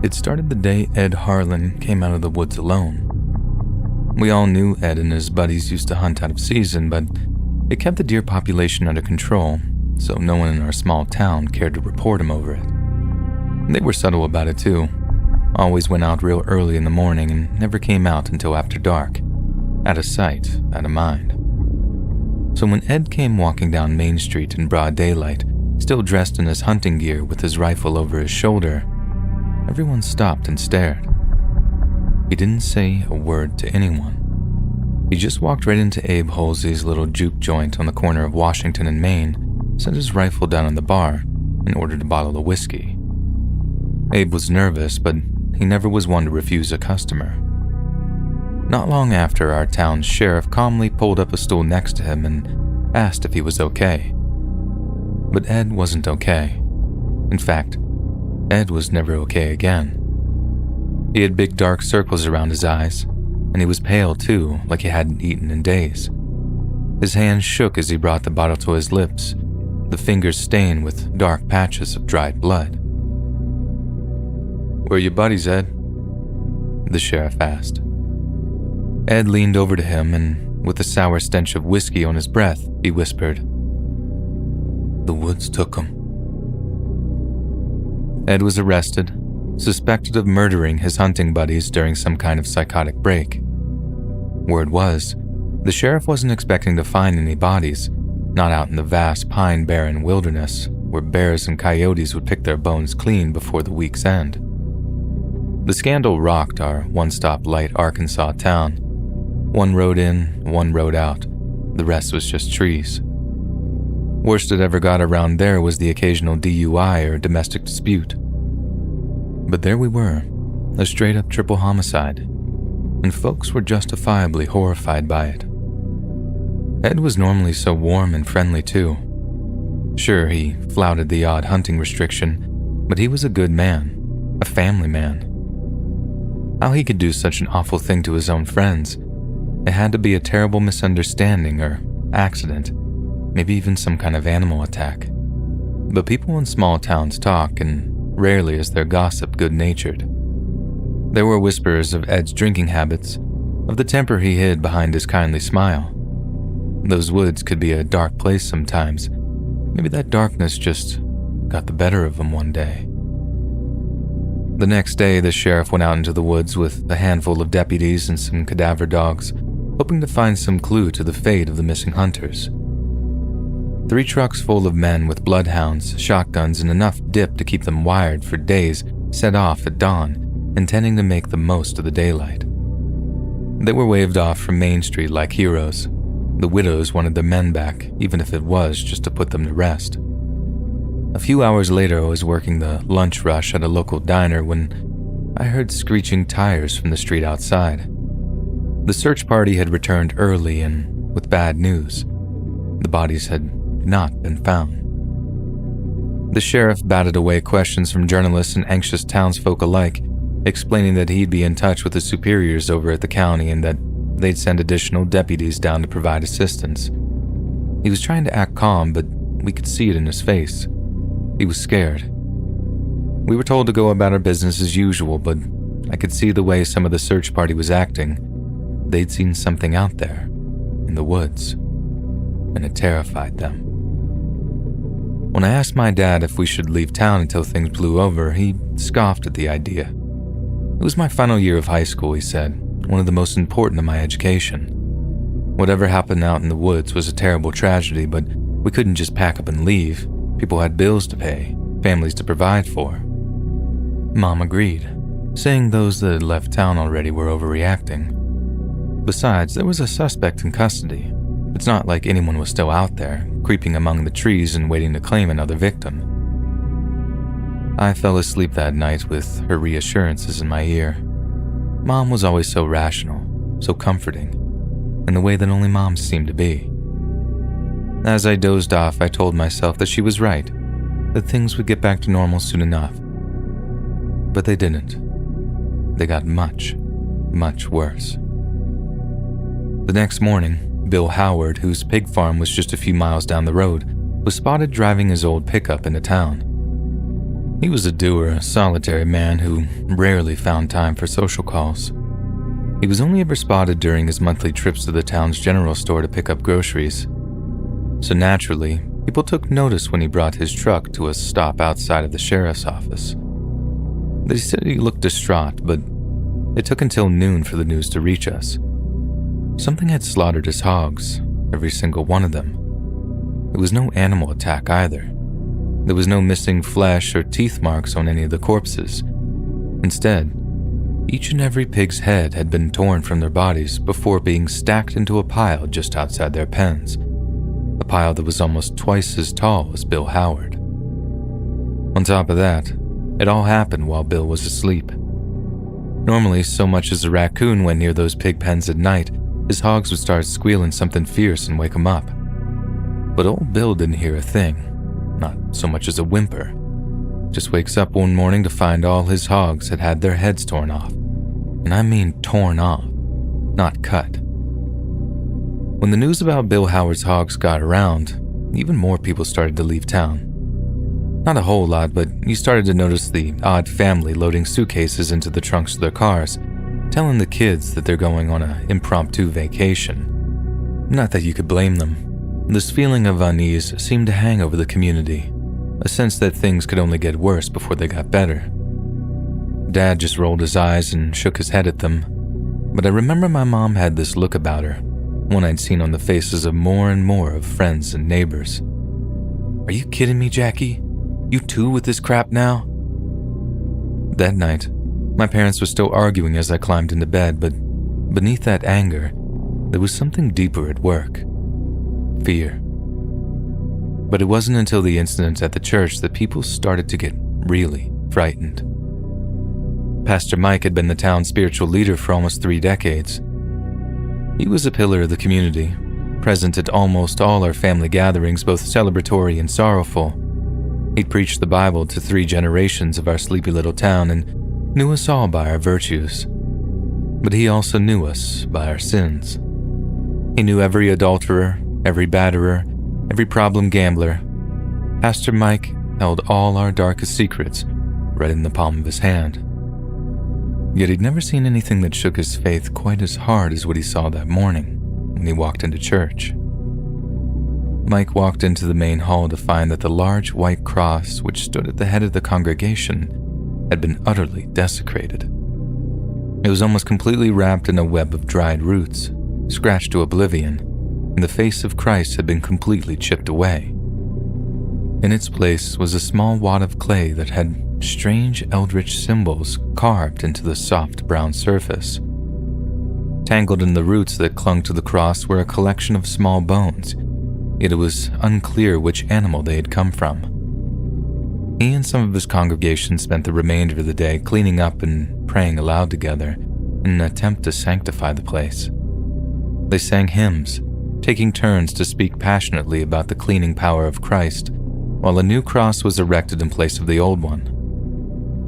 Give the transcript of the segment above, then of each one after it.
It started the day Ed Harlan came out of the woods alone. We all knew Ed and his buddies used to hunt out of season, but it kept the deer population under control, so no one in our small town cared to report him over it. They were subtle about it too. Always went out real early in the morning and never came out until after dark. Out of sight, out of mind. So when Ed came walking down Main Street in broad daylight, still dressed in his hunting gear with his rifle over his shoulder, everyone stopped and stared. He didn't say a word to anyone. He just walked right into Abe Halsey's little juke joint on the corner of Washington and Main, set his rifle down on the bar, and ordered a bottle of whiskey. Abe was nervous, but he never was one to refuse a customer. Not long after, our town's sheriff calmly pulled up a stool next to him and asked if he was okay. But Ed wasn't okay. In fact, Ed was never okay again. He had big dark circles around his eyes, and he was pale too, like he hadn't eaten in days. His hands shook as he brought the bottle to his lips, the fingers stained with dark patches of dried blood. "Where are your buddies, Ed?" the sheriff asked. Ed leaned over to him, and with a sour stench of whiskey on his breath, he whispered, "The woods took them." Ed was arrested, suspected of murdering his hunting buddies during some kind of psychotic break. Word was, the sheriff wasn't expecting to find any bodies, not out in the vast pine-barren wilderness where bears and coyotes would pick their bones clean before the week's end. The scandal rocked our one-stop light Arkansas town. One road in, one road out. The rest was just trees. Worst it ever got around there was the occasional DUI or domestic dispute. But there we were, a straight-up triple homicide, and folks were justifiably horrified by it. Ed was normally so warm and friendly too. Sure, he flouted the odd hunting restriction, but he was a good man, a family man. How he could do such an awful thing to his own friends, it had to be a terrible misunderstanding or accident, maybe even some kind of animal attack. But people in small towns talk, and rarely is their gossip good-natured. There were whispers of Ed's drinking habits, of the temper he hid behind his kindly smile. Those woods could be a dark place sometimes. Maybe that darkness just got the better of him one day. The next day, the sheriff went out into the woods with a handful of deputies and some cadaver dogs, hoping to find some clue to the fate of the missing hunters. 3 trucks full of men with bloodhounds, shotguns, and enough dip to keep them wired for days set off at dawn, intending to make the most of the daylight. They were waved off from Main Street like heroes. The widows wanted their men back, even if it was just to put them to rest. A few hours later, I was working the lunch rush at a local diner when I heard screeching tires from the street outside. The search party had returned early and with bad news. The bodies had not been found. The sheriff batted away questions from journalists and anxious townsfolk alike, explaining that he'd be in touch with his superiors over at the county and that they'd send additional deputies down to provide assistance. He was trying to act calm, but we could see it in his face. He was scared. We were told to go about our business as usual, but I could see the way some of the search party was acting. They'd seen something out there, in the woods, and it terrified them. When I asked my dad if we should leave town until things blew over, he scoffed at the idea. It was my final year of high school, he said, one of the most important of my education. Whatever happened out in the woods was a terrible tragedy, but we couldn't just pack up and leave. People had bills to pay, families to provide for. Mom agreed, saying those that had left town already were overreacting. Besides, there was a suspect in custody. It's not like anyone was still out there, creeping among the trees and waiting to claim another victim. I fell asleep that night with her reassurances in my ear. Mom was always so rational, so comforting, in the way that only moms seem to be. As I dozed off, I told myself that she was right, that things would get back to normal soon enough. But they didn't. They got much, much worse. The next morning, Bill Howard, whose pig farm was just a few miles down the road, was spotted driving his old pickup into town. He was a doer, a solitary man who rarely found time for social calls. He was only ever spotted during his monthly trips to the town's general store to pick up groceries. So naturally, people took notice when he brought his truck to a stop outside of the sheriff's office. They said he looked distraught, but it took until noon for the news to reach us. Something had slaughtered his hogs, every single one of them. It was no animal attack either. There was no missing flesh or teeth marks on any of the corpses. Instead, each and every pig's head had been torn from their bodies before being stacked into a pile just outside their pens, a pile that was almost twice as tall as Bill Howard. On top of that, it all happened while Bill was asleep. Normally, so much as a raccoon went near those pig pens at night, his hogs would start squealing something fierce and wake him up. But old Bill didn't hear a thing, not so much as a whimper. Just wakes up one morning to find all his hogs had had their heads torn off. And I mean torn off, not cut. When the news about Bill Howard's hogs got around, even more people started to leave town. Not a whole lot, but you started to notice the odd family loading suitcases into the trunks of their cars, telling the kids that they're going on an impromptu vacation. Not that you could blame them. This feeling of unease seemed to hang over the community, a sense that things could only get worse before they got better. Dad just rolled his eyes and shook his head at them, but I remember my mom had this look about her, one I'd seen on the faces of more and more of friends and neighbors. "Are you kidding me, Jackie? You too with this crap now?" That night, my parents were still arguing as I climbed into bed, but beneath that anger, there was something deeper at work. Fear. But it wasn't until the incident at the church that people started to get really frightened. Pastor Mike had been the town's spiritual leader for almost 3 decades. He was a pillar of the community, present at almost all our family gatherings, both celebratory and sorrowful. He'd preached the Bible to 3 generations of our sleepy little town and knew us all by our virtues. But he also knew us by our sins. He knew every adulterer, every batterer, every problem gambler. Pastor Mike held all our darkest secrets right in the palm of his hand. Yet he'd never seen anything that shook his faith quite as hard as what he saw that morning when he walked into church. Mike walked into the main hall to find that the large white cross which stood at the head of the congregation had been utterly desecrated. It was almost completely wrapped in a web of dried roots, scratched to oblivion, and the face of Christ had been completely chipped away. In its place was a small wad of clay that had strange eldritch symbols carved into the soft brown surface. Tangled in the roots that clung to the cross were a collection of small bones, yet it was unclear which animal they had come from. He and some of his congregation spent the remainder of the day cleaning up and praying aloud together in an attempt to sanctify the place. They sang hymns, taking turns to speak passionately about the cleaning power of Christ, while a new cross was erected in place of the old one.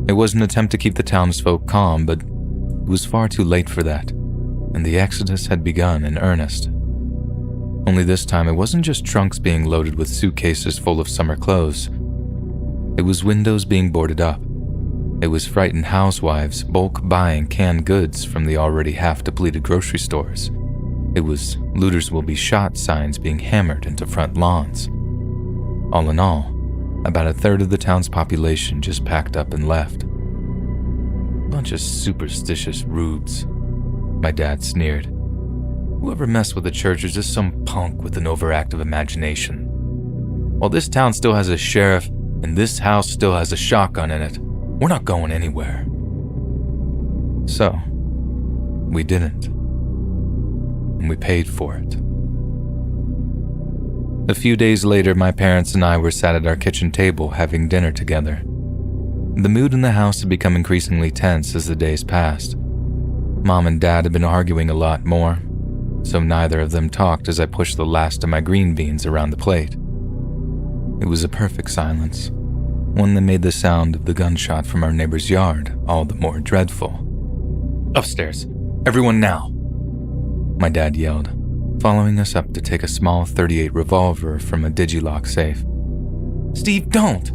It was an attempt to keep the townsfolk calm, but it was far too late for that, and the exodus had begun in earnest. Only this time it wasn't just trunks being loaded with suitcases full of summer clothes. It was windows being boarded up. It was frightened housewives bulk buying canned goods from the already half-depleted grocery stores. It was "Looters will be shot" signs being hammered into front lawns. All in all, about 1/3 of the town's population just packed up and left. "Bunch of superstitious rubes," my dad sneered. "Whoever messed with the church is just some punk with an overactive imagination. While this town still has a sheriff and this house still has a shotgun in it, we're not going anywhere." So, we didn't. And we paid for it. A few days later, my parents and I were sat at our kitchen table having dinner together. The mood in the house had become increasingly tense as the days passed. Mom and Dad had been arguing a lot more, so neither of them talked as I pushed the last of my green beans around the plate. It was a perfect silence, one that made the sound of the gunshot from our neighbor's yard all the more dreadful. "Upstairs, everyone now!" my dad yelled, following us up to take a small .38 revolver from a Digilock safe. "Steve, don't!"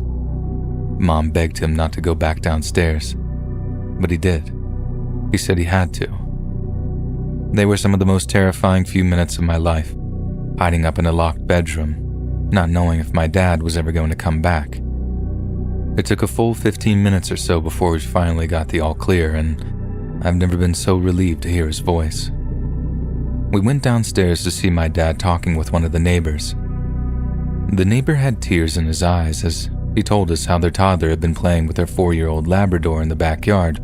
Mom begged him not to go back downstairs, but he did. He said he had to. They were some of the most terrifying few minutes of my life, hiding up in a locked bedroom, not knowing if my dad was ever going to come back. It took a full 15 minutes or so before we finally got the all clear, and I've never been so relieved to hear his voice. We went downstairs to see my dad talking with one of the neighbors. The neighbor had tears in his eyes as he told us how their toddler had been playing with their 4-year-old Labrador in the backyard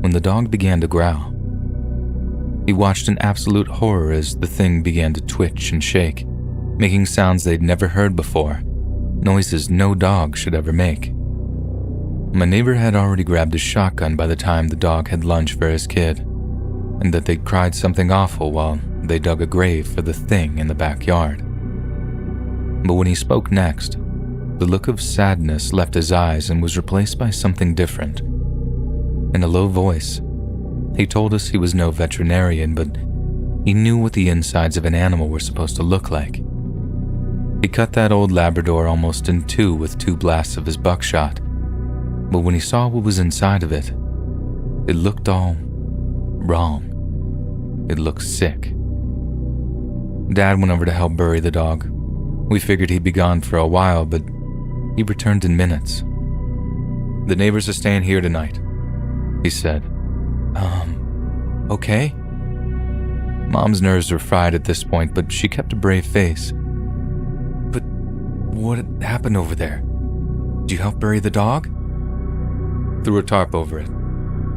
when the dog began to growl. He watched in absolute horror as the thing began to twitch and shake, making sounds they'd never heard before, noises no dog should ever make. My neighbor had already grabbed his shotgun by the time the dog had lunged for his kid, and that they'd cried something awful while they dug a grave for the thing in the backyard. But when he spoke next, the look of sadness left his eyes and was replaced by something different. In a low voice, he told us he was no veterinarian, but he knew what the insides of an animal were supposed to look like. He cut that old Labrador almost in two with 2 blasts of his buckshot, but when he saw what was inside of it, it looked all wrong. It looked sick. Dad went over to help bury the dog. We figured he'd be gone for a while, but he returned in minutes. "The neighbors are staying here tonight," he said. Okay? Mom's nerves were fried at this point, but she kept a brave face. "But what happened over there? Did you help bury the dog?" "Threw a tarp over it.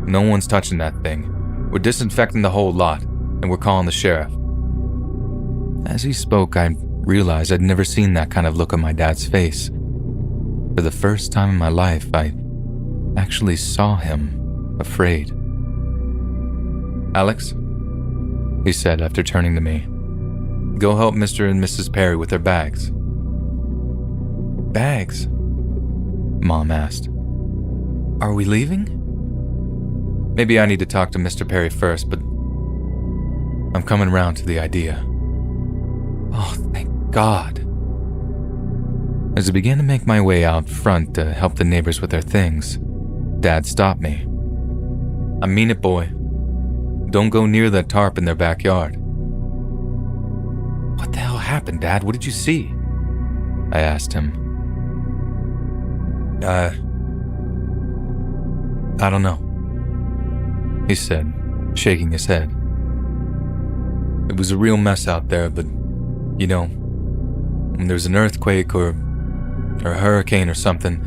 No one's touching that thing. We're disinfecting the whole lot, and we're calling the sheriff." As he spoke, I realized I'd never seen that kind of look on my dad's face. For the first time in my life, I actually saw him afraid. "Alex," he said after turning to me, "go help Mr. and Mrs. Perry with their bags." "Bags?" Mom asked. "Are we leaving?" "Maybe I need to talk to Mr. Perry first, but I'm coming around to the idea." Oh, thank God. As I began to make my way out front to help the neighbors with their things, Dad stopped me. "I mean it, boy. Don't go near that tarp in their backyard." "What the hell happened, Dad? What did you see?" I asked him. I don't know," he said, shaking his head. "It was a real mess out there, but, you know, when there's an earthquake or a hurricane or something,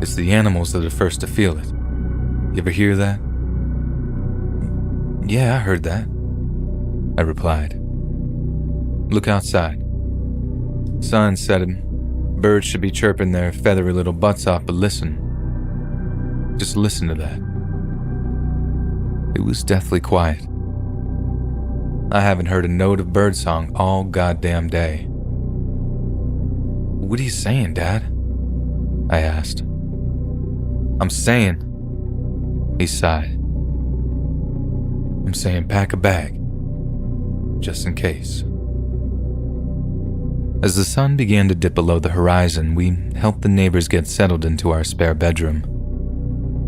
it's the animals that are first to feel it. You ever hear that?" "Yeah, I heard that," I replied. "Look outside. Sun's setting. Birds should be chirping their feathery little butts off, but listen. Just listen to that." It was deathly quiet. I haven't heard a note of birdsong all goddamn day. "What are you saying, Dad?" I asked. "I'm saying," he sighed. "I'm saying pack a bag, just in case." As the sun began to dip below the horizon, we helped the neighbors get settled into our spare bedroom.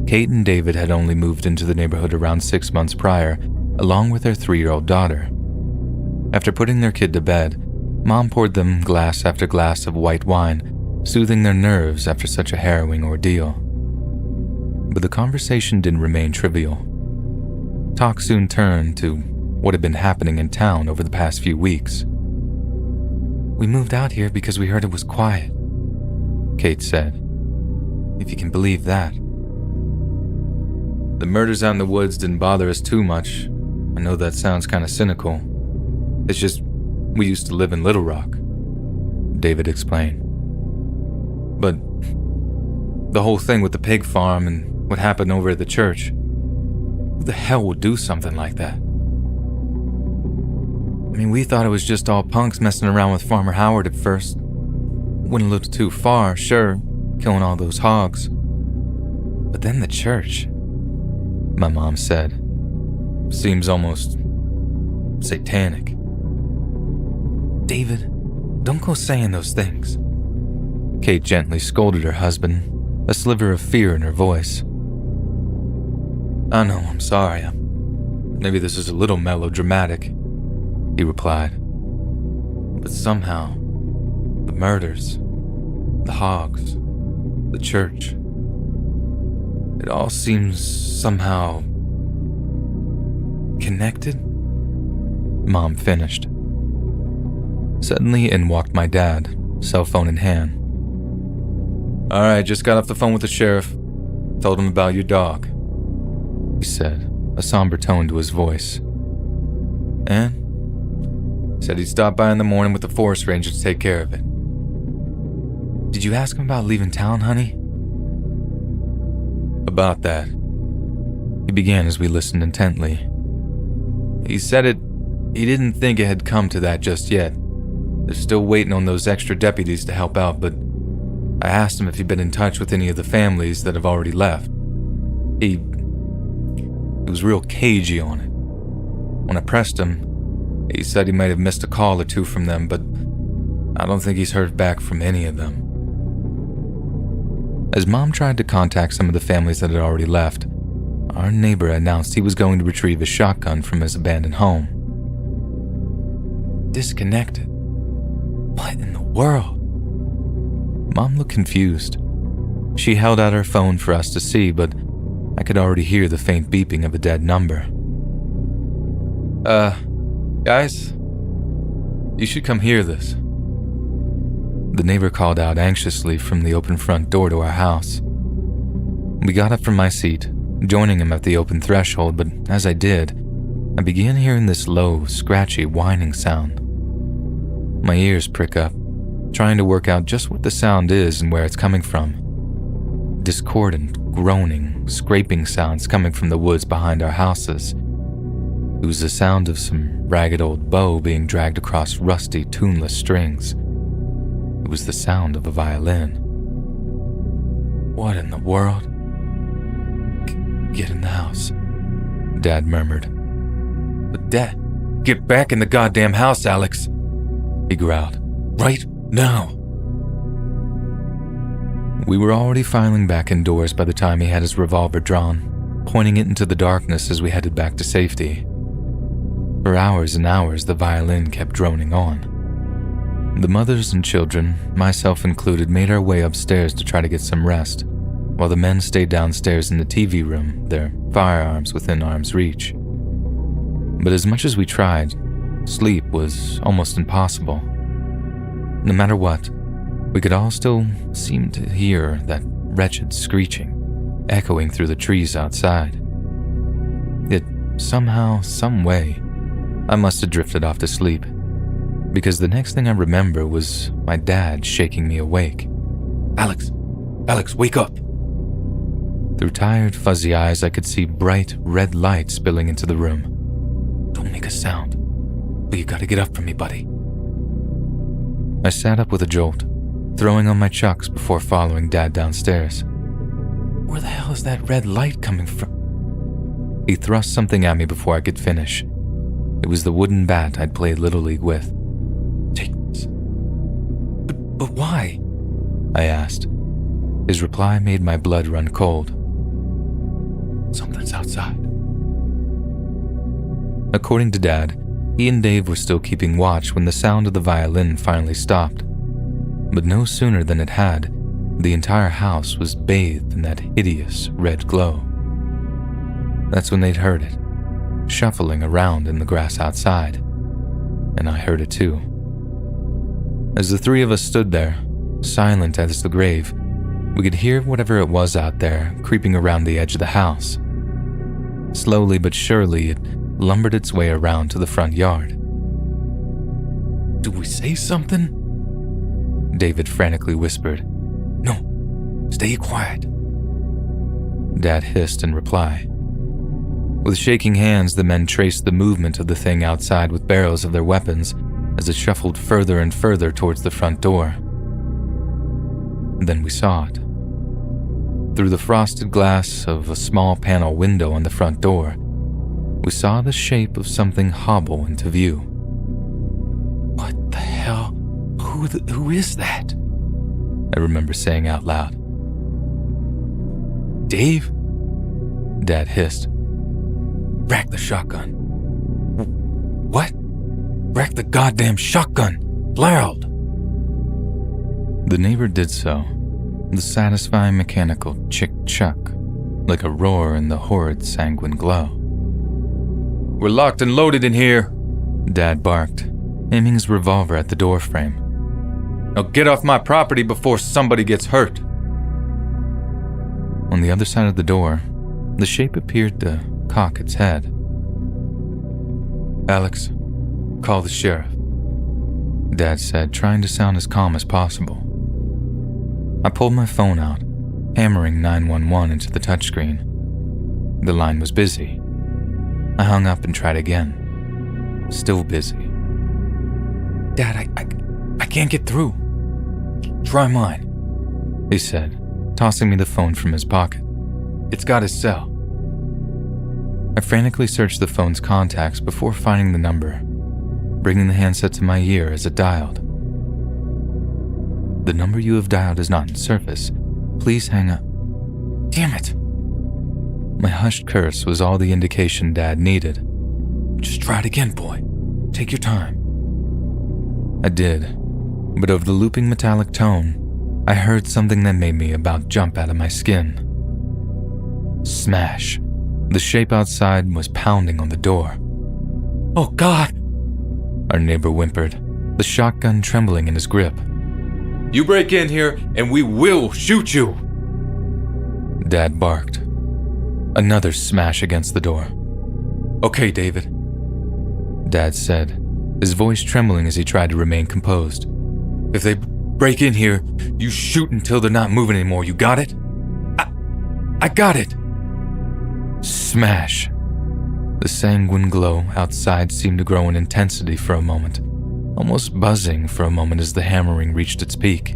Kate and David had only moved into the neighborhood around 6 months prior, along with their 3-year-old daughter. After putting their kid to bed, Mom poured them glass after glass of white wine, soothing their nerves after such a harrowing ordeal. But the conversation didn't remain trivial. Talk soon turned to what had been happening in town over the past few weeks. "We moved out here because we heard it was quiet," Kate said. "If you can believe that." "The murders out in the woods didn't bother us too much. I know that sounds kind of cynical. It's just, we used to live in Little Rock," David explained. "But the whole thing with the pig farm and what happened over at the church, who the hell would do something like that? I mean, we thought it was just all punks messing around with Farmer Howard at first. Went a little too far, sure, killing all those hogs. But then the church," my mom said, "seems almost satanic." "David, don't go saying those things," Kate gently scolded her husband, a sliver of fear in her voice. "I know, I'm sorry. Maybe this is a little melodramatic," he replied. "But somehow, the murders, the hogs, the church, it all seems somehow connected?" Mom finished. Suddenly in walked my dad, cell phone in hand. "All right, just got off the phone with the sheriff. Told him about your dog," he said, a somber tone to his voice. "And?" "Said he'd stop by in the morning with the forest ranger to take care of it." "Did you ask him about leaving town, honey?" "About that," he began as we listened intently. "He said he didn't think it had come to that just yet. They're still waiting on those extra deputies to help out, but I asked him if he'd been in touch with any of the families that have already left. He was real cagey on it. When I pressed him, he said he might have missed a call or two from them, but I don't think he's heard back from any of them." As Mom tried to contact some of the families that had already left, our neighbor announced he was going to retrieve his shotgun from his abandoned home. Disconnected? What in the world? Mom looked confused. She held out her phone for us to see, but I could already hear the faint beeping of a dead number. Guys, you should come hear this," the neighbor called out anxiously from the open front door to our house. We got up from my seat, joining him at the open threshold, but as I did, I began hearing this low, scratchy, whining sound. My ears prick up, trying to work out just what the sound is and where it's coming from. Discordant, groaning, scraping sounds coming from the woods behind our houses. It was the sound of some ragged old bow being dragged across rusty, tuneless strings. It was the sound of a violin. "What in the world?" "Get in the house," Dad murmured. "But Dad, get back in the goddamn house, Alex," he growled. "Right now." We were already filing back indoors by the time he had his revolver drawn, pointing it into the darkness as we headed back to safety. For hours and hours, the violin kept droning on. The mothers and children, myself included, made our way upstairs to try to get some rest, while the men stayed downstairs in the TV room, their firearms within arm's reach. But as much as we tried, sleep was almost impossible. No matter what, we could all still seem to hear that wretched screeching echoing through the trees outside. Yet somehow, some way, I must have drifted off to sleep, because the next thing I remember was my dad shaking me awake. Alex, wake up!" Through tired, fuzzy eyes, I could see bright, red light spilling into the room. "Don't make a sound, but you gotta get up from me, buddy." I sat up with a jolt, throwing on my chucks before following Dad downstairs. "Where the hell is that red light coming from?" He thrust something at me before I could finish. It was the wooden bat I'd played Little League with. "Take this." But why?" I asked. His reply made my blood run cold. "Something's outside." According to Dad, he and Dave were still keeping watch when the sound of the violin finally stopped. But no sooner than it had, the entire house was bathed in that hideous red glow. That's when they'd heard it, shuffling around in the grass outside, and I heard it too. As the three of us stood there, silent as the grave, we could hear whatever it was out there creeping around the edge of the house. Slowly but surely, it lumbered its way around to the front yard. "Do we say something?" David frantically whispered. "No, stay quiet," Dad hissed in reply. With shaking hands, the men traced the movement of the thing outside with barrels of their weapons as it shuffled further and further towards the front door. Then we saw it. Through the frosted glass of a small panel window on the front door, we saw the shape of something hobble into view. "What the hell? Who is that?" I remember saying out loud. Dave? Dad hissed. Rack the shotgun. What? Rack the goddamn shotgun! Loud! The neighbor did so, the satisfying mechanical chick-chuck, like a roar in the horrid sanguine glow. We're locked and loaded in here, Dad barked, aiming his revolver at the door frame. Now get off my property before somebody gets hurt. On the other side of the door, the shape appeared to cock its head. Alex, call the sheriff, Dad said, trying to sound as calm as possible. I pulled my phone out, hammering 911 into the touchscreen. The line was busy. I hung up and tried again. Still busy. Dad, I can't get through. Try mine, he said, tossing me the phone from his pocket. It's got his cell. I frantically searched the phone's contacts before finding the number, bringing the handset to my ear as it dialed. The number you have dialed is not in service. Please hang up. Damn it! My hushed curse was all the indication Dad needed. Just try it again, boy. Take your time. I did, but of the looping metallic tone, I heard something that made me about jump out of my skin. Smash. The shape outside was pounding on the door. Oh, God! Our neighbor whimpered, the shotgun trembling in his grip. You break in here and we will shoot you! Dad barked. Another smash against the door. Okay, David, Dad said, his voice trembling as he tried to remain composed. If they break in here, you shoot until they're not moving anymore, you got it? I got it! Smash! The sanguine glow outside seemed to grow in intensity for a moment, almost buzzing for a moment as the hammering reached its peak.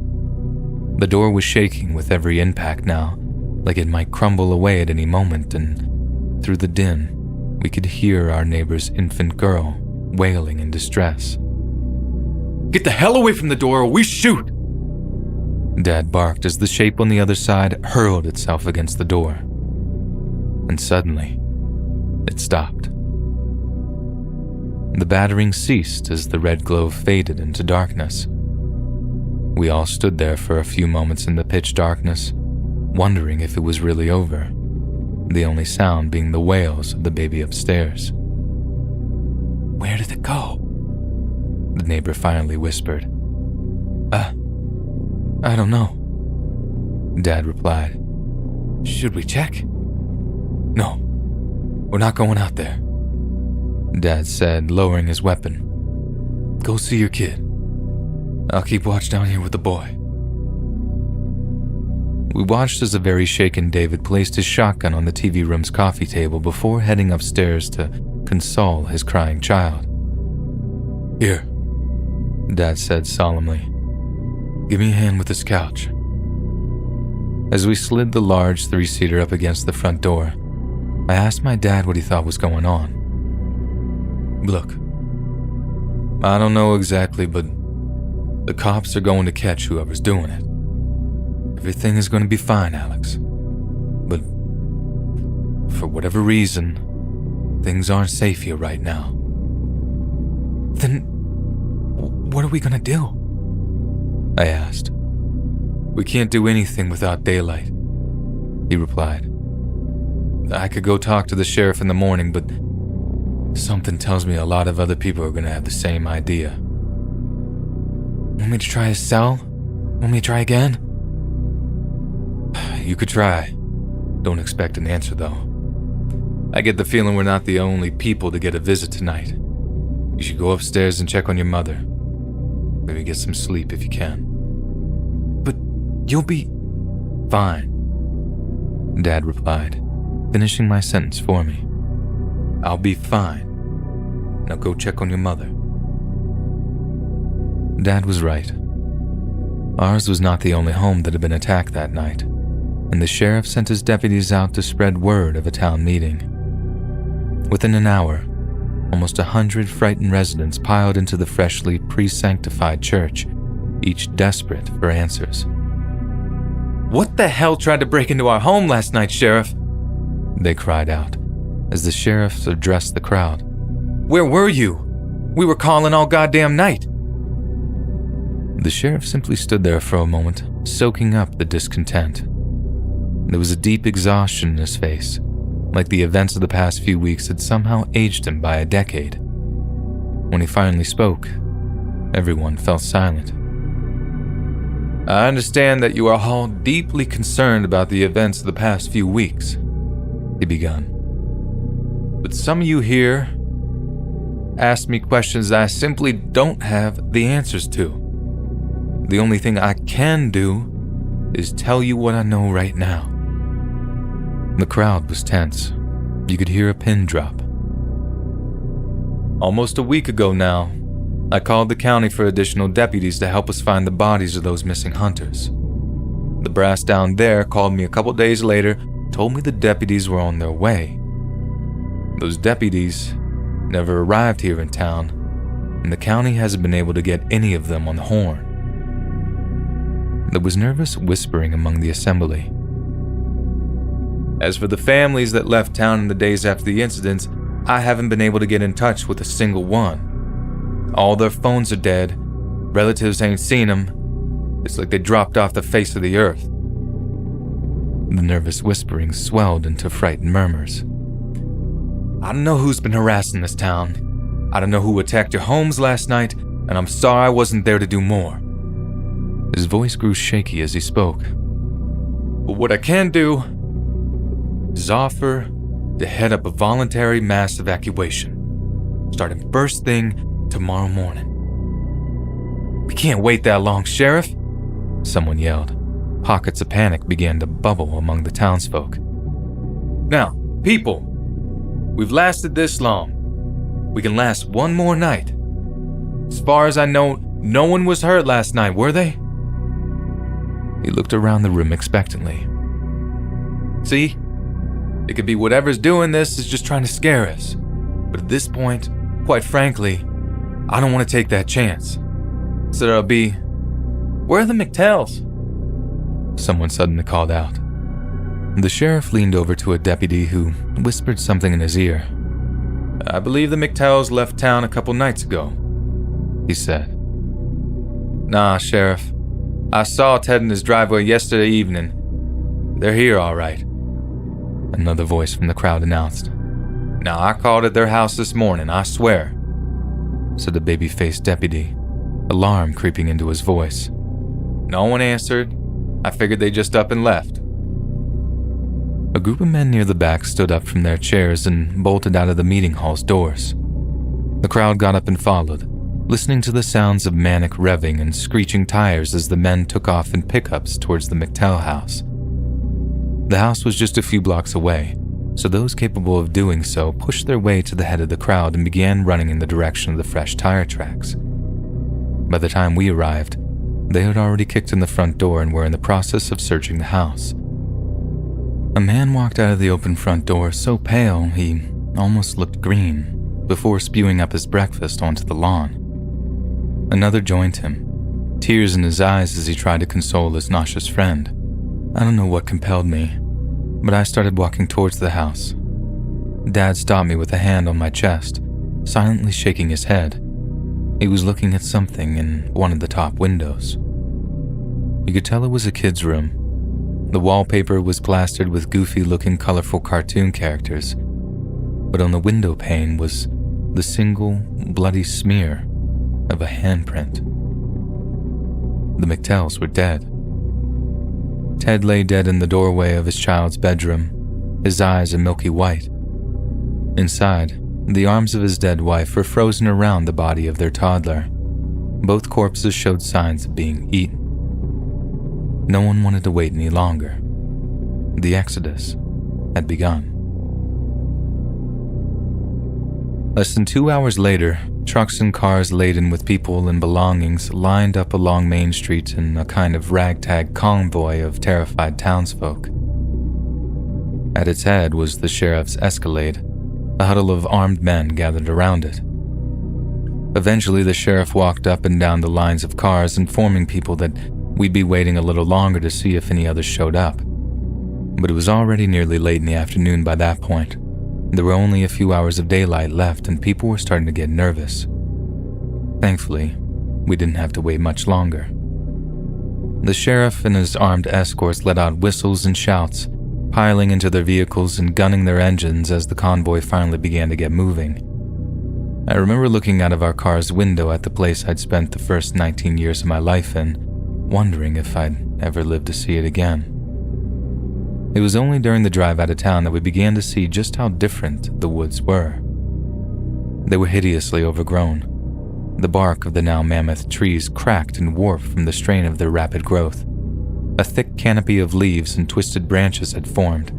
The door was shaking with every impact now, like it might crumble away at any moment, and through the din, we could hear our neighbor's infant girl wailing in distress. Get the hell away from the door or we shoot! Dad barked as the shape on the other side hurled itself against the door. And suddenly, it stopped. The battering ceased as the red glow faded into darkness. We all stood there for a few moments in the pitch darkness, wondering if it was really over, the only sound being the wails of the baby upstairs. Where did it go? The neighbor finally whispered. I don't know, Dad replied. Should we check? No, we're not going out there, Dad said, lowering his weapon. Go see your kid. I'll keep watch down here with the boy. We watched as a very shaken David placed his shotgun on the TV room's coffee table before heading upstairs to console his crying child. Here, Dad said solemnly. Give me a hand with this couch. As we slid the large three-seater up against the front door, I asked my dad what he thought was going on. Look, I don't know exactly, but the cops are going to catch whoever's doing it. Everything is going to be fine, Alex. But for whatever reason, things aren't safe here right now. Then what are we going to do? I asked. We can't do anything without daylight, he replied. I could go talk to the sheriff in the morning, but something tells me a lot of other people are going to have the same idea. Want me to try his cell? Want me to try again? You could try. Don't expect an answer, though. I get the feeling we're not the only people to get a visit tonight. You should go upstairs and check on your mother. Maybe get some sleep if you can. But you'll be fine, Dad replied, finishing my sentence for me. I'll be fine. Now go check on your mother. Dad was right. Ours was not the only home that had been attacked that night, and the sheriff sent his deputies out to spread word of a town meeting. Within an hour, almost 100 frightened residents piled into the freshly pre-sanctified church, each desperate for answers. "What the hell tried to break into our home last night, Sheriff?" they cried out, as the sheriffs addressed the crowd. "Where were you? We were calling all goddamn night." The sheriff simply stood there for a moment, soaking up the discontent. There was a deep exhaustion in his face, like the events of the past few weeks had somehow aged him by a decade. When he finally spoke, everyone fell silent. "I understand that you are all deeply concerned about the events of the past few weeks," he began. "But some of you here asked me questions that I simply don't have the answers to. The only thing I can do is tell you what I know right now." The crowd was tense. You could hear a pin drop. "Almost a week ago now, I called the county for additional deputies to help us find the bodies of those missing hunters. The brass down there called me a couple days later, told me the deputies were on their way. Those deputies never arrived here in town, and the county hasn't been able to get any of them on the horn." There was nervous whispering among the assembly. "As for the families that left town in the days after the incidents, I haven't been able to get in touch with a single one. All their phones are dead, relatives ain't seen them. It's like they dropped off the face of the earth." The nervous whispering swelled into frightened murmurs. "I don't know who's been harassing this town. I don't know who attacked your homes last night, and I'm sorry I wasn't there to do more." His voice grew shaky as he spoke. "But what I can do is offer to head up a voluntary mass evacuation, starting first thing tomorrow morning." "We can't wait that long, Sheriff," someone yelled. Pockets of panic began to bubble among the townsfolk. "Now, people, we've lasted this long. We can last one more night. As far as I know, no one was hurt last night, were they?" He looked around the room expectantly. "See? It could be whatever's doing this is just trying to scare us. But at this point, quite frankly, I don't want to take that chance. So there'll be, where are the McTells?" Someone suddenly called out. The sheriff leaned over to a deputy who whispered something in his ear. "I believe the McTells left town a couple nights ago," he said. "Nah, Sheriff. I saw Ted in his driveway yesterday evening. They're here all right," another voice from the crowd announced. "Now, I called at their house this morning, I swear," said the baby-faced deputy, alarm creeping into his voice. "No one answered. I figured they just up and left." A group of men near the back stood up from their chairs and bolted out of the meeting hall's doors. The crowd got up and followed, listening to the sounds of manic revving and screeching tires as the men took off in pickups towards the McTell house. The house was just a few blocks away, so those capable of doing so pushed their way to the head of the crowd and began running in the direction of the fresh tire tracks. By the time we arrived, they had already kicked in the front door and were in the process of searching the house. A man walked out of the open front door so pale he almost looked green, before spewing up his breakfast onto the lawn. Another joined him, tears in his eyes as he tried to console his nauseous friend. I don't know what compelled me, but I started walking towards the house. Dad stopped me with a hand on my chest, silently shaking his head. He was looking at something in one of the top windows. You could tell it was a kid's room. The wallpaper was plastered with goofy-looking colorful cartoon characters, but on the window pane was the single bloody smear of a handprint. The McTells were dead. Ted lay dead in the doorway of his child's bedroom, his eyes a milky white. Inside, the arms of his dead wife were frozen around the body of their toddler. Both corpses showed signs of being eaten. No one wanted to wait any longer. The exodus had begun. Less than 2 hours later, trucks and cars laden with people and belongings lined up along Main Street in a kind of ragtag convoy of terrified townsfolk. At its head was the sheriff's Escalade, a huddle of armed men gathered around it. Eventually, the sheriff walked up and down the lines of cars, informing people that we'd be waiting a little longer to see if any others showed up. But it was already nearly late in the afternoon by that point. There were only a few hours of daylight left and people were starting to get nervous. Thankfully, we didn't have to wait much longer. The sheriff and his armed escorts let out whistles and shouts, piling into their vehicles and gunning their engines as the convoy finally began to get moving. I remember looking out of our car's window at the place I'd spent the first 19 years of my life in, wondering if I'd ever live to see it again. It was only during the drive out of town that we began to see just how different the woods were. They were hideously overgrown. The bark of the now mammoth trees cracked and warped from the strain of their rapid growth. A thick canopy of leaves and twisted branches had formed,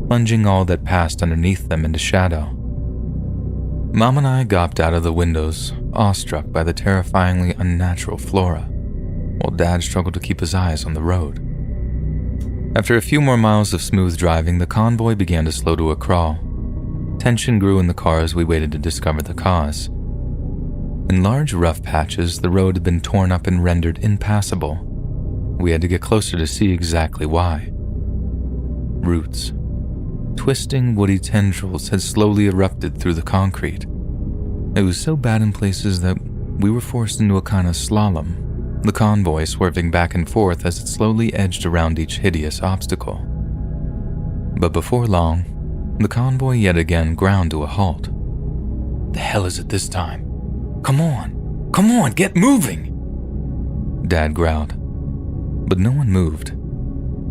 plunging all that passed underneath them into shadow. Mom and I gawped out of the windows, awestruck by the terrifyingly unnatural flora, while Dad struggled to keep his eyes on the road. After a few more miles of smooth driving, the convoy began to slow to a crawl. Tension grew in the car as we waited to discover the cause. In large rough patches, the road had been torn up and rendered impassable. We had to get closer to see exactly why. Roots. Twisting woody tendrils had slowly erupted through the concrete. It was so bad in places that we were forced into a kind of slalom, the convoy swerving back and forth as it slowly edged around each hideous obstacle. But before long, the convoy yet again ground to a halt. "The hell is it this time? Come on, get moving!" Dad growled. But no one moved.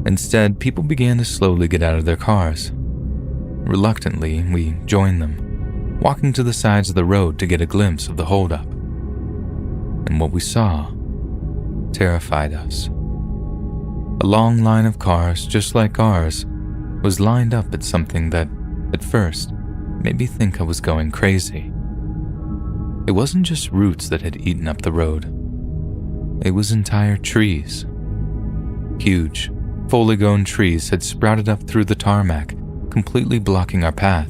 Instead, people began to slowly get out of their cars. Reluctantly, we joined them, walking to the sides of the road to get a glimpse of the holdup. And what we saw terrified us. A long line of cars, just like ours, was lined up at something that, at first, made me think I was going crazy. It wasn't just roots that had eaten up the road. It was entire trees. Huge, fully grown trees had sprouted up through the tarmac, completely blocking our path.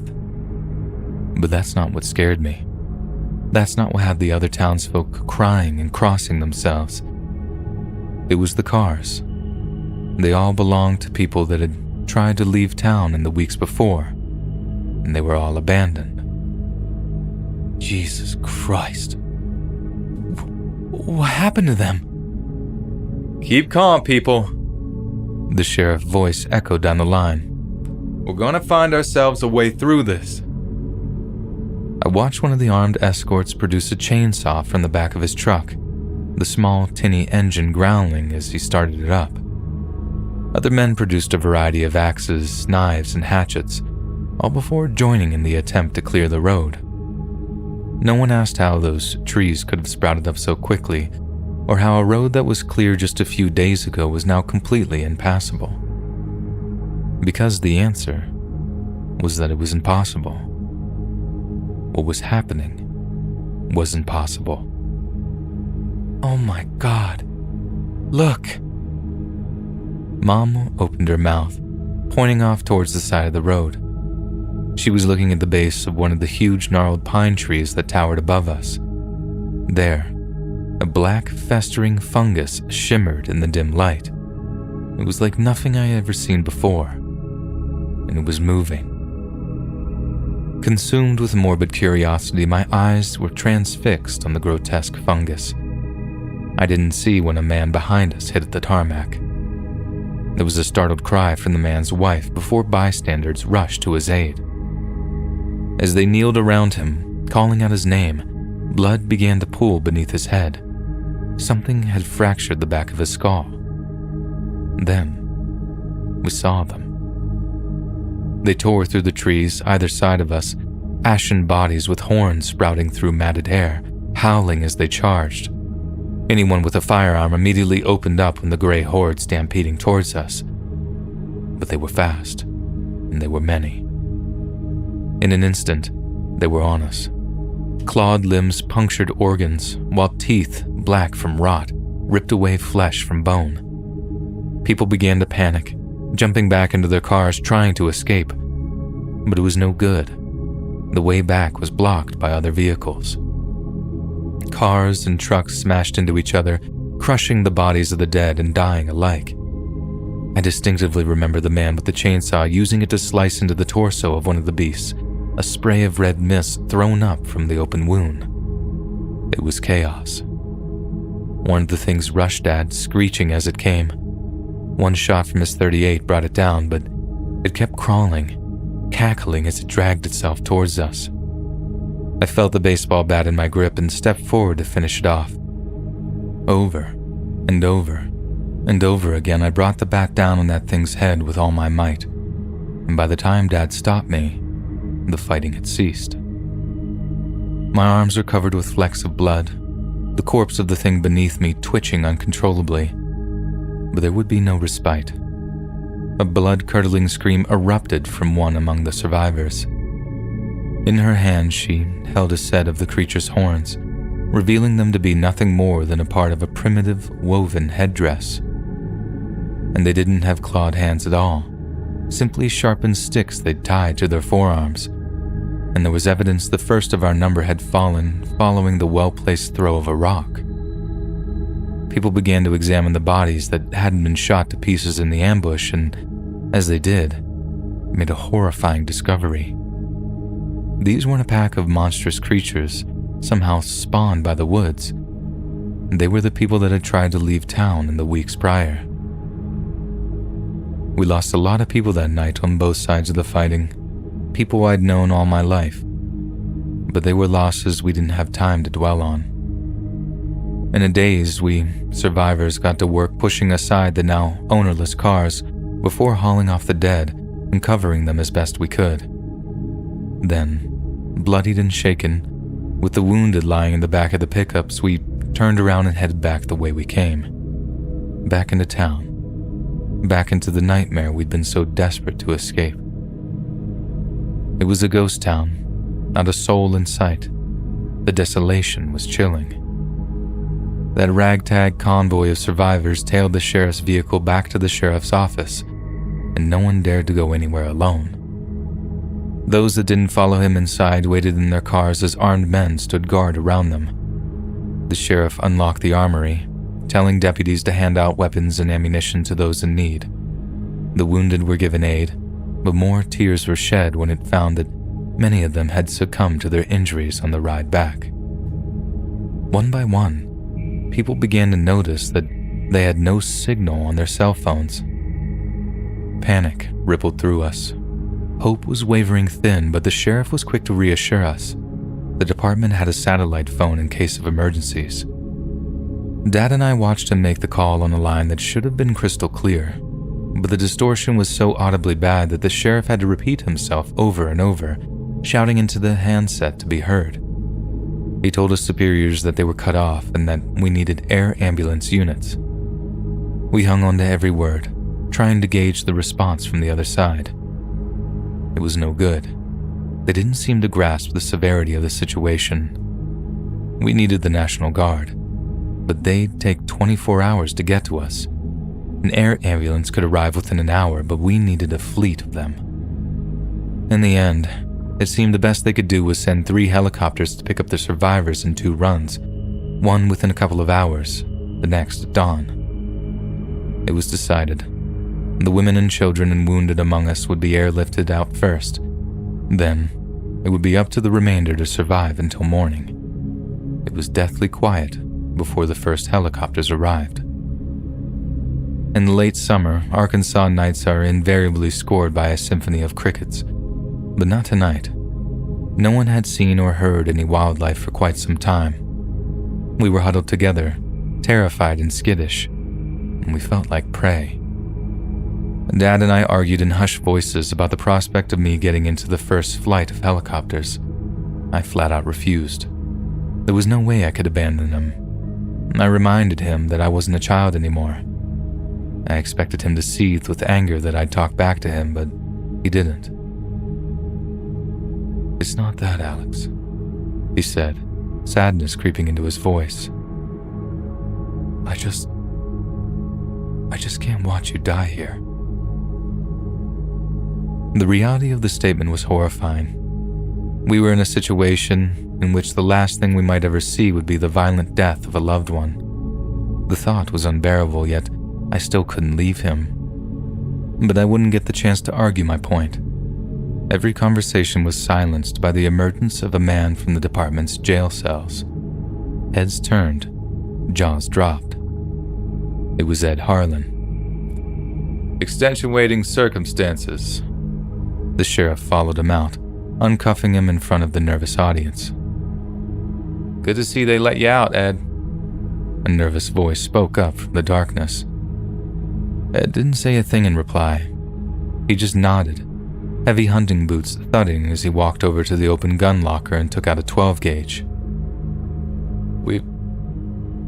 But that's not what scared me. That's not what had the other townsfolk crying and crossing themselves. It was the cars. They all belonged to people that had tried to leave town in the weeks before, and they were all abandoned. Jesus Christ. What happened to them? "Keep calm, people," the sheriff's voice echoed down the line. "We're gonna find ourselves a way through this." I watched one of the armed escorts produce a chainsaw from the back of his truck, the small, tinny engine growling as he started it up. Other men produced a variety of axes, knives, and hatchets, all before joining in the attempt to clear the road. No one asked how those trees could have sprouted up so quickly, or how a road that was clear just a few days ago was now completely impassable. Because the answer was that it was impossible. What was happening was impossible. "Oh my God, look!" Mom opened her mouth, pointing off towards the side of the road. She was looking at the base of one of the huge gnarled pine trees that towered above us. There, a black, festering fungus shimmered in the dim light. It was like nothing I had ever seen before, and it was moving. Consumed with morbid curiosity, my eyes were transfixed on the grotesque fungus. I didn't see when a man behind us hit the tarmac. There was a startled cry from the man's wife before bystanders rushed to his aid. As they kneeled around him, calling out his name, blood began to pool beneath his head. Something had fractured the back of his skull. Then, we saw them. They tore through the trees either side of us, ashen bodies with horns sprouting through matted hair, howling as they charged. Anyone with a firearm immediately opened up when the gray horde stampeding towards us. But they were fast, and they were many. In an instant, they were on us. Clawed limbs punctured organs, while teeth, black from rot, ripped away flesh from bone. People began to panic, jumping back into their cars trying to escape. But it was no good. The way back was blocked by other vehicles. Cars and trucks smashed into each other, crushing the bodies of the dead and dying alike. I distinctively remember the man with the chainsaw using it to slice into the torso of one of the beasts, a spray of red mist thrown up from the open wound. It was chaos. One of the things rushed Dad, screeching as it came. One shot from his .38 brought it down, but it kept crawling, cackling as it dragged itself towards us. I felt the baseball bat in my grip and stepped forward to finish it off. Over and over and over again, I brought the bat down on that thing's head with all my might, and by the time Dad stopped me, the fighting had ceased. My arms were covered with flecks of blood, the corpse of the thing beneath me twitching uncontrollably, but there would be no respite. A blood-curdling scream erupted from one among the survivors. In her hand, she held a set of the creature's horns, revealing them to be nothing more than a part of a primitive, woven headdress. And they didn't have clawed hands at all, simply sharpened sticks they'd tied to their forearms, and there was evidence the first of our number had fallen following the well-placed throw of a rock. People began to examine the bodies that hadn't been shot to pieces in the ambush, and as they did, made a horrifying discovery. These weren't a pack of monstrous creatures somehow spawned by the woods. They were the people that had tried to leave town in the weeks prior. We lost a lot of people that night on both sides of the fighting, people I'd known all my life, but they were losses we didn't have time to dwell on. In a daze, we survivors got to work pushing aside the now ownerless cars before hauling off the dead and covering them as best we could. Then, bloodied and shaken, with the wounded lying in the back of the pickups, we turned around and headed back the way we came. Back into town. Back into the nightmare we'd been so desperate to escape. It was a ghost town, not a soul in sight. The desolation was chilling. That ragtag convoy of survivors tailed the sheriff's vehicle back to the sheriff's office, and no one dared to go anywhere alone. Those that didn't follow him inside waited in their cars as armed men stood guard around them. The sheriff unlocked the armory, telling deputies to hand out weapons and ammunition to those in need. The wounded were given aid, but more tears were shed when it found that many of them had succumbed to their injuries on the ride back. One by one, people began to notice that they had no signal on their cell phones. Panic rippled through us. Hope was wavering thin, but the sheriff was quick to reassure us. The department had a satellite phone in case of emergencies. Dad and I watched him make the call on a line that should have been crystal clear, but the distortion was so audibly bad that the sheriff had to repeat himself over and over, shouting into the handset to be heard. He told his superiors that they were cut off and that we needed air ambulance units. We hung on to every word, trying to gauge the response from the other side. It was no good. They didn't seem to grasp the severity of the situation. We needed the National Guard, but they'd take 24 hours to get to us. An air ambulance could arrive within an hour, but we needed a fleet of them. In the end, it seemed the best they could do was send 3 helicopters to pick up the survivors in 2 runs, one within a couple of hours, the next at dawn. It was decided. The women and children and wounded among us would be airlifted out first. Then, it would be up to the remainder to survive until morning. It was deathly quiet before the first helicopters arrived. In the late summer, Arkansas nights are invariably scored by a symphony of crickets, but not tonight. No one had seen or heard any wildlife for quite some time. We were huddled together, terrified and skittish, and we felt like prey. Dad and I argued in hushed voices about the prospect of me getting into the first flight of helicopters. I flat out refused. There was no way I could abandon him. I reminded him that I wasn't a child anymore. I expected him to seethe with anger that I'd talk back to him, but he didn't. "It's not that, Alex," he said, sadness creeping into his voice. I just can't watch you die here." The reality of the statement was horrifying. We were in a situation in which the last thing we might ever see would be the violent death of a loved one. The thought was unbearable, yet I still couldn't leave him. But I wouldn't get the chance to argue my point. Every conversation was silenced by the emergence of a man from the department's jail cells. Heads turned, jaws dropped. It was Ed Harlan. "Extenuating circumstances." The sheriff followed him out, uncuffing him in front of the nervous audience. "Good to see they let you out, Ed." A nervous voice spoke up from the darkness. Ed didn't say a thing in reply. He just nodded, heavy hunting boots thudding as he walked over to the open gun locker and took out a 12-gauge.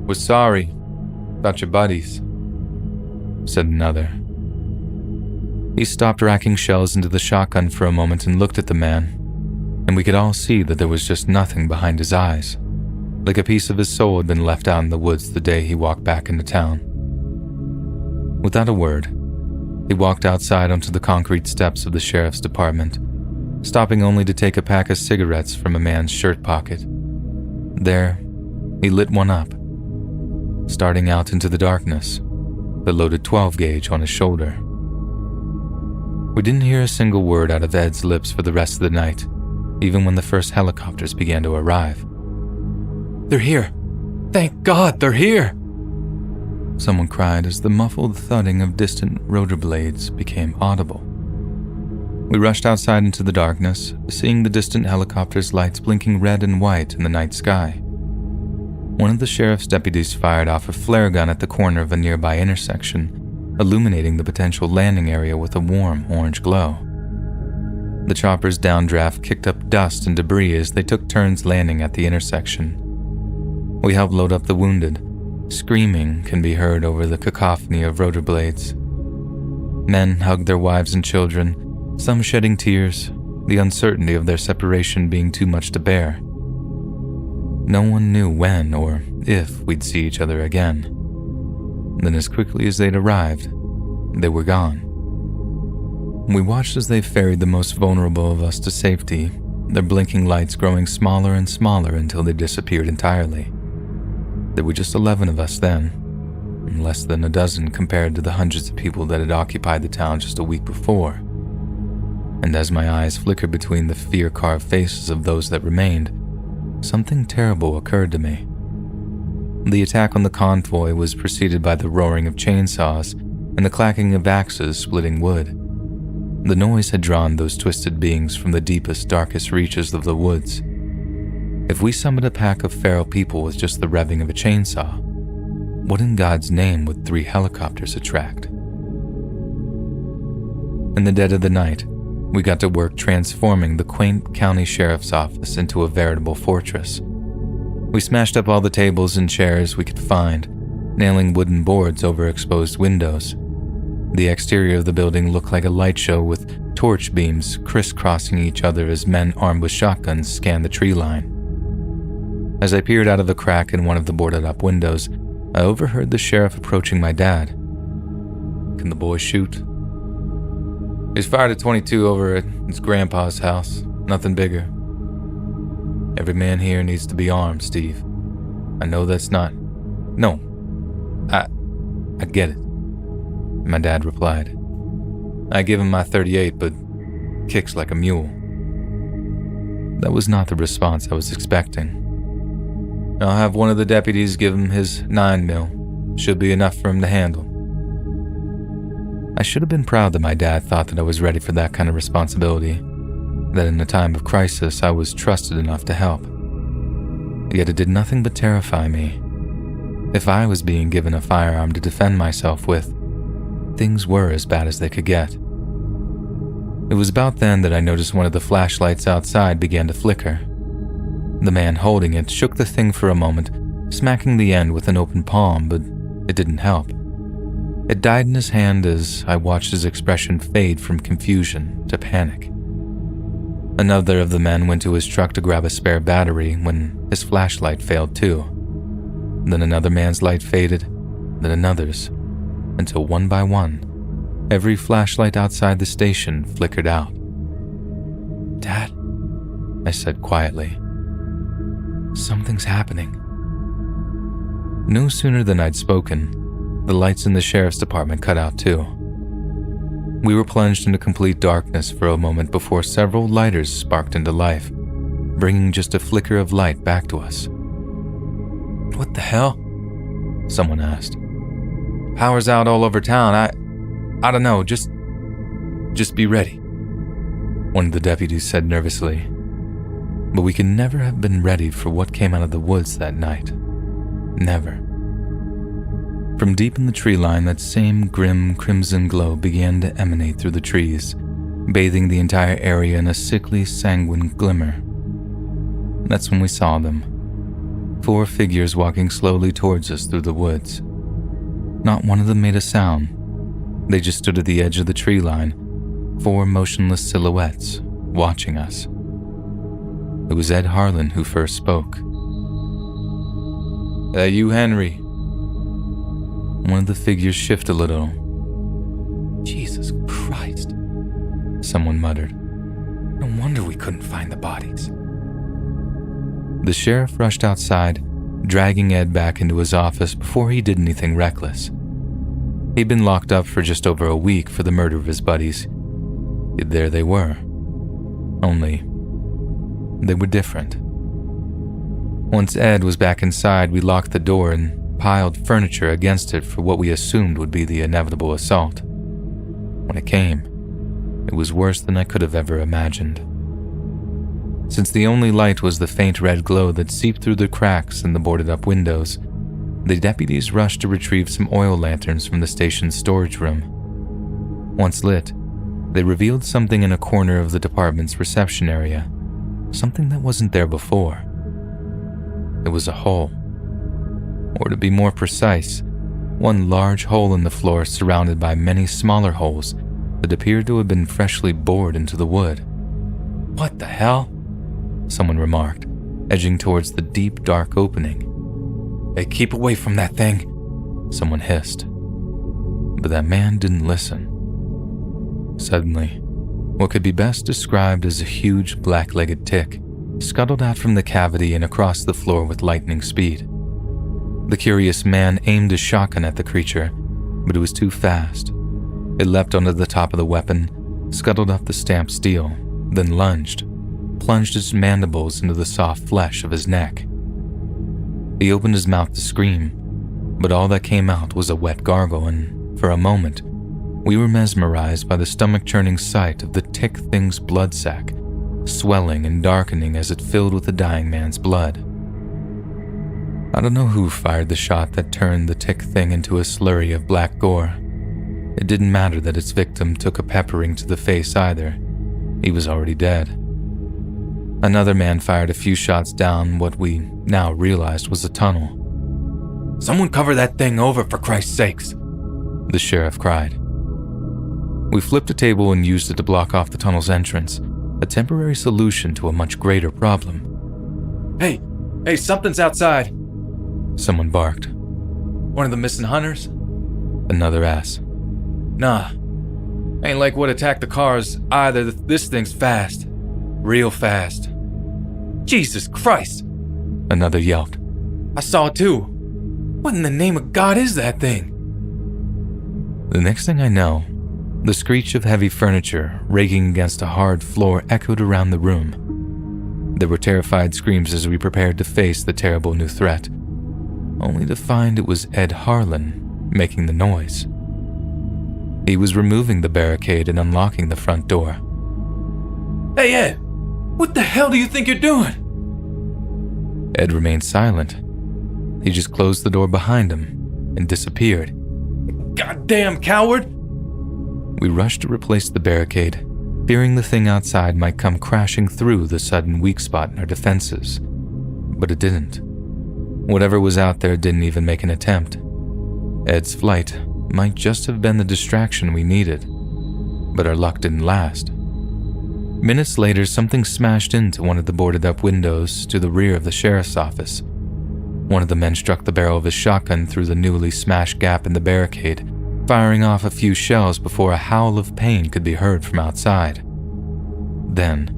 We're sorry about your buddies," said another. He stopped racking shells into the shotgun for a moment and looked at the man, and we could all see that there was just nothing behind his eyes, like a piece of his soul had been left out in the woods the day he walked back into town. Without a word, he walked outside onto the concrete steps of the sheriff's department, stopping only to take a pack of cigarettes from a man's shirt pocket. There, he lit one up, starting out into the darkness, the loaded 12-gauge on his shoulder. We didn't hear a single word out of Ed's lips for the rest of the night, even when the first helicopters began to arrive. "They're here! Thank God they're here!" someone cried as the muffled thudding of distant rotor blades became audible. We rushed outside into the darkness, seeing the distant helicopter's lights blinking red and white in the night sky. One of the sheriff's deputies fired off a flare gun at the corner of a nearby intersection, illuminating the potential landing area with a warm orange glow. The chopper's downdraft kicked up dust and debris as they took turns landing at the intersection. We helped load up the wounded. Screaming can be heard over the cacophony of rotor blades. Men hugged their wives and children, some shedding tears, the uncertainty of their separation being too much to bear. No one knew when or if we'd see each other again. Then as quickly as they'd arrived, they were gone. We watched as they ferried the most vulnerable of us to safety, their blinking lights growing smaller and smaller until they disappeared entirely. There were just 11 of us then, and less than a dozen compared to the hundreds of people that had occupied the town just a week before. And as my eyes flickered between the fear-carved faces of those that remained, something terrible occurred to me. The attack on the convoy was preceded by the roaring of chainsaws and the clacking of axes splitting wood. The noise had drawn those twisted beings from the deepest, darkest reaches of the woods. If we summoned a pack of feral people with just the revving of a chainsaw, what in God's name would 3 helicopters attract? In the dead of the night, we got to work transforming the quaint county sheriff's office into a veritable fortress. We smashed up all the tables and chairs we could find, nailing wooden boards over exposed windows. The exterior of the building looked like a light show with torch beams crisscrossing each other as men armed with shotguns scanned the tree line. As I peered out of a crack in one of the boarded-up windows, I overheard the sheriff approaching my dad. "Can the boy shoot?" "He's fired a .22 over at his grandpa's house. Nothing bigger." "Every man here needs to be armed, Steve. I know that's not..." "No, I get it," my dad replied. "I give him my .38, but kicks like a mule." That was not the response I was expecting. "I'll have one of the deputies give him his 9mm. Should be enough for him to handle." I should have been proud that my dad thought that I was ready for that kind of responsibility, that in a time of crisis I was trusted enough to help. Yet it did nothing but terrify me. If I was being given a firearm to defend myself with, things were as bad as they could get. It was about then that I noticed one of the flashlights outside began to flicker. The man holding it shook the thing for a moment, smacking the end with an open palm, but it didn't help. It died in his hand as I watched his expression fade from confusion to panic. Another of the men went to his truck to grab a spare battery when his flashlight failed too. Then another man's light faded, then another's, until one by one, every flashlight outside the station flickered out. "Dad," I said quietly, "something's happening." No sooner than I'd spoken, the lights in the sheriff's department cut out too. We were plunged into complete darkness for a moment before several lighters sparked into life, bringing just a flicker of light back to us. "What the hell?" someone asked. "Power's out all over town. I don't know, just be ready," one of the deputies said nervously. But we could never have been ready for what came out of the woods that night. Never. From deep in the tree line, that same grim crimson glow began to emanate through the trees, bathing the entire area in a sickly, sanguine glimmer. That's when we saw them. 4 figures walking slowly towards us through the woods. Not one of them made a sound. They just stood at the edge of the tree line, 4 motionless silhouettes, watching us. It was Ed Harlan who first spoke. "That you, Henry?" One of the figures shifted a little. "Jesus Christ," someone muttered. "No wonder we couldn't find the bodies." The sheriff rushed outside, dragging Ed back into his office before he did anything reckless. He'd been locked up for just over a week for the murder of his buddies. Yet there they were. Only, they were different. Once Ed was back inside, we locked the door and piled furniture against it for what we assumed would be the inevitable assault. When it came, it was worse than I could have ever imagined. Since the only light was the faint red glow that seeped through the cracks in the boarded-up windows, the deputies rushed to retrieve some oil lanterns from the station's storage room. Once lit, they revealed something in a corner of the department's reception area, something that wasn't there before. It was a hole. Or to be more precise, one large hole in the floor surrounded by many smaller holes that appeared to have been freshly bored into the wood. "What the hell?" someone remarked, edging towards the deep, dark opening. "Hey, keep away from that thing," someone hissed. But that man didn't listen. Suddenly, what could be best described as a huge black-legged tick scuttled out from the cavity and across the floor with lightning speed. The curious man aimed his shotgun at the creature, but it was too fast. It leapt onto the top of the weapon, scuttled up the stamped steel, then lunged, plunged its mandibles into the soft flesh of his neck. He opened his mouth to scream, but all that came out was a wet gargle, and for a moment, we were mesmerized by the stomach-churning sight of the tick thing's blood sac, swelling and darkening as it filled with the dying man's blood. I don't know who fired the shot that turned the tick thing into a slurry of black gore. It didn't matter that its victim took a peppering to the face either. He was already dead. Another man fired a few shots down what we now realized was a tunnel. "Someone cover that thing over, for Christ's sakes," the sheriff cried. We flipped a table and used it to block off the tunnel's entrance, a temporary solution to a much greater problem. Hey, something's outside," someone barked. "One of the missing hunters?" another asked. "Nah, ain't like what attacked the cars either. This thing's fast. Real fast." "Jesus Christ," another yelped. "I saw it too. What in the name of God is that thing?" The next thing I know, the screech of heavy furniture raking against a hard floor echoed around the room. There were terrified screams as we prepared to face the terrible new threat, only to find it was Ed Harlan making the noise. He was removing the barricade and unlocking the front door. "Hey, Ed! What the hell do you think you're doing?" Ed remained silent. He just closed the door behind him and disappeared. "Goddamn coward!" We rushed to replace the barricade, fearing the thing outside might come crashing through the sudden weak spot in our defenses. But it didn't. Whatever was out there didn't even make an attempt. Ed's flight might just have been the distraction we needed, but our luck didn't last. Minutes later, something smashed into one of the boarded-up windows to the rear of the sheriff's office. One of the men struck the barrel of his shotgun through the newly smashed gap in the barricade, firing off a few shells before a howl of pain could be heard from outside. Then,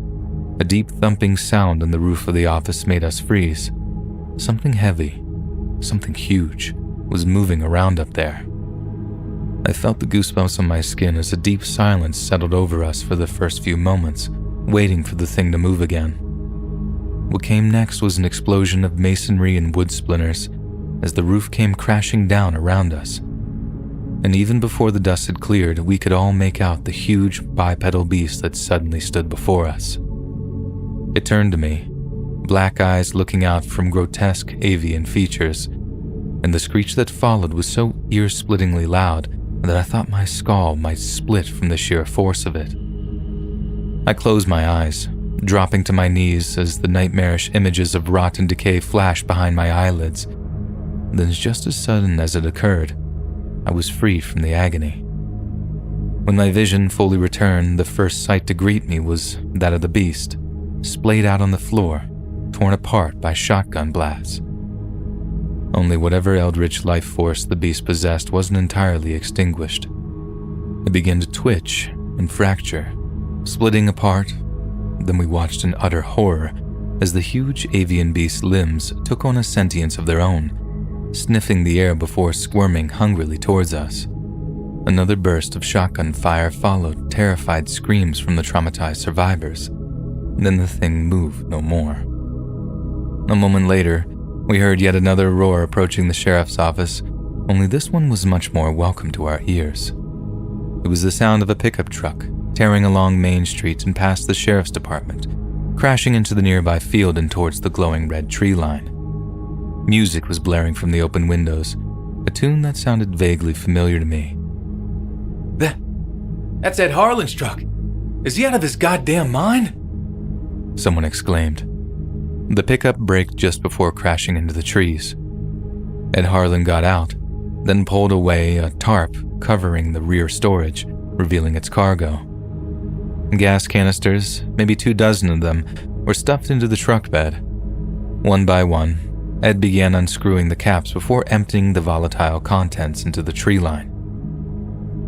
a deep thumping sound on the roof of the office made us freeze. Something heavy, something huge, was moving around up there. I felt the goosebumps on my skin as a deep silence settled over us for the first few moments, waiting for the thing to move again. What came next was an explosion of masonry and wood splinters as the roof came crashing down around us. And even before the dust had cleared, we could all make out the huge bipedal beast that suddenly stood before us. It turned to me, black eyes looking out from grotesque avian features, and the screech that followed was so ear-splittingly loud that I thought my skull might split from the sheer force of it. I closed my eyes, dropping to my knees as the nightmarish images of rot and decay flashed behind my eyelids. Then, just as sudden as it occurred, I was freed from the agony. When my vision fully returned, the first sight to greet me was that of the beast, splayed out on the floor, torn apart by shotgun blasts. Only whatever eldritch life force the beast possessed wasn't entirely extinguished. It began to twitch and fracture, splitting apart. Then we watched in utter horror as the huge avian beast's limbs took on a sentience of their own, sniffing the air before squirming hungrily towards us. Another burst of shotgun fire followed terrified screams from the traumatized survivors. Then the thing moved no more. A moment later, we heard yet another roar approaching the sheriff's office, only this one was much more welcome to our ears. It was the sound of a pickup truck tearing along Main Street and past the sheriff's department, crashing into the nearby field and towards the glowing red tree line. Music was blaring from the open windows, a tune that sounded vaguely familiar to me. That's Ed Harlan's truck. Is he out of his goddamn mind? Someone exclaimed. The pickup braked just before crashing into the trees. Ed Harlan got out, then pulled away a tarp covering the rear storage, revealing its cargo. Gas canisters, maybe 24 of them, were stuffed into the truck bed. One by one, Ed began unscrewing the caps before emptying the volatile contents into the tree line.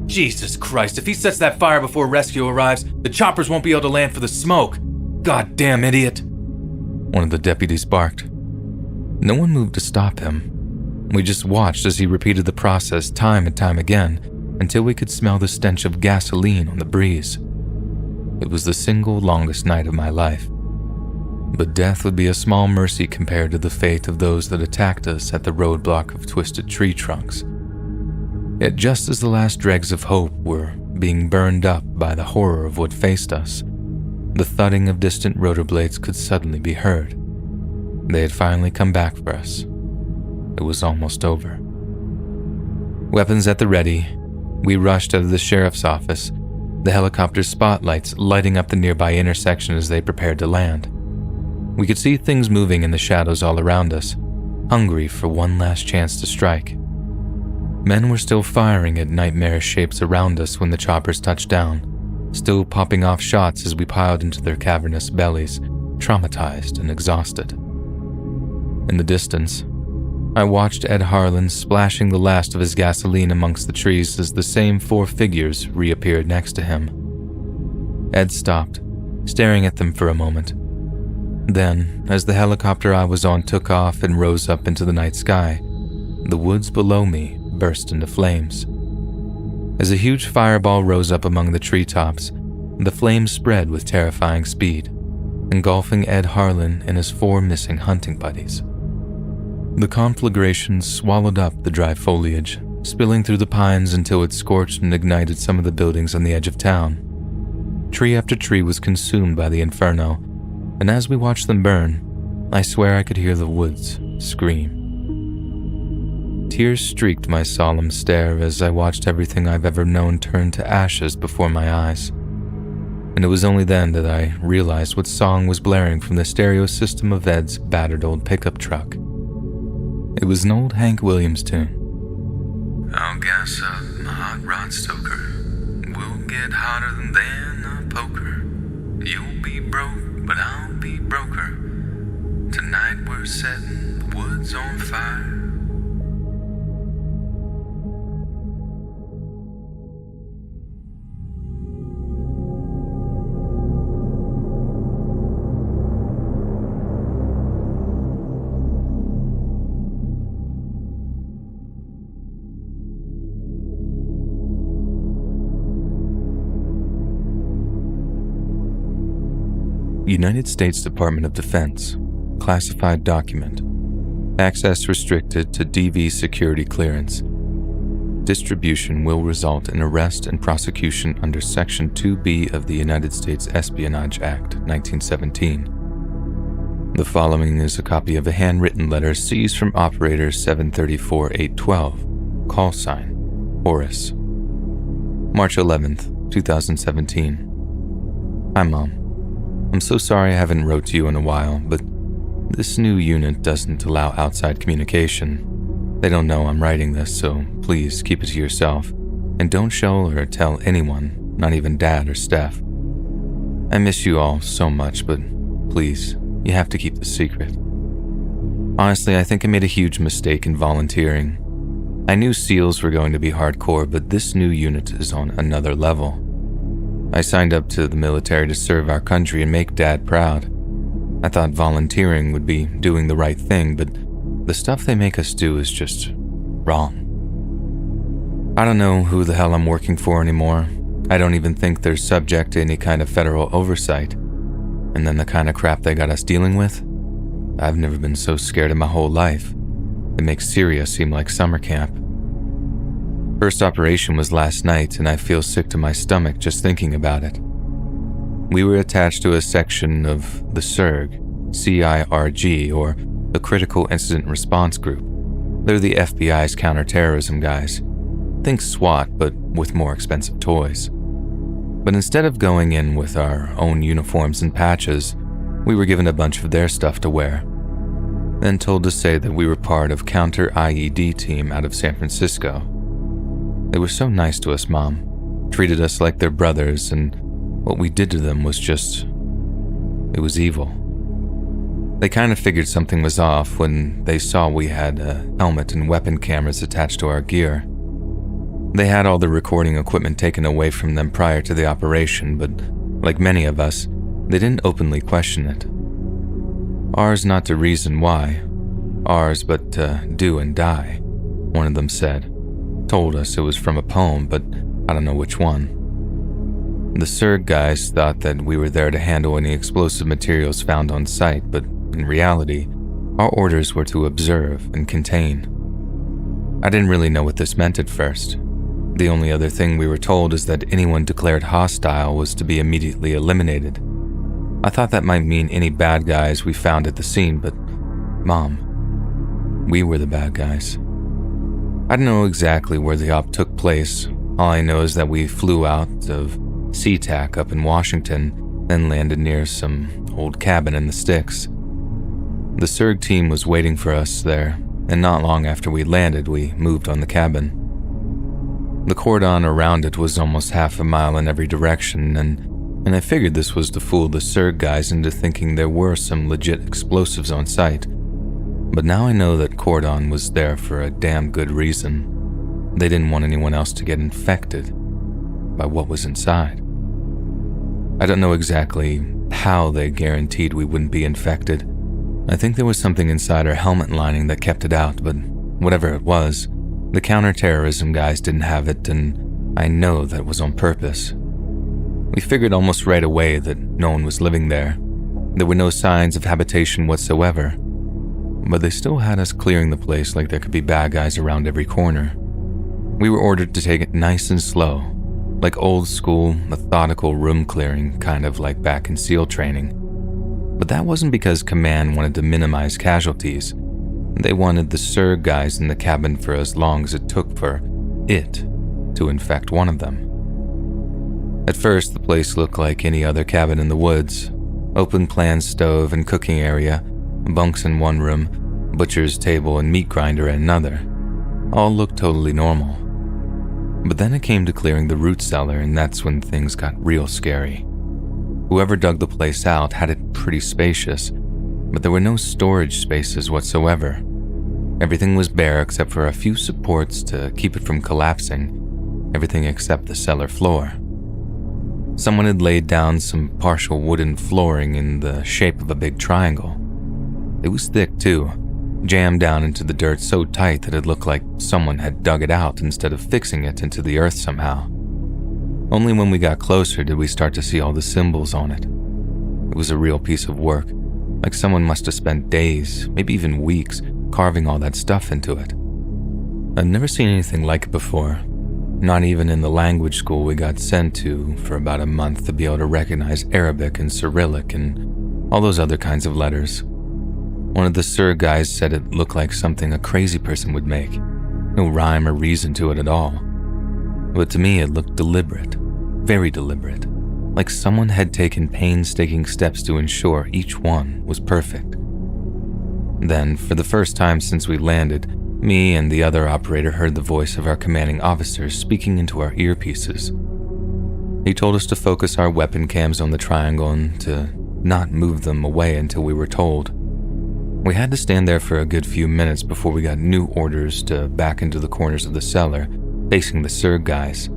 Jesus Christ, if he sets that fire before rescue arrives, the choppers won't be able to land for the smoke. Goddamn idiot. One of the deputies barked. No one moved to stop him. We just watched as he repeated the process time and time again until we could smell the stench of gasoline on the breeze. It was the single longest night of my life. But death would be a small mercy compared to the fate of those that attacked us at the roadblock of twisted tree trunks. Yet just as the last dregs of hope were being burned up by the horror of what faced us, the thudding of distant rotor blades could suddenly be heard. They had finally come back for us. It was almost over. Weapons at the ready, we rushed out of the sheriff's office, the helicopter's spotlights lighting up the nearby intersection as they prepared to land. We could see things moving in the shadows all around us, hungry for one last chance to strike. Men were still firing at nightmarish shapes around us when the choppers touched down, still popping off shots as we piled into their cavernous bellies, traumatized and exhausted. In the distance, I watched Ed Harlan splashing the last of his gasoline amongst the trees as the same 4 figures reappeared next to him. Ed stopped, staring at them for a moment. Then, as the helicopter I was on took off and rose up into the night sky, the woods below me burst into flames. As a huge fireball rose up among the treetops, the flames spread with terrifying speed, engulfing Ed Harlan and his 4 missing hunting buddies. The conflagration swallowed up the dry foliage, spilling through the pines until it scorched and ignited some of the buildings on the edge of town. Tree after tree was consumed by the inferno, and as we watched them burn, I swear I could hear the woods scream. Tears streaked my solemn stare as I watched everything I've ever known turn to ashes before my eyes. And it was only then that I realized what song was blaring from the stereo system of Ed's battered old pickup truck. It was an old Hank Williams tune. I'll gas up my hot rod stoker. We'll get hotter than a poker. You'll be broke, but I'll be broker. Tonight we're setting the woods on fire. United States Department of Defense. Classified document. Access restricted to DV security clearance. Distribution will result in arrest and prosecution under Section 2B of the United States Espionage Act, 1917. The following is a copy of a handwritten letter seized from Operator 734-812, call sign, Horace. March 11th, 2017. Hi, Mom. I'm so sorry I haven't wrote to you in a while, but this new unit doesn't allow outside communication. They don't know I'm writing this, so please keep it to yourself, and don't show or tell anyone, not even Dad or Steph. I miss you all so much, but please, you have to keep this secret. Honestly, I think I made a huge mistake in volunteering. I knew SEALs were going to be hardcore, but this new unit is on another level. I signed up to the military to serve our country and make Dad proud. I thought volunteering would be doing the right thing, but the stuff they make us do is just wrong. I don't know who the hell I'm working for anymore. I don't even think they're subject to any kind of federal oversight. And then the kind of crap they got us dealing with? I've never been so scared in my whole life. It makes Syria seem like summer camp. First operation was last night, and I feel sick to my stomach just thinking about it. We were attached to a section of the CIRG, CIRG, or the Critical Incident Response Group. They're the FBI's counterterrorism guys. Think SWAT, but with more expensive toys. But instead of going in with our own uniforms and patches, we were given a bunch of their stuff to wear, then told to say that we were part of counter-IED team out of San Francisco. They were so nice to us, Mom, treated us like their brothers, and what we did to them was just... it was evil. They kind of figured something was off when they saw we had a helmet and weapon cameras attached to our gear. They had all the recording equipment taken away from them prior to the operation, but like many of us, they didn't openly question it. Ours not to reason why, ours but to do and die, one of them said. Told us it was from a poem, but I don't know which one. The CIRG guys thought that we were there to handle any explosive materials found on site, but in reality, our orders were to observe and contain. I didn't really know what this meant at first. The only other thing we were told is that anyone declared hostile was to be immediately eliminated. I thought that might mean any bad guys we found at the scene, but Mom, we were the bad guys. I don't know exactly where the op took place. All I know is that we flew out of SeaTac up in Washington, then landed near some old cabin in the sticks. The CIRG team was waiting for us there, and not long after we landed, we moved on the cabin. The cordon around it was almost half a mile in every direction, and I figured this was to fool the CIRG guys into thinking there were some legit explosives on site. But now I know that cordon was there for a damn good reason. They didn't want anyone else to get infected by what was inside. I don't know exactly how they guaranteed we wouldn't be infected. I think there was something inside our helmet lining that kept it out, but whatever it was, the counterterrorism guys didn't have it, and I know that was on purpose. We figured almost right away that no one was living there. There were no signs of habitation whatsoever. But they still had us clearing the place like there could be bad guys around every corner. We were ordered to take it nice and slow, like old school, methodical room clearing, kind of like back in SEAL training. But that wasn't because command wanted to minimize casualties. They wanted the CIRG guys in the cabin for as long as it took for it to infect one of them. At first, the place looked like any other cabin in the woods. Open plan stove and cooking area, bunks in one room, butcher's table and meat grinder in another. All looked totally normal. But then it came to clearing the root cellar, and that's when things got real scary. Whoever dug the place out had it pretty spacious, but there were no storage spaces whatsoever. Everything was bare except for a few supports to keep it from collapsing, everything except the cellar floor. Someone had laid down some partial wooden flooring in the shape of a big triangle. It was thick too, jammed down into the dirt so tight that it looked like someone had dug it out instead of fixing it into the earth somehow. Only when we got closer did we start to see all the symbols on it. It was a real piece of work, like someone must have spent days, maybe even weeks, carving all that stuff into it. I'd never seen anything like it before, not even in the language school we got sent to for about a month to be able to recognize Arabic and Cyrillic and all those other kinds of letters. One of the Sir guys said it looked like something a crazy person would make, no rhyme or reason to it at all. But to me it looked deliberate, very deliberate, like someone had taken painstaking steps to ensure each one was perfect. Then, for the first time since we landed, me and the other operator heard the voice of our commanding officer speaking into our earpieces. He told us to focus our weapon cams on the triangle and to not move them away until we were told. We had to stand there for a good few minutes before we got new orders to back into the corners of the cellar, facing the Sir guys.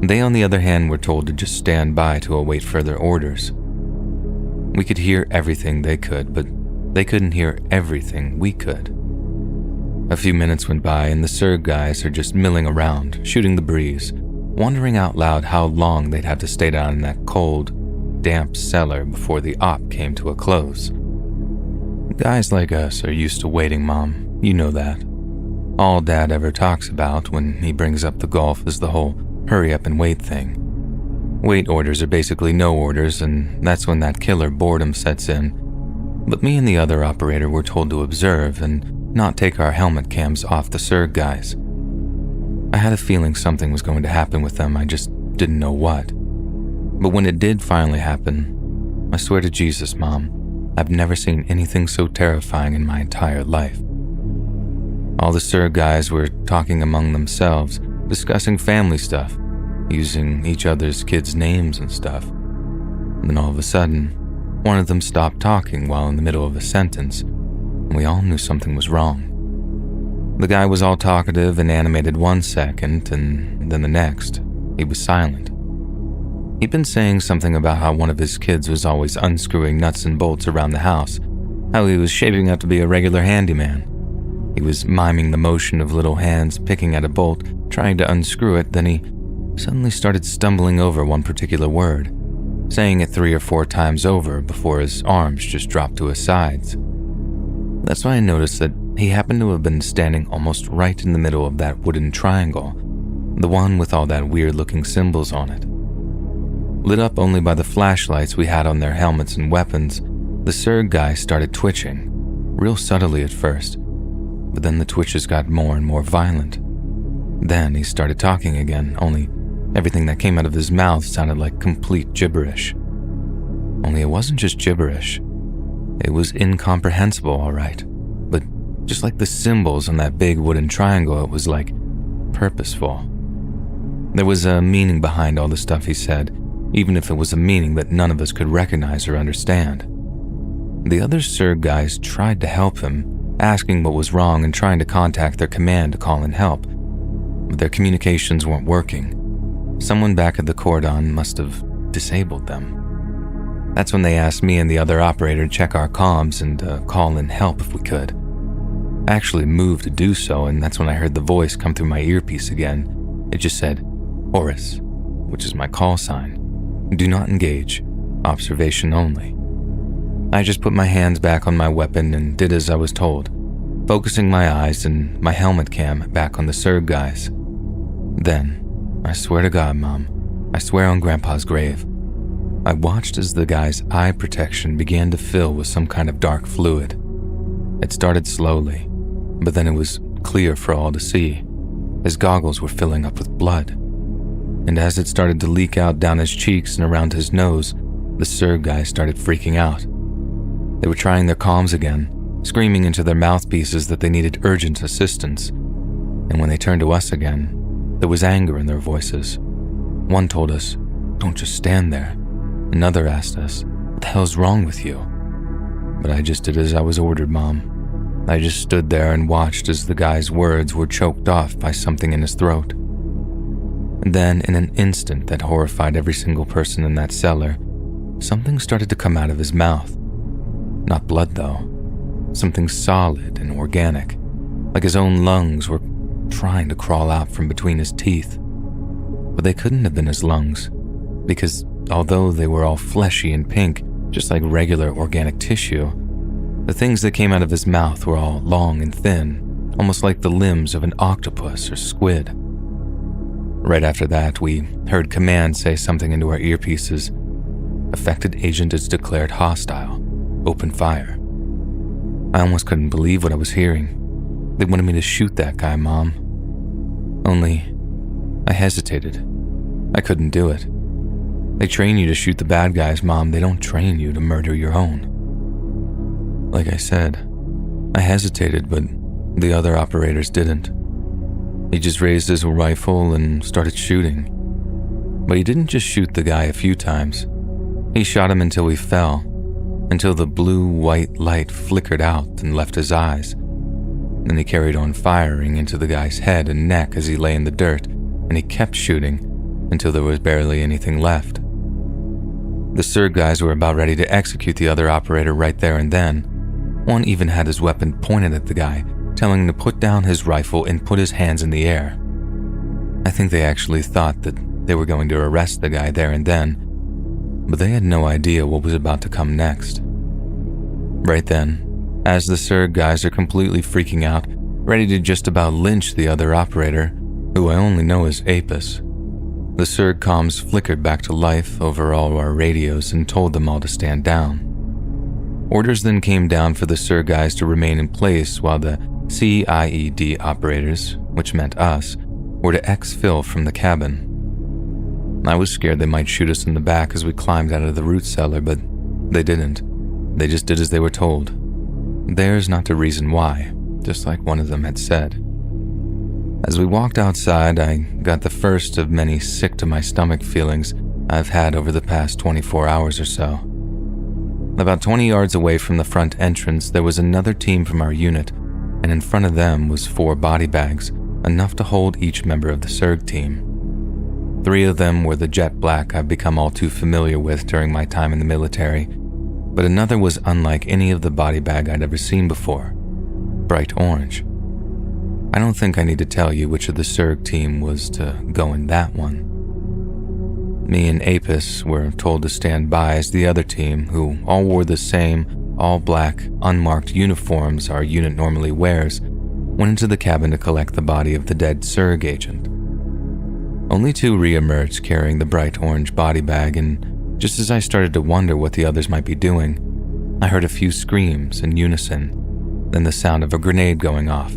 They, on the other hand, were told to just stand by to await further orders. We could hear everything they could, but they couldn't hear everything we could. A few minutes went by and the Sir guys are just milling around, shooting the breeze, wondering out loud how long they'd have to stay down in that cold, damp cellar before the op came to a close. Guys like us are used to waiting, Mom. You know that. All Dad ever talks about when he brings up the golf is the whole hurry up and wait thing. Wait orders are basically no orders, and that's when that killer boredom sets in. But me and the other operator were told to observe and not take our helmet cams off the Sir guys. I had a feeling something was going to happen with them, I just didn't know what. But when it did finally happen, I swear to Jesus, Mom, I've never seen anything so terrifying in my entire life. All the Sir guys were talking among themselves, discussing family stuff, using each other's kids' names and stuff. And then all of a sudden, one of them stopped talking while in the middle of a sentence, and we all knew something was wrong. The guy was all talkative and animated 1 second, and then the next, he was silent. He'd been saying something about how one of his kids was always unscrewing nuts and bolts around the house, how he was shaping up to be a regular handyman. He was miming the motion of little hands picking at a bolt, trying to unscrew it, then he suddenly started stumbling over one particular word, saying it 3 or 4 times over before his arms just dropped to his sides. That's why I noticed that he happened to have been standing almost right in the middle of that wooden triangle, the one with all that weird-looking symbols on it. Lit up only by the flashlights we had on their helmets and weapons, the Sir guy started twitching, real subtly at first, but then the twitches got more and more violent. Then he started talking again, only everything that came out of his mouth sounded like complete gibberish. Only it wasn't just gibberish. It was incomprehensible, all right, but just like the symbols on that big wooden triangle, it was like purposeful. There was a meaning behind all the stuff he said, even if it was a meaning that none of us could recognize or understand. The other Sir guys tried to help him, asking what was wrong and trying to contact their command to call in help, but their communications weren't working. Someone back at the cordon must have disabled them. That's when they asked me and the other operator to check our comms and call in help if we could. I actually moved to do so, and that's when I heard the voice come through my earpiece again. It just said, Horus, which is my call sign. Do not engage. Observation only. I just put my hands back on my weapon and did as I was told, focusing my eyes and my helmet cam back on the Sir guys. Then, I swear to God, Mom, I swear on Grandpa's grave, I watched as the guy's eye protection began to fill with some kind of dark fluid. It started slowly, but then it was clear for all to see. His goggles were filling up with blood. And as it started to leak out down his cheeks and around his nose, the Sir guy started freaking out. They were trying their comms again, screaming into their mouthpieces that they needed urgent assistance. And when they turned to us again, there was anger in their voices. One told us, "Don't just stand there." Another asked us, "What the hell's wrong with you?" But I just did as I was ordered, Mom. I just stood there and watched as the guy's words were choked off by something in his throat. And then, in an instant that horrified every single person in that cellar, something started to come out of his mouth. Not blood, though. Something solid and organic, like his own lungs were trying to crawl out from between his teeth. But they couldn't have been his lungs, because although they were all fleshy and pink, just like regular organic tissue. The things that came out of his mouth were all long and thin, almost like the limbs of an octopus or squid. Right after that, we heard Command say something into our earpieces. Affected agent is declared hostile. Open fire. I almost couldn't believe what I was hearing. They wanted me to shoot that guy, Mom. Only, I hesitated. I couldn't do it. They train you to shoot the bad guys, Mom. They don't train you to murder your own. Like I said, I hesitated, but the other operators didn't. He just raised his rifle and started shooting. But he didn't just shoot the guy a few times. He shot him until he fell, until the blue-white light flickered out and left his eyes. Then he carried on firing into the guy's head and neck as he lay in the dirt, and he kept shooting until there was barely anything left. The SIRG guys were about ready to execute the other operator right there and then. One even had his weapon pointed at the guy, telling him to put down his rifle and put his hands in the air. I think they actually thought that they were going to arrest the guy there and then, but they had no idea what was about to come next. Right then, as the SIRG guys are completely freaking out, ready to just about lynch the other operator, who I only know as Apis, the SIRG comms flickered back to life over all our radios and told them all to stand down. Orders then came down for the SIRG guys to remain in place while the CIED operators, which meant us, were to exfil from the cabin. I was scared they might shoot us in the back as we climbed out of the root cellar, but they didn't. They just did as they were told. Theirs not to reason why, just like one of them had said. As we walked outside, I got the first of many sick-to-my-stomach feelings I've had over the past 24 hours or so. About 20 yards away from the front entrance, there was another team from our unit, and in front of them was 4 body bags, enough to hold each member of the SIRG team. 3 of them were the jet black I've become all too familiar with during my time in the military, but another was unlike any of the body bag I'd ever seen before, bright orange. I don't think I need to tell you which of the SIRG team was to go in that one. Me and Apis were told to stand by as the other team, who all wore the same all-black, unmarked uniforms our unit normally wears, went into the cabin to collect the body of the dead SIRG agent. Only 2 re-emerged carrying the bright orange body bag, and just as I started to wonder what the others might be doing, I heard a few screams in unison, then the sound of a grenade going off.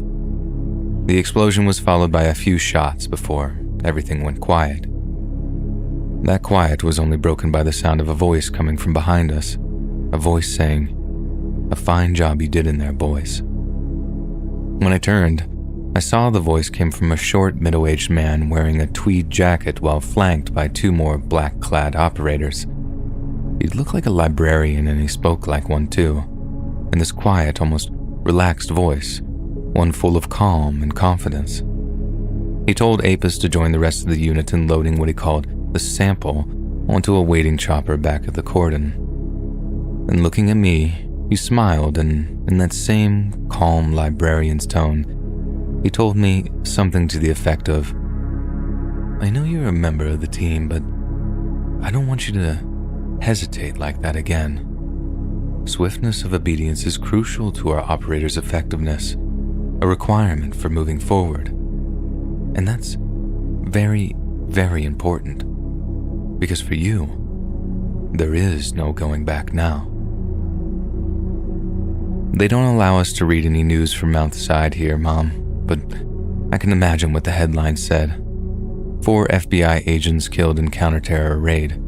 The explosion was followed by a few shots before everything went quiet. That quiet was only broken by the sound of a voice coming from behind us, a voice saying, "A fine job you did in there, boys." When I turned, I saw the voice came from a short, middle-aged man wearing a tweed jacket while flanked by 2 more black-clad operators. He looked like a librarian and he spoke like one too, in this quiet, almost relaxed voice, one full of calm and confidence. He told Apis to join the rest of the unit in loading what he called the sample onto a waiting chopper back at the cordon. And looking at me, he smiled, and in that same calm librarian's tone, he told me something to the effect of, "I know you're a member of the team, but I don't want you to hesitate like that again. Swiftness of obedience is crucial to our operators' effectiveness, a requirement for moving forward. And that's very, very important. Because for you, there is no going back now." They don't allow us to read any news from outside here, Mom, but I can imagine what the headline said. 4 FBI agents killed in counter-terror raid.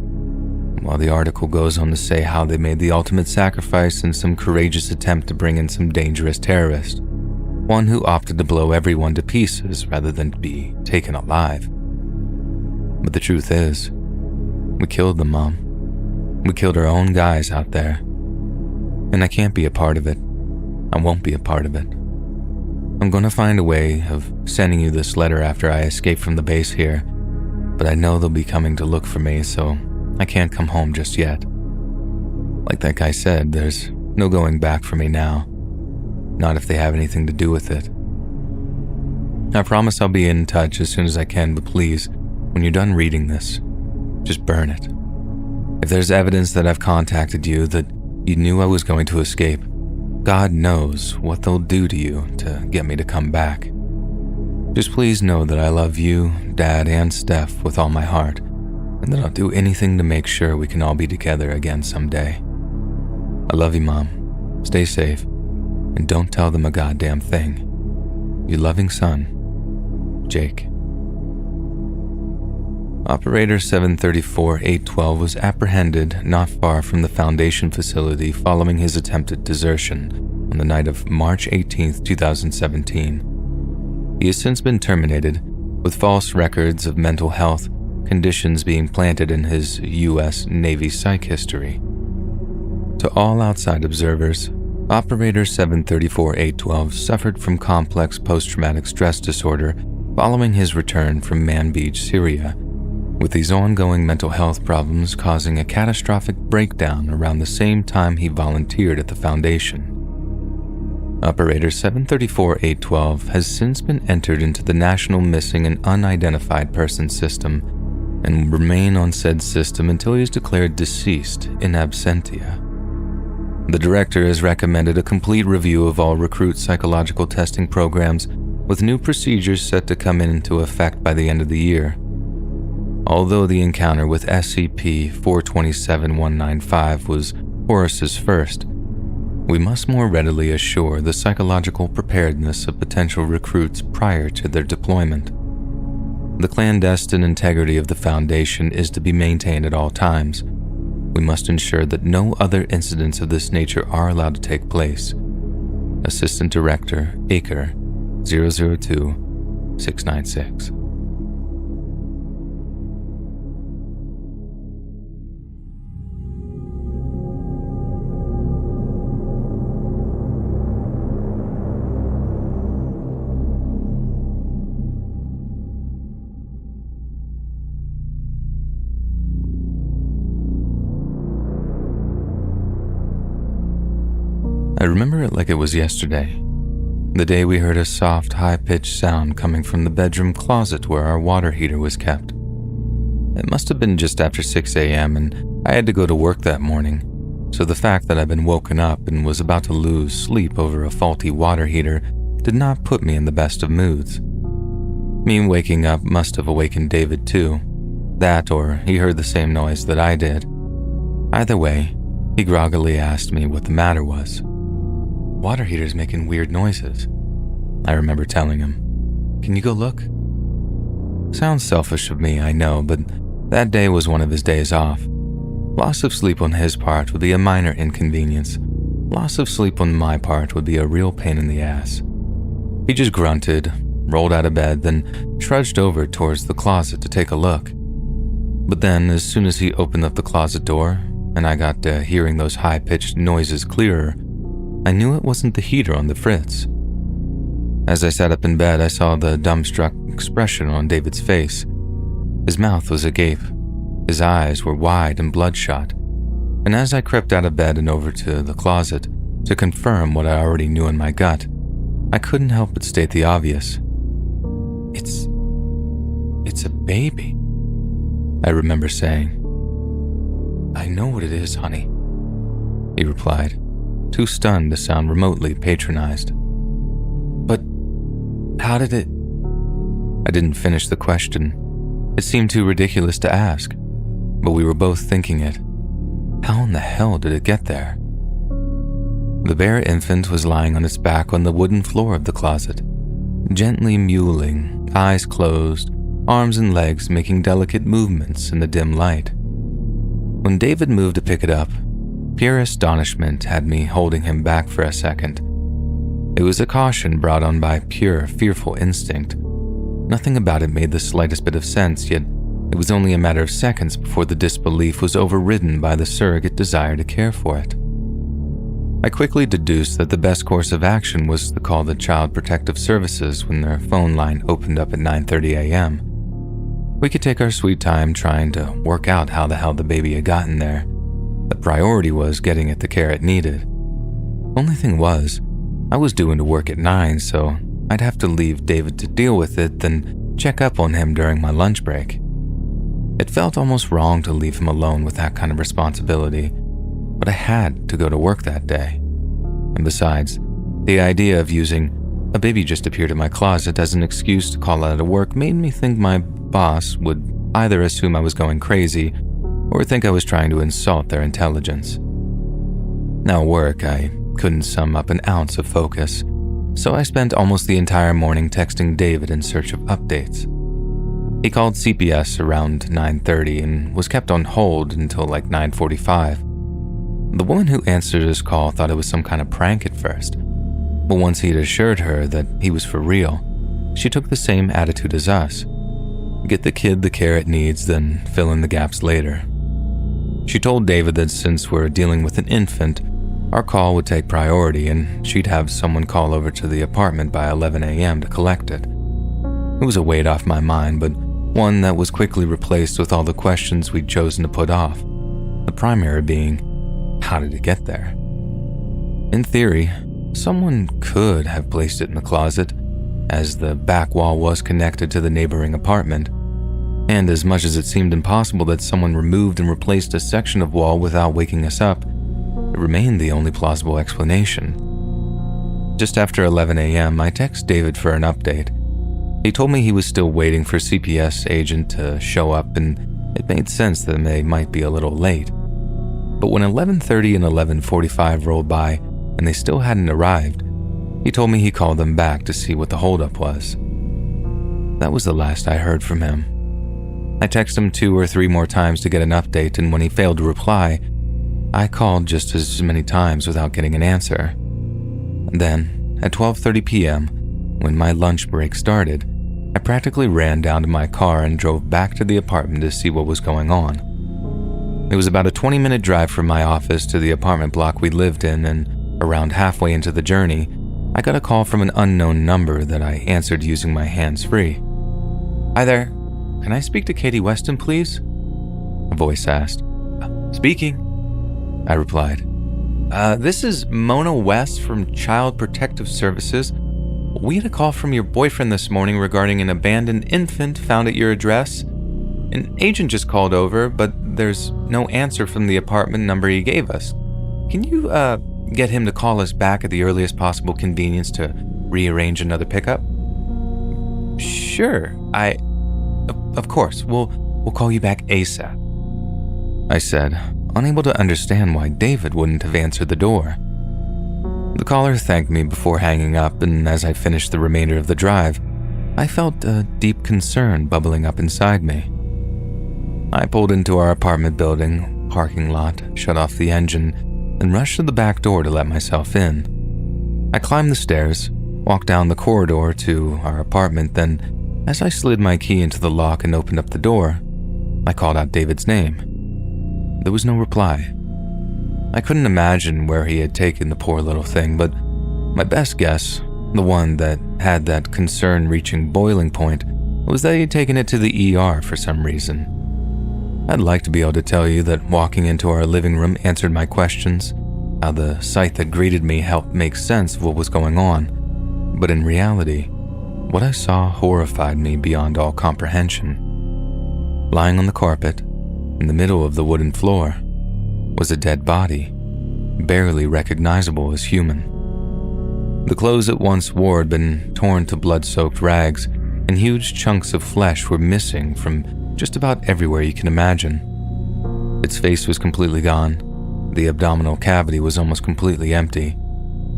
While the article goes on to say how they made the ultimate sacrifice in some courageous attempt to bring in some dangerous terrorist, one who opted to blow everyone to pieces rather than be taken alive. But the truth is, we killed them, Mom. We killed our own guys out there. And I can't be a part of it. I won't be a part of it. I'm going to find a way of sending you this letter after I escape from the base here, but I know they'll be coming to look for me, so I can't come home just yet. Like that guy said, there's no going back for me now. Not if they have anything to do with it. I promise I'll be in touch as soon as I can, but please, when you're done reading this, just burn it. If there's evidence that I've contacted you, that you knew I was going to escape, God knows what they'll do to you to get me to come back. Just please know that I love you, Dad, and Steph with all my heart, and that I'll do anything to make sure we can all be together again someday. I love you, Mom. Stay safe, and don't tell them a goddamn thing. Your loving son, Jake. Operator 734-812 was apprehended not far from the Foundation facility following his attempted desertion on the night of March 18, 2017. He has since been terminated, with false records of mental health conditions being planted in his U.S. Navy psych history. To all outside observers, Operator 734-812 suffered from complex post-traumatic stress disorder following his return from Manbij, Syria, with these ongoing mental health problems causing a catastrophic breakdown around the same time he volunteered at the Foundation. Operator 734-812 has since been entered into the National Missing and Unidentified Persons System and will remain on said system until he is declared deceased in absentia. The director has recommended a complete review of all recruit psychological testing programs, with new procedures set to come into effect by the end of the year. Although the encounter with SCP-427195 was Horace's first, we must more readily assure the psychological preparedness of potential recruits prior to their deployment. The clandestine integrity of the Foundation is to be maintained at all times. We must ensure that no other incidents of this nature are allowed to take place. Assistant Director, Acre, 002-696. I remember it like it was yesterday, the day we heard a soft, high-pitched sound coming from the bedroom closet where our water heater was kept. It must have been just after 6 a.m. and I had to go to work that morning, so the fact that I'd been woken up and was about to lose sleep over a faulty water heater did not put me in the best of moods. Me waking up must have awakened David too. That, or he heard the same noise that I did. Either way, he groggily asked me what the matter was. Water heater's making weird noises, I remember telling him. Can you go look? Sounds selfish of me, I know, but that day was one of his days off. Loss of sleep on his part would be a minor inconvenience. Loss of sleep on my part would be a real pain in the ass. He just grunted, rolled out of bed, then trudged over towards the closet to take a look. But then, as soon as he opened up the closet door, and I got to hearing those high-pitched noises clearer, I knew it wasn't the heater on the fritz. As I sat up in bed, I saw the dumbstruck expression on David's face. His mouth was agape. His eyes were wide and bloodshot. And as I crept out of bed and over to the closet to confirm what I already knew in my gut, I couldn't help but state the obvious. It's a baby, I remember saying. I know what it is, honey, he replied, too stunned to sound remotely patronized. But how did it... I didn't finish the question. It seemed too ridiculous to ask, but we were both thinking it. How in the hell did it get there? The bare infant was lying on its back on the wooden floor of the closet, gently mewling, eyes closed, arms and legs making delicate movements in the dim light. When David moved to pick it up, pure astonishment had me holding him back for a second. It was a caution brought on by pure, fearful instinct. Nothing about it made the slightest bit of sense, yet it was only a matter of seconds before the disbelief was overridden by the surrogate desire to care for it. I quickly deduced that the best course of action was to call the Child Protective Services when their phone line opened up at 9:30 a.m. We could take our sweet time trying to work out how the hell the baby had gotten there. The priority was getting it the care it needed. Only thing was, I was due into work at 9, so I'd have to leave David to deal with it, then check up on him during my lunch break. It felt almost wrong to leave him alone with that kind of responsibility, but I had to go to work that day. And besides, the idea of using "a baby just appeared in my closet" as an excuse to call out of work made me think my boss would either assume I was going crazy or think I was trying to insult their intelligence. Now at work, I couldn't sum up an ounce of focus, so I spent almost the entire morning texting David in search of updates. He called CPS around 9:30 and was kept on hold until like 9:45. The woman who answered his call thought it was some kind of prank at first, but once he'd assured her that he was for real, she took the same attitude as us. Get the kid the care it needs, then fill in the gaps later. She told David that since we're dealing with an infant, our call would take priority and she'd have someone call over to the apartment by 11 a.m. to collect it. It was a weight off my mind, but one that was quickly replaced with all the questions we'd chosen to put off, the primary being, how did it get there? In theory, someone could have placed it in the closet, as the back wall was connected to the neighboring apartment, and as much as it seemed impossible that someone removed and replaced a section of wall without waking us up, it remained the only plausible explanation. Just after 11 a.m., I texted David for an update. He told me he was still waiting for CPS agent to show up, and it made sense that they might be a little late. But when 11:30 and 11:45 rolled by and they still hadn't arrived, he told me he called them back to see what the holdup was. That was the last I heard from him. I texted him 2 or 3 more times to get an update, and when he failed to reply, I called just as many times without getting an answer. Then, at 12:30 p.m., when my lunch break started, I practically ran down to my car and drove back to the apartment to see what was going on. It was about a 20-minute drive from my office to the apartment block we lived in, and around halfway into the journey, I got a call from an unknown number that I answered using my hands-free. "Hi there. Can I speak to Katie Weston, please?" a voice asked. "Speaking," I replied. This is Mona West from Child Protective Services. We had a call from your boyfriend this morning regarding an abandoned infant found at your address. An agent just called over, but there's no answer from the apartment number he gave us. Can you get him to call us back at the earliest possible convenience to rearrange another pickup?" "Sure, of course, we'll call you back ASAP," I said, unable to understand why David wouldn't have answered the door. The caller thanked me before hanging up, and as I finished the remainder of the drive, I felt a deep concern bubbling up inside me. I pulled into our apartment building parking lot, shut off the engine, and rushed to the back door to let myself in. I climbed the stairs, walked down the corridor to our apartment, then, as I slid my key into the lock and opened up the door, I called out David's name. There was no reply. I couldn't imagine where he had taken the poor little thing, but my best guess, the one that had that concern reaching boiling point, was that he had taken it to the ER for some reason. I'd like to be able to tell you that walking into our living room answered my questions, how the sight that greeted me helped make sense of what was going on, but in reality, what I saw horrified me beyond all comprehension. Lying on the carpet, in the middle of the wooden floor, was a dead body, barely recognizable as human. The clothes it once wore had been torn to blood-soaked rags, and huge chunks of flesh were missing from just about everywhere you can imagine. Its face was completely gone, the abdominal cavity was almost completely empty,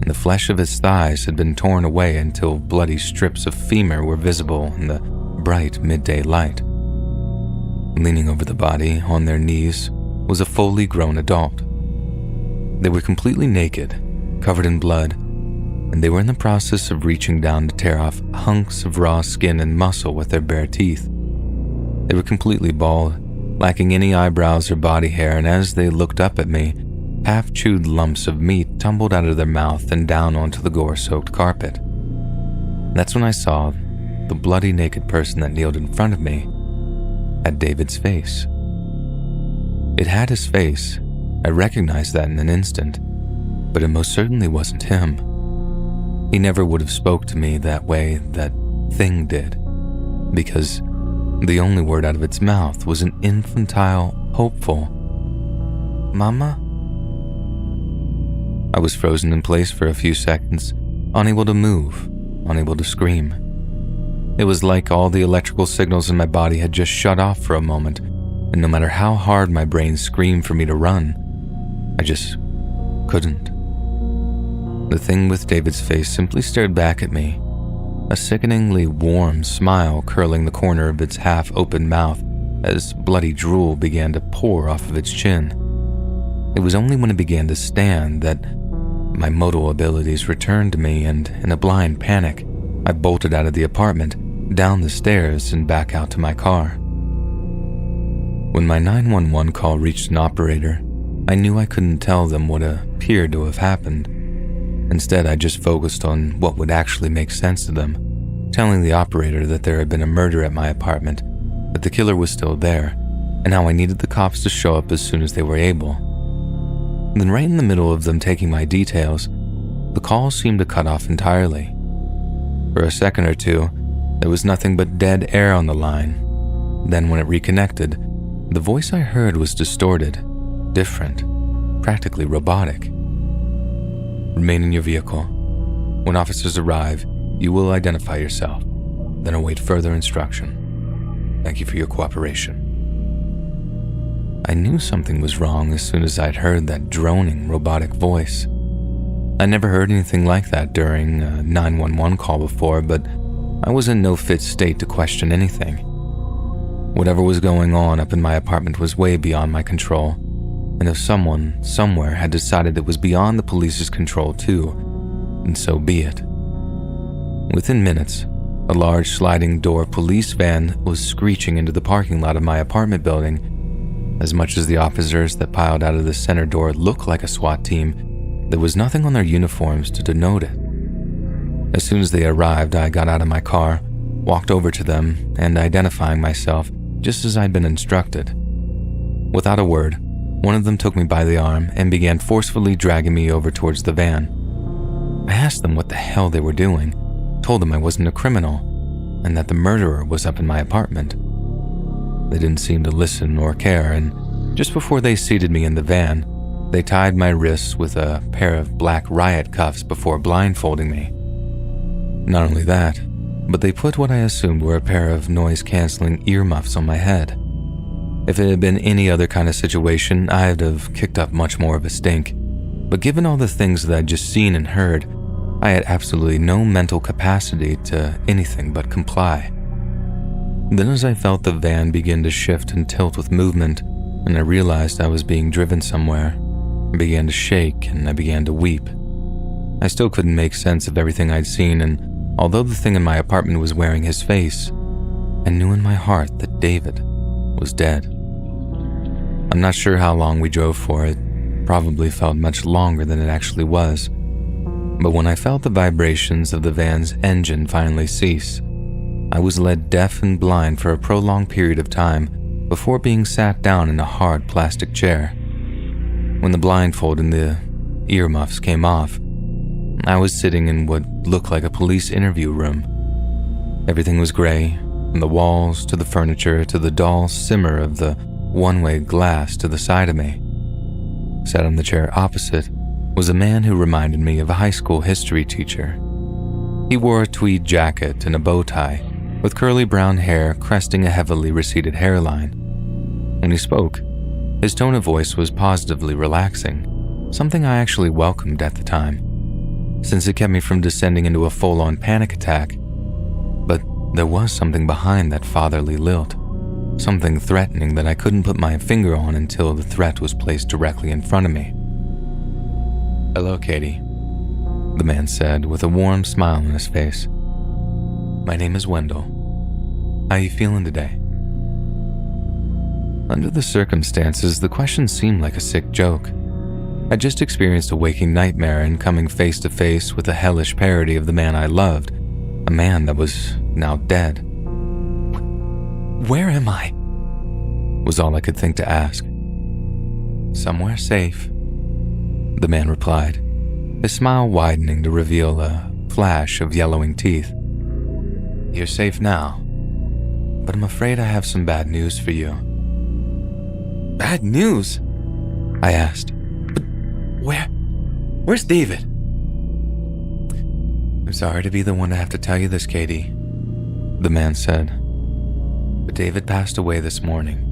and the flesh of its thighs had been torn away until bloody strips of femur were visible in the bright midday light. Leaning over the body, on their knees, was a fully grown adult. They were completely naked, covered in blood, and they were in the process of reaching down to tear off hunks of raw skin and muscle with their bare teeth. They were completely bald, lacking any eyebrows or body hair, and as they looked up at me, half-chewed lumps of meat tumbled out of their mouth and down onto the gore-soaked carpet. That's when I saw the bloody naked person that kneeled in front of me had David's face. It had his face. I recognized that in an instant, but it most certainly wasn't him. He never would have spoke to me that way that thing did, because The only word out of its mouth was an infantile, hopeful, "Mama?" I was frozen in place for a few seconds, unable to move, unable to scream. It was like all the electrical signals in my body had just shut off for a moment, and no matter how hard my brain screamed for me to run, I just couldn't. The thing with David's face simply stared back at me, a sickeningly warm smile curling the corner of its half-open mouth as bloody drool began to pour off of its chin. It was only when it began to stand that my modal abilities returned to me, and in a blind panic, I bolted out of the apartment, down the stairs, and back out to my car. When my 911 call reached an operator, I knew I couldn't tell them what appeared to have happened. Instead, I just focused on what would actually make sense to them, telling the operator that there had been a murder at my apartment, that the killer was still there, and how I needed the cops to show up as soon as they were able. Then right in the middle of them taking my details, the call seemed to cut off entirely. For a second or two, there was nothing but dead air on the line. Then when it reconnected, the voice I heard was distorted, different, practically robotic. "Remain in your vehicle. When officers arrive, you will identify yourself, then await further instruction. Thank you for your cooperation." I knew something was wrong as soon as I'd heard that droning, robotic voice. I never heard anything like that during a 911 call before, but I was in no fit state to question anything. Whatever was going on up in my apartment was way beyond my control, and if someone, somewhere, had decided it was beyond the police's control too, then so be it. Within minutes, a large sliding door police van was screeching into the parking lot of my apartment building. As much as the officers that piled out of the center door looked like a SWAT team, there was nothing on their uniforms to denote it. As soon as they arrived, I got out of my car, walked over to them, and identifying myself just as I'd been instructed. Without a word, one of them took me by the arm and began forcefully dragging me over towards the van. I asked them what the hell they were doing, told them I wasn't a criminal, and that the murderer was up in my apartment. They didn't seem to listen or care, and just before they seated me in the van, they tied my wrists with a pair of black riot cuffs before blindfolding me. Not only that, but they put what I assumed were a pair of noise-canceling earmuffs on my head. If it had been any other kind of situation, I'd have kicked up much more of a stink. But given all the things that I'd just seen and heard, I had absolutely no mental capacity to anything but comply. Then as I felt the van begin to shift and tilt with movement, and I realized I was being driven somewhere, I began to shake and I began to weep. I still couldn't make sense of everything I'd seen, and although the thing in my apartment was wearing his face, I knew in my heart that David was dead. I'm not sure how long we drove for. It probably felt much longer than it actually was. But when I felt the vibrations of the van's engine finally cease, I was led deaf and blind for a prolonged period of time before being sat down in a hard plastic chair. When the blindfold and the earmuffs came off, I was sitting in what looked like a police interview room. Everything was gray, from the walls to the furniture to the dull simmer of the one-way glass to the side of me. Sat on the chair opposite was a man who reminded me of a high school history teacher. He wore a tweed jacket and a bow tie, with curly brown hair cresting a heavily receded hairline. When he spoke, his tone of voice was positively relaxing, something I actually welcomed at the time, since it kept me from descending into a full-on panic attack. But there was something behind that fatherly lilt, something threatening that I couldn't put my finger on until the threat was placed directly in front of me. "Hello, Katie," the man said with a warm smile on his face. "My name is Wendell. How you feeling today?" Under the circumstances, the question seemed like a sick joke. I just experienced a waking nightmare and coming face to face with a hellish parody of the man I loved, a man that was now dead. "Where am I?" was all I could think to ask. "Somewhere safe," the man replied, his smile widening to reveal a flash of yellowing teeth. "You're safe now, but I'm afraid I have some bad news for you. Bad news? I asked. But where's David? I'm sorry to be the one to have to tell you this, Katie, the man said, but David passed away this morning.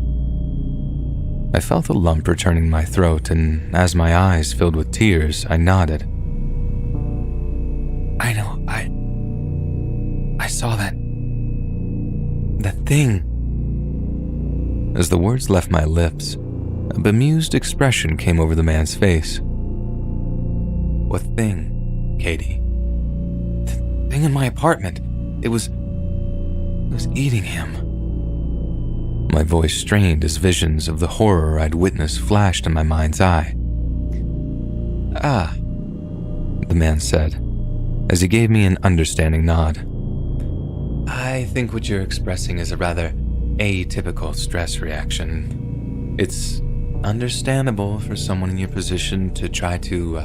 I felt a lump returning my throat, and as my eyes filled with tears, I nodded. I know, I saw that thing. As the words left my lips, a bemused expression came over the man's face. What thing, Katie? The thing in my apartment. It was eating him. My voice strained as visions of the horror I'd witnessed flashed in my mind's eye. Ah, the man said, as he gave me an understanding nod. I think what you're expressing is a rather atypical stress reaction. It's understandable for someone in your position to try to,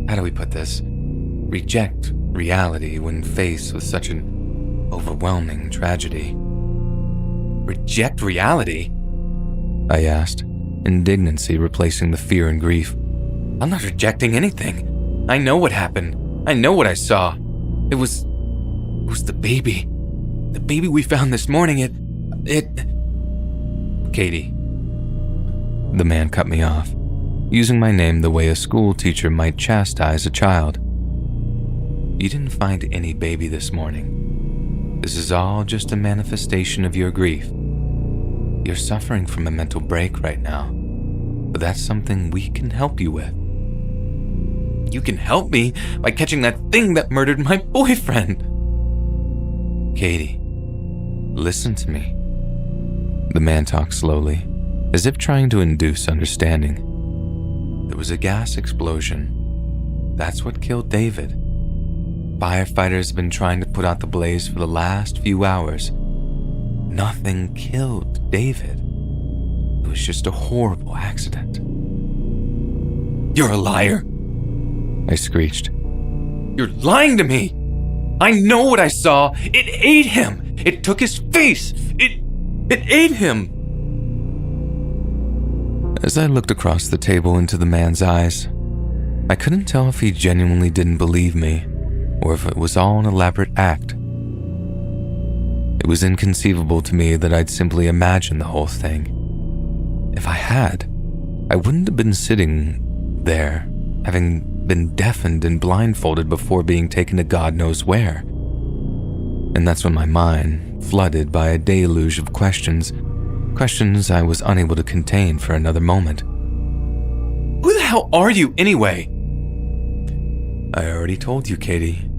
how do we put this? Reject reality when faced with such an overwhelming tragedy. Reject reality? I asked, indignancy replacing the fear and grief. I'm not rejecting anything. I know what happened. I know what I saw. It was the baby. The baby we found this morning. Katie. The man cut me off, using my name the way a school teacher might chastise a child. You didn't find any baby this morning. This is all just a manifestation of your grief. You're suffering from a mental break right now, but that's something we can help you with. You can help me by catching that thing that murdered my boyfriend. Katie, listen to me. The man talked slowly, as if trying to induce understanding. There was a gas explosion. That's what killed David. Firefighters have been trying to put out the blaze for the last few hours. Nothing killed David. It was just a horrible accident. You're a liar, I screeched. You're lying to me. I know what I saw. It ate him. It took his face. It ate him. As I looked across the table into the man's eyes, I couldn't tell if he genuinely didn't believe me or if it was all an elaborate act. It was inconceivable to me that I'd simply imagined the whole thing. If I had, I wouldn't have been sitting there, having been deafened and blindfolded before being taken to God knows where. And that's when my mind, flooded by a deluge of questions I was unable to contain for another moment. Who the hell are you anyway? I already told you, Katie,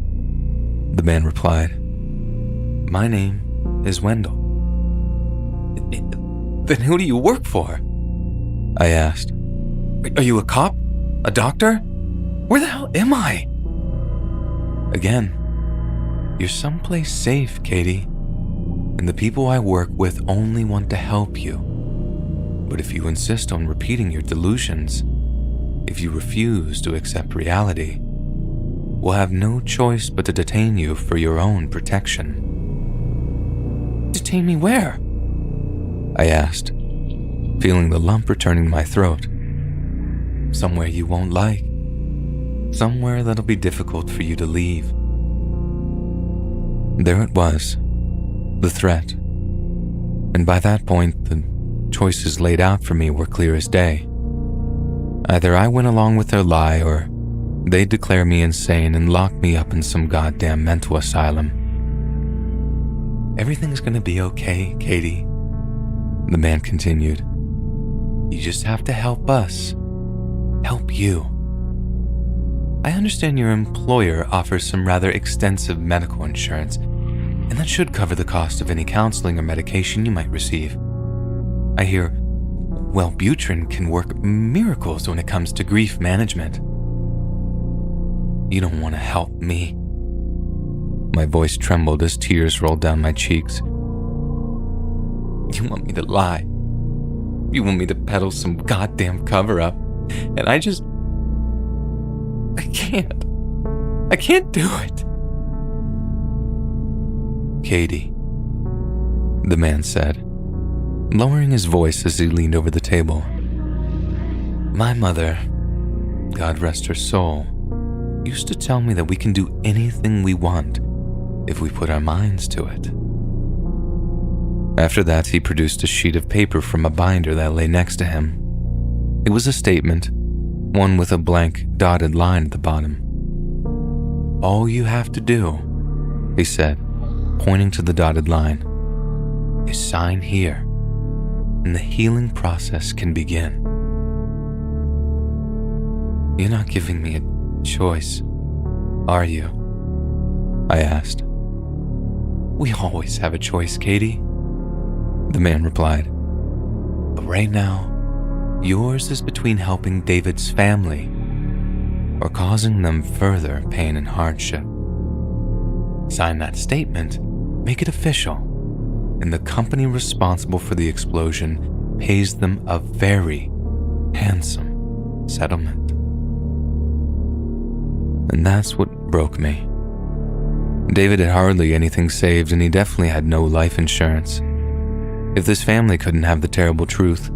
the man replied. My name is Wendell. Then who do you work for? I asked. Are you a cop? A doctor? Where the hell am I? Again, you're someplace safe, Katie, and the people I work with only want to help you. But if you insist on repeating your delusions, if you refuse to accept reality, we'll have no choice but to detain you for your own protection. Detain me where? I asked, feeling the lump returning to my throat. Somewhere you won't like. Somewhere that'll be difficult for you to leave. There it was, the threat. And by that point, the choices laid out for me were clear as day. Either I went along with their lie, or they'd declare me insane and lock me up in some goddamn mental asylum. Everything's gonna be okay, Katie, the man continued. You just have to help us. Help you. I understand your employer offers some rather extensive medical insurance, and that should cover the cost of any counseling or medication you might receive. I hear Wellbutrin can work miracles when it comes to grief management. You don't want to help me. My voice trembled as tears rolled down my cheeks. You want me to lie. You want me to peddle some goddamn cover-up, and I can't do it. Katie, the man said, lowering his voice as he leaned over the table. My mother, God rest her soul, used to tell me that we can do anything we want if we put our minds to it. After that, he produced a sheet of paper from a binder that lay next to him. It was a statement, one with a blank, dotted line at the bottom. All you have to do, he said, pointing to the dotted line, is sign here, and the healing process can begin. You're not giving me a choice, are you? I asked. We always have a choice, Katie, the man replied. But right now, yours is between helping David's family or causing them further pain and hardship. Sign that statement, make it official, and the company responsible for the explosion pays them a very handsome settlement. And that's what broke me. David had hardly anything saved, and he definitely had no life insurance. If this family couldn't have the terrible truth,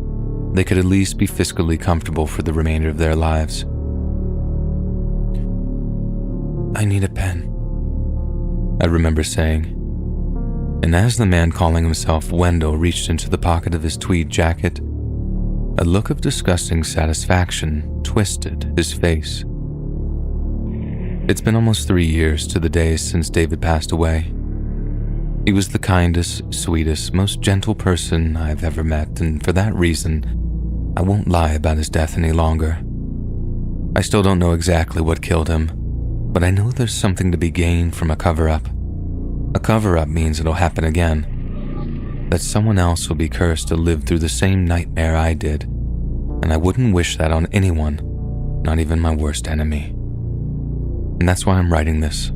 they could at least be fiscally comfortable for the remainder of their lives. I need a pen, I remember saying. And as the man calling himself Wendell reached into the pocket of his tweed jacket, a look of disgusting satisfaction twisted his face. It's been almost 3 years to the day since David passed away. He was the kindest, sweetest, most gentle person I've ever met, and for that reason, I won't lie about his death any longer. I still don't know exactly what killed him, but I know there's something to be gained from a cover-up. A cover-up means it'll happen again, that someone else will be cursed to live through the same nightmare I did, and I wouldn't wish that on anyone, not even my worst enemy. And that's why I'm writing this.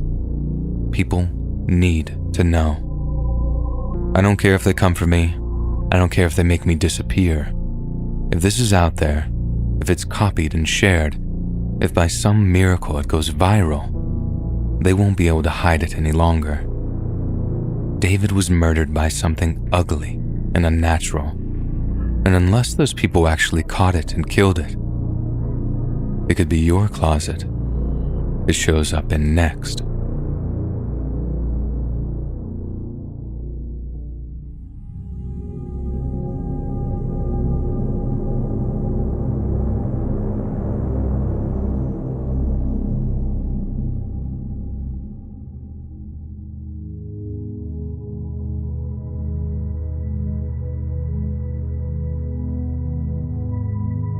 People need to know. I don't care if they come for me. I don't care if they make me disappear. If this is out there, if it's copied and shared, if by some miracle it goes viral, they won't be able to hide it any longer. David was murdered by something ugly and unnatural, and unless those people actually caught it and killed it, it could be your closet it shows up in next.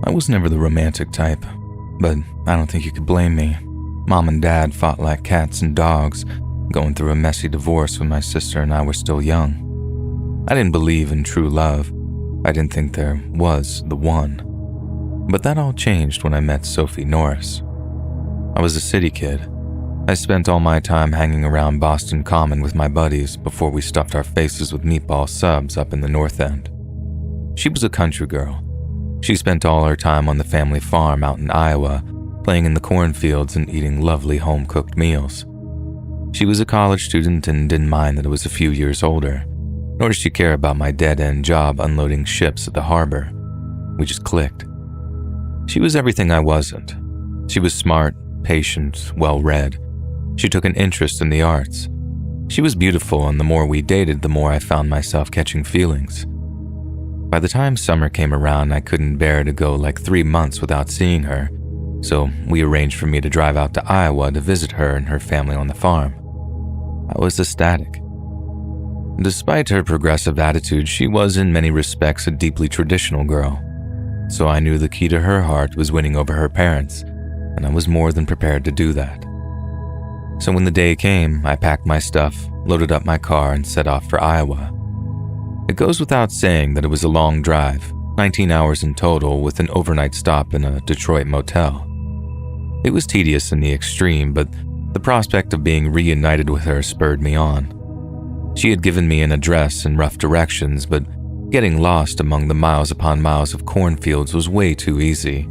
I was never the romantic type, but I don't think you could blame me. Mom and Dad fought like cats and dogs, going through a messy divorce when my sister and I were still young. I didn't believe in true love. I didn't think there was the one. But that all changed when I met Sophie Norris. I was a city kid. I spent all my time hanging around Boston Common with my buddies before we stuffed our faces with meatball subs up in the North End. She was a country girl. She spent all her time on the family farm out in Iowa, playing in the cornfields and eating lovely home-cooked meals. She was a college student and didn't mind that I was a few years older, nor did she care about my dead-end job unloading ships at the harbor. We just clicked. She was everything I wasn't. She was smart, patient, well-read. She took an interest in the arts. She was beautiful, and the more we dated, the more I found myself catching feelings. By the time summer came around, I couldn't bear to go like 3 months without seeing her, so we arranged for me to drive out to Iowa to visit her and her family on the farm. I was ecstatic. Despite her progressive attitude, she was in many respects a deeply traditional girl, so I knew the key to her heart was winning over her parents, and I was more than prepared to do that. So when the day came, I packed my stuff, loaded up my car, and set off for Iowa. It goes without saying that it was a long drive, 19 hours in total, with an overnight stop in a Detroit motel. It was tedious in the extreme, but the prospect of being reunited with her spurred me on. She had given me an address and rough directions, but getting lost among the miles upon miles of cornfields was way too easy.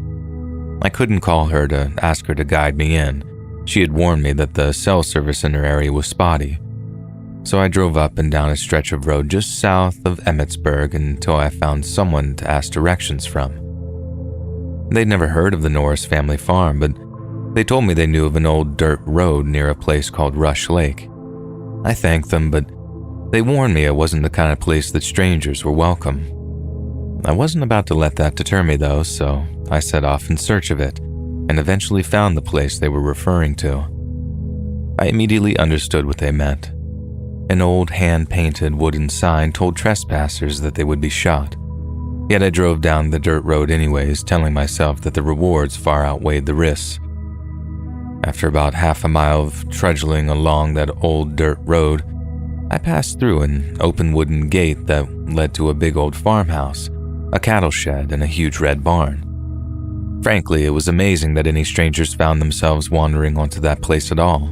I couldn't call her to ask her to guide me in. She had warned me that the cell service in her area was spotty. so I drove up and down a stretch of road just south of Emmetsburg until I found someone to ask directions from. They'd never heard of the Norris family farm, but they told me they knew of an old dirt road near a place called Rush Lake. I thanked them, but they warned me it wasn't the kind of place that strangers were welcome. I wasn't about to let that deter me though, so I set off in search of it and eventually found the place they were referring to. I immediately understood what they meant. An old hand-painted wooden sign told trespassers that they would be shot. Yet I drove down the dirt road anyways, telling myself that the rewards far outweighed the risks. After about half a mile of trudging along that old dirt road, I passed through an open wooden gate that led to a big old farmhouse, a cattle shed, and a huge red barn. Frankly, it was amazing that any strangers found themselves wandering onto that place at all.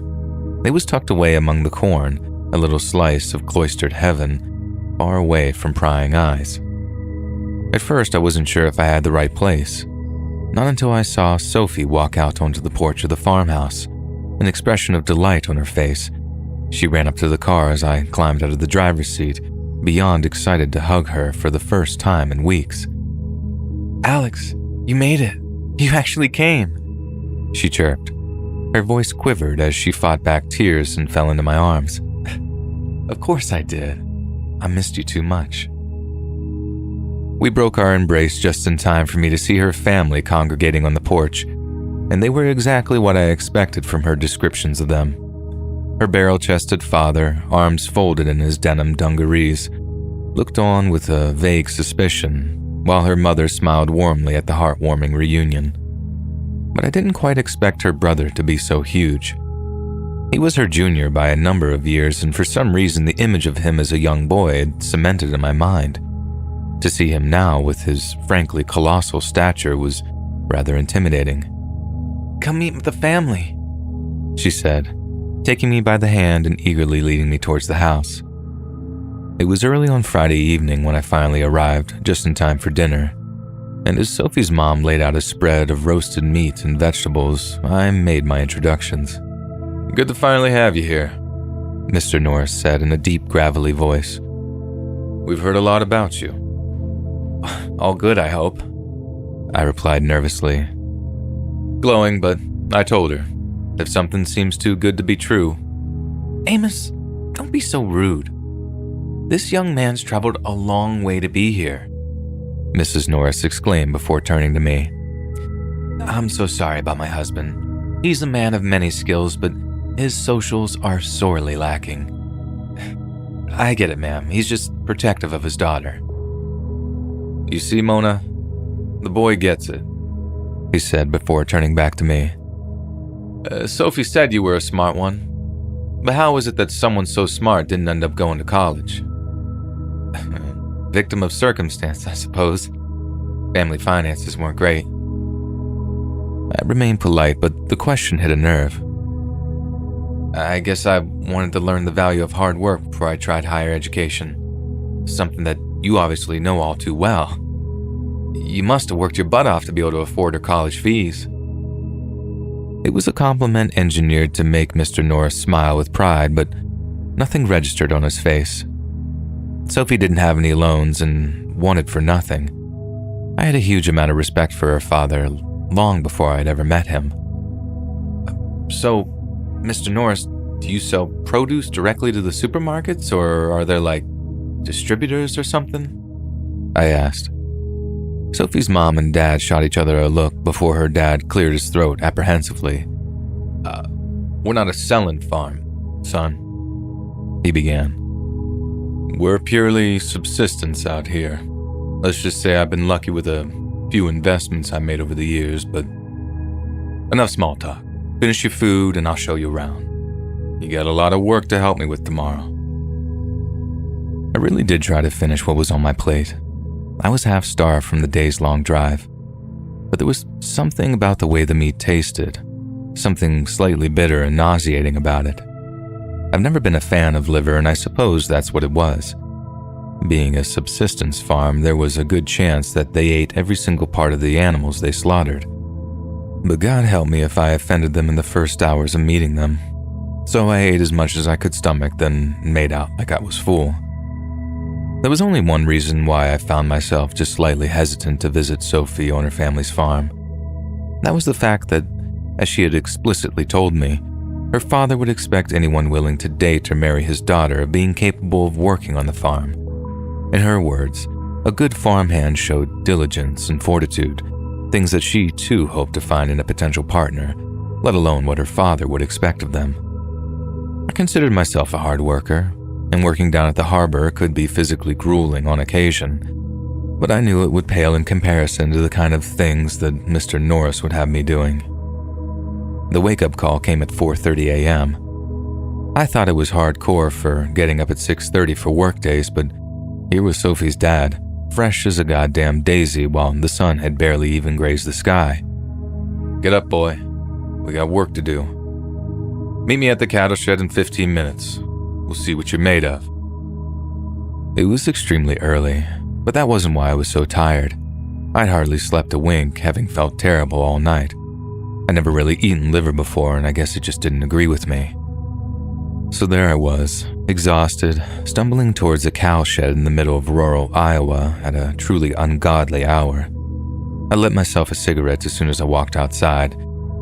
It was tucked away among the corn, a little slice of cloistered heaven, far away from prying eyes. At first, I wasn't sure if I had the right place. Not until I saw Sophie walk out onto the porch of the farmhouse, an expression of delight on her face. She ran up to the car as I climbed out of the driver's seat, beyond excited to hug her for the first time in weeks. Alex, you made it. You actually came, she chirped. Her voice quivered as she fought back tears and fell into my arms. Of course I did. I missed you too much. We broke our embrace just in time for me to see her family congregating on the porch, and they were exactly what I expected from her descriptions of them. Her barrel-chested father, arms folded in his denim dungarees, looked on with a vague suspicion, while her mother smiled warmly at the heartwarming reunion. But I didn't quite expect her brother to be so huge. He was her junior by a number of years, and for some reason the image of him as a young boy had cemented in my mind. To see him now with his frankly colossal stature was rather intimidating. "Come meet with the family," she said, taking me by the hand and eagerly leading me towards the house. It was early on Friday evening when I finally arrived, just in time for dinner, and as Sophie's mom laid out a spread of roasted meat and vegetables, I made my introductions. "Good to finally have you here," Mr. Norris said in a deep, gravelly voice. "We've heard a lot about you." "All good, I hope," I replied nervously. Glowing, but I told her, if something seems too good to be true. "Amos, don't be so rude. This young man's traveled a long way to be here," Mrs. Norris exclaimed before turning to me. "I'm so sorry about my husband. He's a man of many skills, but his socials are sorely lacking." "I get it, ma'am. He's just protective of his daughter." "You see, Mona, the boy gets it," he said before turning back to me. Sophie said you were a smart one, but how is it that someone so smart didn't end up going to college?" "Victim of circumstance, I suppose. Family finances weren't great." I remained polite, but the question hit a nerve. "I guess I wanted to learn the value of hard work before I tried higher education. Something that you obviously know all too well. You must have worked your butt off to be able to afford her college fees." It was a compliment engineered to make Mr. Norris smile with pride, but nothing registered on his face. Sophie didn't have any loans and wanted for nothing. I had a huge amount of respect for her father long before I'd ever met him. "So, Mr. Norris, do you sell produce directly to the supermarkets, or are there like distributors or something?" I asked. Sophie's mom and dad shot each other a look before her dad cleared his throat apprehensively. We're not a selling farm, son," he began. "We're purely subsistence out here. Let's just say I've been lucky with a few investments I made over the years, but enough small talk. Finish your food and I'll show you around. You got a lot of work to help me with tomorrow." I really did try to finish what was on my plate. I was half-starved from the day's-long drive, but there was something about the way the meat tasted, something slightly bitter and nauseating about it. I've never been a fan of liver, and I suppose that's what it was. Being a subsistence farm, there was a good chance that they ate every single part of the animals they slaughtered. But God help me if I offended them in the first hours of meeting them. so I ate as much as I could stomach, then made out like I was full. There was only one reason why I found myself just slightly hesitant to visit Sophie on her family's farm. That was the fact that, as she had explicitly told me, her father would expect anyone willing to date or marry his daughter of being capable of working on the farm. In her words, a good farmhand showed diligence and fortitude, things that she too hoped to find in a potential partner, let alone what her father would expect of them. I considered myself a hard worker, and working down at the harbor could be physically grueling on occasion, but I knew it would pale in comparison to the kind of things that Mr. Norris would have me doing. The wake-up call came at 4:30 a.m. I thought it was hardcore for getting up at 6:30 for workdays, but here was Sophie's dad, fresh as a goddamn daisy while the sun had barely even grazed the sky. Get up, boy. We got work to do. Meet me at the cattle shed in 15 minutes. We'll see what you're made of. It was extremely early, but that wasn't why I was so tired. I'd hardly slept a wink, having felt terrible all night. I'd never really eaten liver before, and I guess it just didn't agree with me. So there I was, exhausted, stumbling towards a cow shed in the middle of rural Iowa at a truly ungodly hour. I lit myself a cigarette as soon as I walked outside.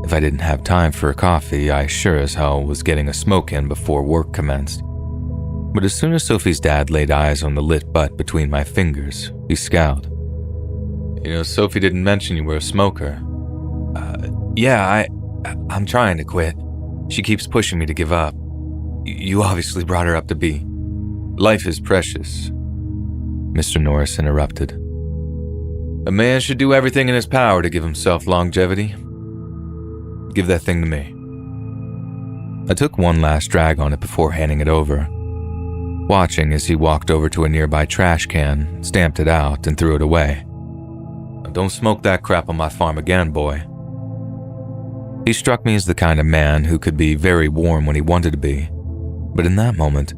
If I didn't have time for a coffee, I sure as hell was getting a smoke in before work commenced. But as soon as Sophie's dad laid eyes on the lit butt between my fingers, he scowled. You know, Sophie didn't mention you were a smoker. Yeah, I'm trying to quit. She keeps pushing me to give up. You obviously brought her up to be. Life is precious, Mr. Norris interrupted. A man should do everything in his power to give himself longevity. Give that thing to me. I took one last drag on it before handing it over, watching as he walked over to a nearby trash can, stamped it out, and threw it away. Now don't smoke that crap on my farm again, boy. He struck me as the kind of man who could be very warm when he wanted to be, but in that moment,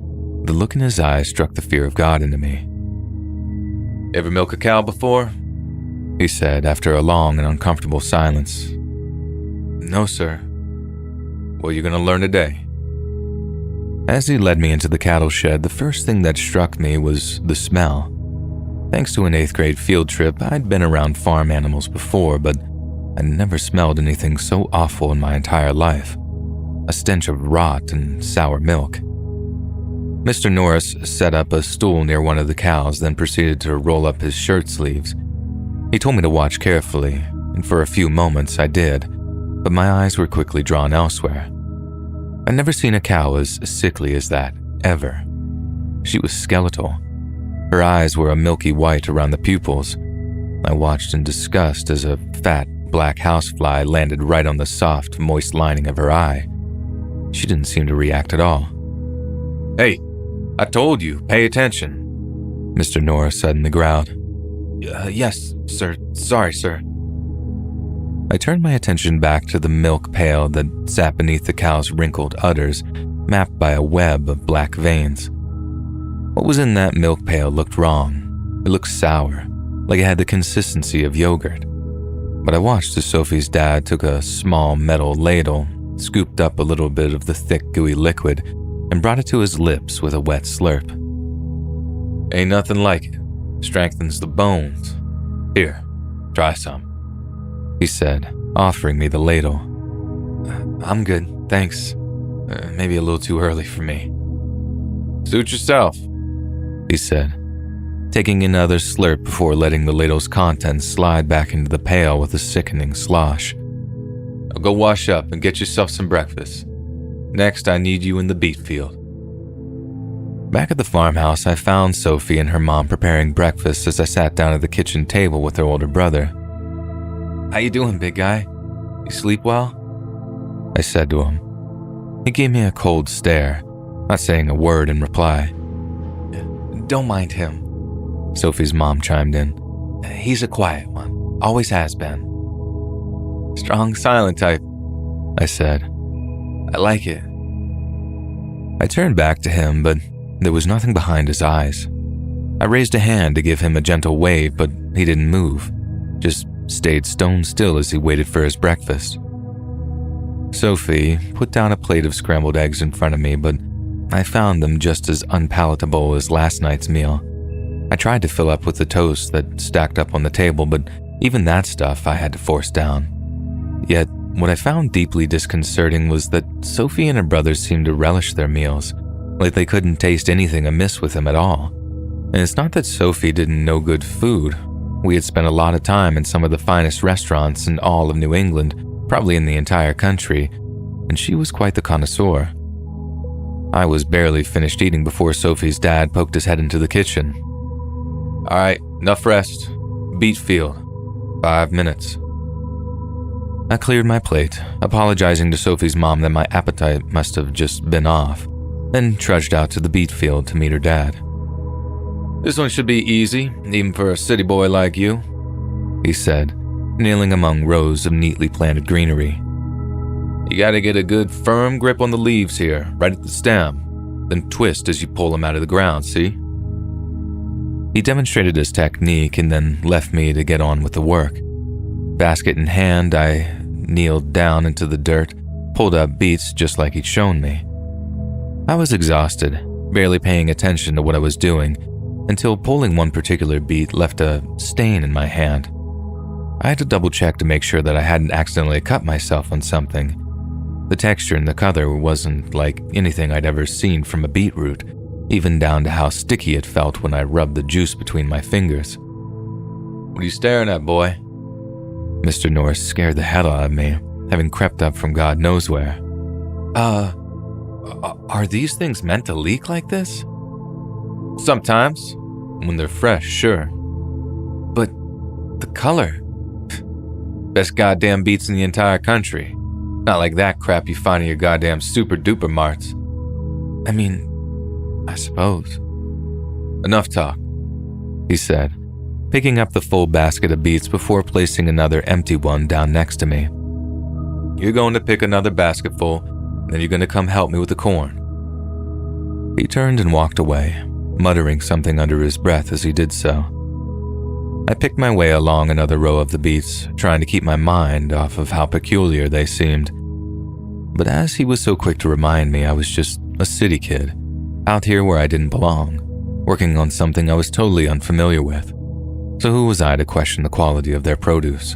the look in his eyes struck the fear of God into me. Ever milk a cow before? He said after a long and uncomfortable silence. No, sir. Well, you're gonna learn today. As he led me into the cattle shed, the first thing that struck me was the smell. Thanks to an 8th grade field trip, I'd been around farm animals before, but I'd never smelled anything so awful in my entire life. A stench of rot and sour milk. Mr. Norris set up a stool near one of the cows, then proceeded to roll up his shirt sleeves. He told me to watch carefully, and for a few moments I did, but my eyes were quickly drawn elsewhere. I'd never seen a cow as sickly as that, ever. She was skeletal. Her eyes were a milky white around the pupils. I watched in disgust as a fat, black housefly landed right on the soft, moist lining of her eye. She didn't seem to react at all. Hey, I told you, pay attention, Mr. Norris suddenly growled. Yes, sir. Sorry, sir. I turned my attention back to the milk pail that sat beneath the cow's wrinkled udders, mapped by a web of black veins. What was in that milk pail looked wrong. It looked sour, like it had the consistency of yogurt. But I watched as Sophie's dad took a small metal ladle, scooped up a little bit of the thick, gooey liquid, and brought it to his lips with a wet slurp. Ain't nothing like it. Strengthens the bones. Here, try some, he said, offering me the ladle. I'm good, thanks. Maybe a little too early for me. Suit yourself, he said, taking another slurp before letting the ladle's contents slide back into the pail with a sickening slosh. Now go wash up and get yourself some breakfast. Next, I need you in the beet field. Back at the farmhouse, I found Sophie and her mom preparing breakfast as I sat down at the kitchen table with her older brother. How you doing, big guy? You sleep well? I said to him. He gave me a cold stare, not saying a word in reply. Don't mind him, Sophie's mom chimed in. He's a quiet one, always has been. Strong, silent type, I said. I like it. I turned back to him, but there was nothing behind his eyes. I raised a hand to give him a gentle wave, but he didn't move, just stayed stone still as he waited for his breakfast. Sophie put down a plate of scrambled eggs in front of me, but I found them just as unpalatable as last night's meal. I tried to fill up with the toast that stacked up on the table, but even that stuff I had to force down. Yet, what I found deeply disconcerting was that Sophie and her brothers seemed to relish their meals, like they couldn't taste anything amiss with them at all. And it's not that Sophie didn't know good food. We had spent a lot of time in some of the finest restaurants in all of New England, probably in the entire country, and she was quite the connoisseur. I was barely finished eating before Sophie's dad poked his head into the kitchen. "All right, enough rest. Beet field. 5 minutes." I cleared my plate, apologizing to Sophie's mom that my appetite must have just been off, then trudged out to the beet field to meet her dad. "This one should be easy, even for a city boy like you," he said, kneeling among rows of neatly planted greenery. "You gotta get a good firm grip on the leaves here, right at the stem, then twist as you pull them out of the ground, see?" He demonstrated his technique and then left me to get on with the work. Basket in hand, I kneeled down into the dirt, pulled up beets just like he'd shown me. I was exhausted, barely paying attention to what I was doing, until pulling one particular beet left a stain in my hand. I had to double check to make sure that I hadn't accidentally cut myself on something. The texture and the color wasn't like anything I'd ever seen from a beetroot, even down to how sticky it felt when I rubbed the juice between my fingers. "What are you staring at, boy?" Mr. Norris scared the hell out of me, having crept up from God knows where. Are these things meant to leak like this?" "Sometimes, when they're fresh, sure. But the color? Best goddamn beets in the entire country. Not like that crap you find in your goddamn super duper marts. I mean, I suppose." "Enough talk," he said, picking up the full basket of beets before placing another empty one down next to me. "You're going to pick another basketful, and then you're going to come help me with the corn." He turned and walked away, muttering something under his breath as he did so. I picked my way along another row of the beets, trying to keep my mind off of how peculiar they seemed. But as he was so quick to remind me I was just a city kid, out here where I didn't belong, working on something I was totally unfamiliar with. So who was I to question the quality of their produce?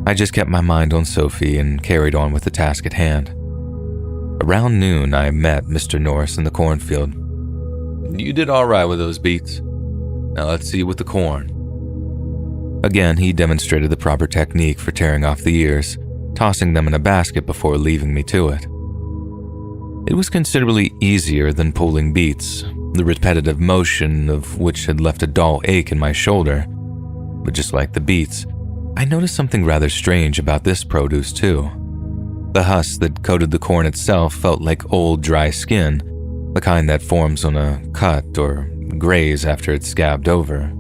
I just kept my mind on Sophie and carried on with the task at hand. Around noon, I met Mr. Norris in the cornfield. "You did all right with those beets. Now let's see with the corn." Again, he demonstrated the proper technique for tearing off the ears, tossing them in a basket before leaving me to it. It was considerably easier than pulling beets, the repetitive motion of which had left a dull ache in my shoulder. But just like the beets, I noticed something rather strange about this produce too. The husk that coated the corn itself felt like old dry skin, the kind that forms on a cut or graze after it's scabbed over.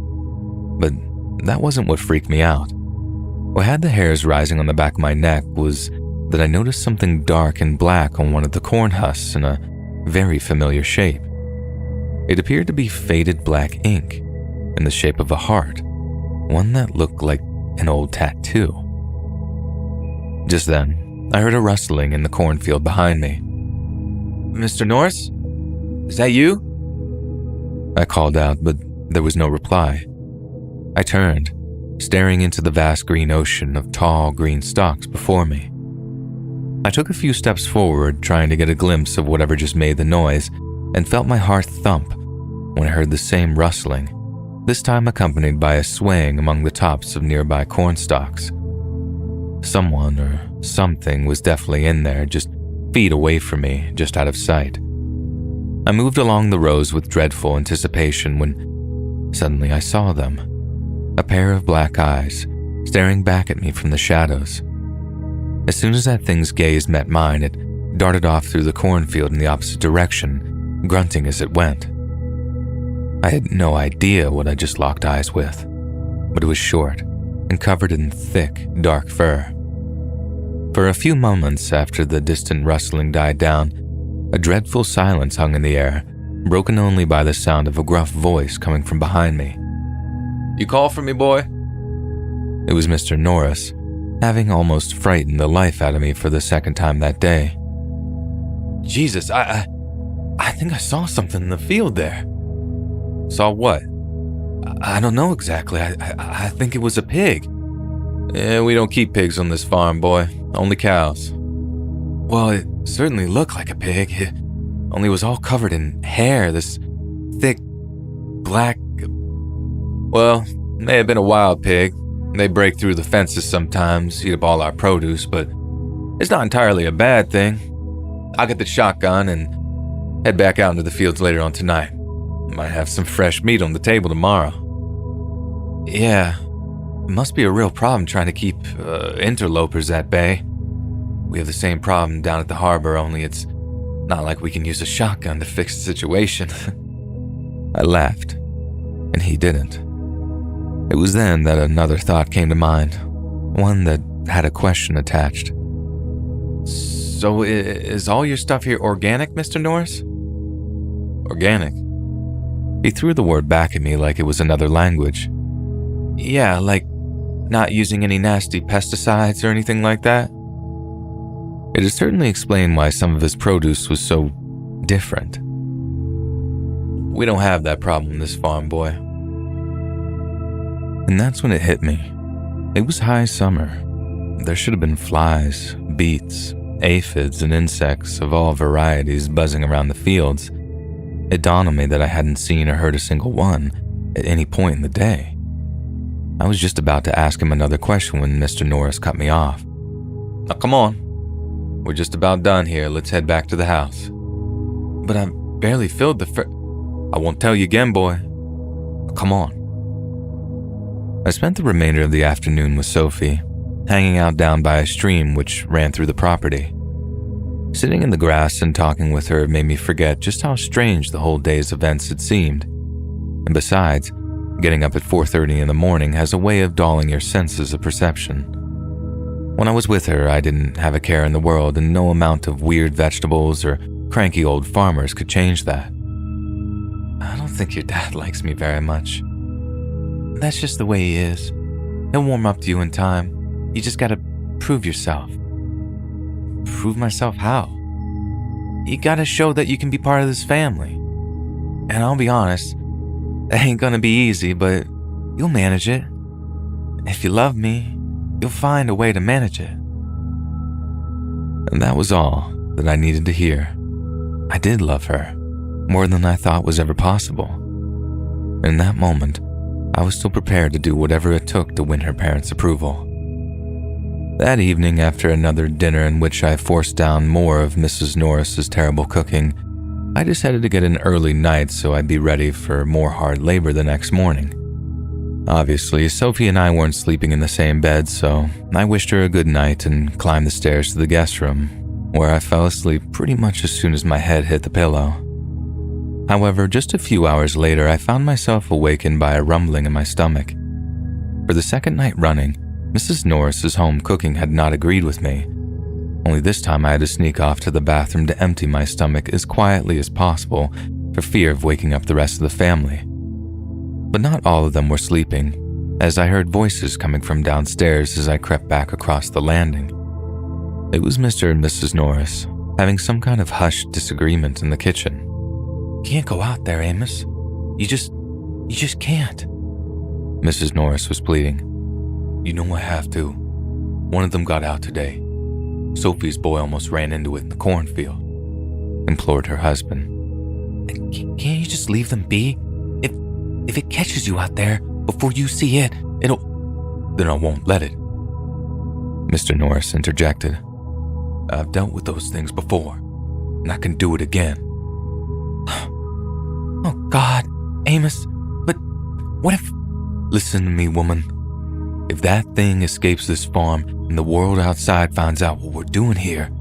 But that wasn't what freaked me out. What had the hairs rising on the back of my neck was that I noticed something dark and black on one of the corn husks in a very familiar shape. It appeared to be faded black ink in the shape of a heart, one that looked like an old tattoo. Just then, I heard a rustling in the cornfield behind me. "Mr. Norris? Is that you?" I called out, but there was no reply. I turned, staring into the vast green ocean of tall green stalks before me. I took a few steps forward, trying to get a glimpse of whatever just made the noise, and felt my heart thump when I heard the same rustling, this time accompanied by a swaying among the tops of nearby corn stalks. Someone or something was definitely in there, just feet away from me, just out of sight. I moved along the rows with dreadful anticipation when suddenly I saw them. A pair of black eyes, staring back at me from the shadows. As soon as that thing's gaze met mine, it darted off through the cornfield in the opposite direction, grunting as it went. I had no idea what I just locked eyes with, but it was short and covered in thick, dark fur. For a few moments after the distant rustling died down, a dreadful silence hung in the air, broken only by the sound of a gruff voice coming from behind me. "You call for me, boy?" It was Mr. Norris, having almost frightened the life out of me for the second time that day. Jesus, I think I saw something in the field there. Saw what? I don't know exactly. I think it was a pig. Yeah, we don't keep pigs on this farm, boy. Only cows. Well, it certainly looked like a pig. Only it was all covered in hair, this thick, black... Well, may have been a wild pig. They break through the fences sometimes, eat up all our produce, but it's not entirely a bad thing. I'll get the shotgun and head back out into the fields later on tonight. Might have some fresh meat on the table tomorrow. Yeah, it must be a real problem trying to keep interlopers at bay. We have the same problem down at the harbor, only it's not like we can use a shotgun to fix the situation. I laughed, and he didn't. It was then that another thought came to mind, one that had a question attached. So is all your stuff here organic, Mr. Norris? Organic? He threw the word back at me like it was another language. Yeah, like not using any nasty pesticides or anything like that? It has certainly explained why some of his produce was so different. We don't have that problem in this farm, boy. And that's when it hit me. It was high summer. There should have been flies, beets, aphids, and insects of all varieties buzzing around the fields. It dawned on me that I hadn't seen or heard a single one at any point in the day. I was just about to ask him another question when Mr. Norris cut me off. Now come on. We're just about done here. Let's head back to the house. But I've barely filled the I won't tell you again, boy. Come on. I spent the remainder of the afternoon with Sophie, hanging out down by a stream which ran through the property. Sitting in the grass and talking with her made me forget just how strange the whole day's events had seemed. And besides, getting up at 4:30 in the morning has a way of dulling your senses of perception. When I was with her, I didn't have a care in the world, and no amount of weird vegetables or cranky old farmers could change that. I don't think your dad likes me very much. That's just the way he is. He'll warm up to you in time. You just gotta prove yourself. Prove myself how? You gotta show that you can be part of this family. And I'll be honest, it ain't gonna be easy, but you'll manage it. If you love me, you'll find a way to manage it. And that was all that I needed to hear. I did love her, more than I thought was ever possible. In that moment, I was still prepared to do whatever it took to win her parents' approval. That evening, after another dinner in which I forced down more of Mrs. Norris's terrible cooking, I decided to get an early night so I'd be ready for more hard labor the next morning. Obviously, Sophie and I weren't sleeping in the same bed, so I wished her a good night and climbed the stairs to the guest room, where I fell asleep pretty much as soon as my head hit the pillow. However, just a few hours later, I found myself awakened by a rumbling in my stomach. For the second night running, Mrs. Norris's home cooking had not agreed with me. Only this time I had to sneak off to the bathroom to empty my stomach as quietly as possible for fear of waking up the rest of the family. But not all of them were sleeping, as I heard voices coming from downstairs as I crept back across the landing. It was Mr. and Mrs. Norris, having some kind of hushed disagreement in the kitchen. Can't go out there, Amos. You just can't. Mrs. Norris was pleading. You know I have to. One of them got out today. Sophie's boy almost ran into it in the cornfield, implored her husband. Can't you just leave them be? If it catches you out there before you see it, then I won't let it. Mr. Norris interjected. I've dealt with those things before, and I can do it again. Oh God, Amos, but what if... Listen to me, woman. If that thing escapes this farm and the world outside finds out what we're doing here,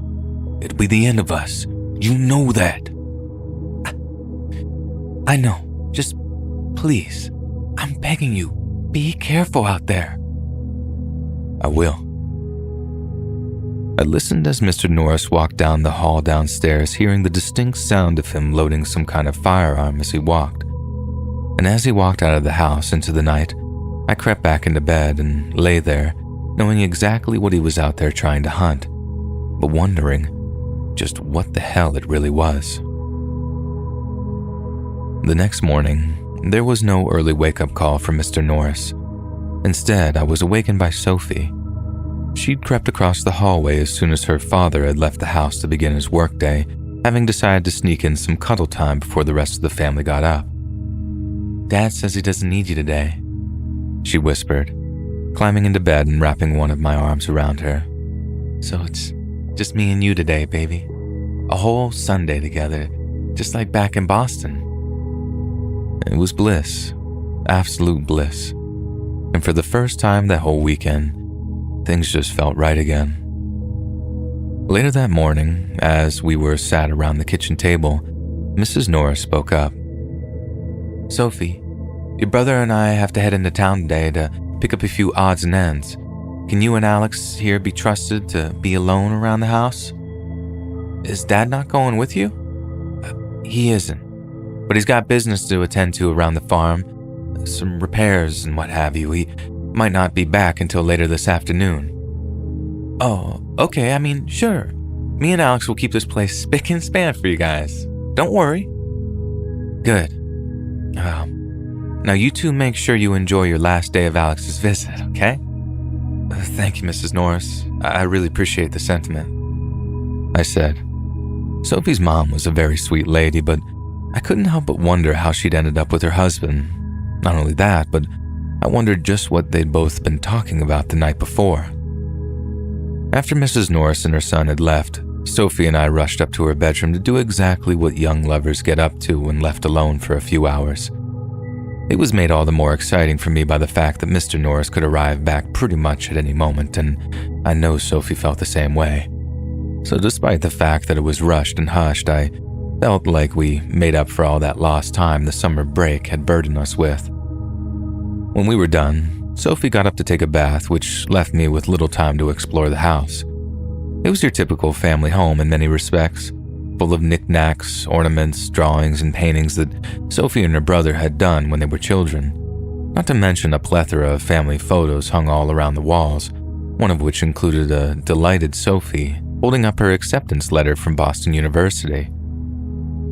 it'll be the end of us. You know that. I know. Just please, I'm begging you, be careful out there. I will. I listened as Mr. Norris walked down the hall downstairs, hearing the distinct sound of him loading some kind of firearm as he walked. And as he walked out of the house into the night, I crept back into bed and lay there, knowing exactly what he was out there trying to hunt, but wondering just what the hell it really was. The next morning, there was no early wake-up call from Mr. Norris. Instead, I was awakened by Sophie. She'd crept across the hallway as soon as her father had left the house to begin his workday, having decided to sneak in some cuddle time before the rest of the family got up. "Dad says he doesn't need you today," she whispered, climbing into bed and wrapping one of my arms around her. "So it's just me and you today, baby. A whole Sunday together, just like back in Boston." It was bliss, absolute bliss. And for the first time that whole weekend, things just felt right again. Later that morning, as we were sat around the kitchen table, Mrs. Norris spoke up. "Sophie, your brother and I have to head into town today to pick up a few odds and ends. Can you and Alex here be trusted to be alone around the house?" "Is Dad not going with you?" He isn't, but he's got business to attend to around the farm, some repairs and what have you. He might not be back until later this afternoon." "Oh, okay, I mean, sure. Me and Alex will keep this place spick and span for you guys. Don't worry." "Good. Now you two make sure you enjoy your last day of Alex's visit, okay?" "Thank you, Mrs. Norris. I really appreciate the sentiment," I said. Sophie's mom was a very sweet lady, but I couldn't help but wonder how she'd ended up with her husband. Not only that, but I wondered just what they'd both been talking about the night before. After Mrs. Norris and her son had left, Sophie and I rushed up to her bedroom to do exactly what young lovers get up to when left alone for a few hours. It was made all the more exciting for me by the fact that Mr. Norris could arrive back pretty much at any moment, and I know Sophie felt the same way. So despite the fact that it was rushed and hushed, I felt like we made up for all that lost time the summer break had burdened us with. When we were done, Sophie got up to take a bath, which left me with little time to explore the house. It was your typical family home in many respects, full of knickknacks, ornaments, drawings, and paintings that Sophie and her brother had done when they were children, not to mention a plethora of family photos hung all around the walls, one of which included a delighted Sophie holding up her acceptance letter from Boston University.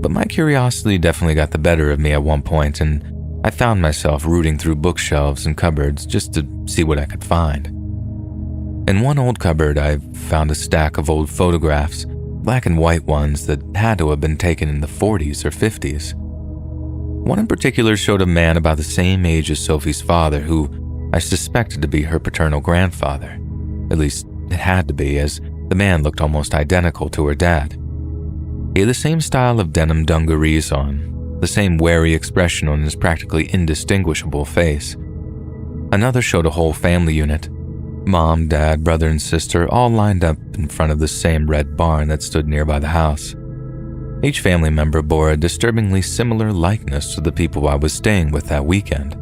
But my curiosity definitely got the better of me at one point, and I found myself rooting through bookshelves and cupboards just to see what I could find. In one old cupboard, I found a stack of old photographs, black and white ones that had to have been taken in the 40s or 50s. One in particular showed a man about the same age as Sophie's father, who I suspected to be her paternal grandfather. At least it had to be, as the man looked almost identical to her dad. He had the same style of denim dungarees on, the same wary expression on his practically indistinguishable face. Another showed a whole family unit. Mom, dad, brother, and sister all lined up in front of the same red barn that stood nearby the house. Each family member bore a disturbingly similar likeness to the people I was staying with that weekend.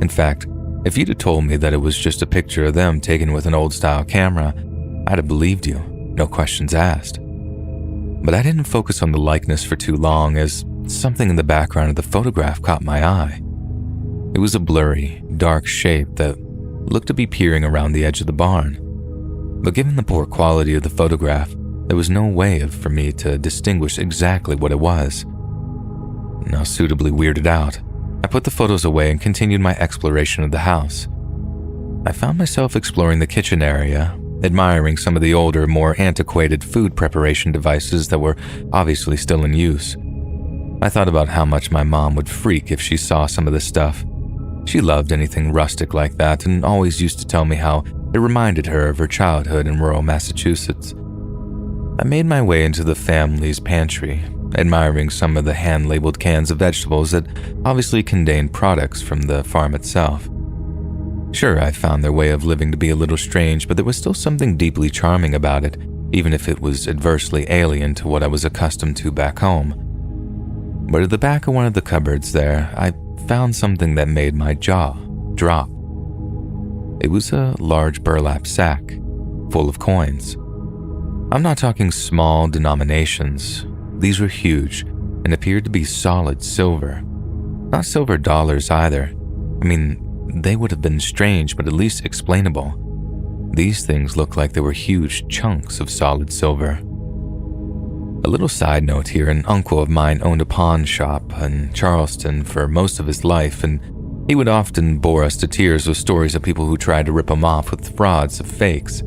In fact, if you'd have told me that it was just a picture of them taken with an old-style camera, I'd have believed you, no questions asked. But I didn't focus on the likeness for too long, as something in the background of the photograph caught my eye. It was a blurry, dark shape that looked to be peering around the edge of the barn. But given the poor quality of the photograph, there was no way for me to distinguish exactly what it was. Now suitably weirded out, I put the photos away and continued my exploration of the house. I found myself exploring the kitchen area, admiring some of the older, more antiquated food preparation devices that were obviously still in use. I thought about how much my mom would freak if she saw some of this stuff. She loved anything rustic like that and always used to tell me how it reminded her of her childhood in rural Massachusetts. I made my way into the family's pantry, admiring some of the hand-labeled cans of vegetables that obviously contained products from the farm itself. Sure, I found their way of living to be a little strange, but there was still something deeply charming about it, even if it was adversely alien to what I was accustomed to back home. But at the back of one of the cupboards there, I found something that made my jaw drop. It was a large burlap sack, full of coins. I'm not talking small denominations. These were huge and appeared to be solid silver. Not silver dollars either. I mean, they would have been strange, but at least explainable. These things looked like they were huge chunks of solid silver. A little side note here, an uncle of mine owned a pawn shop in Charleston for most of his life, and he would often bore us to tears with stories of people who tried to rip him off with frauds of fakes.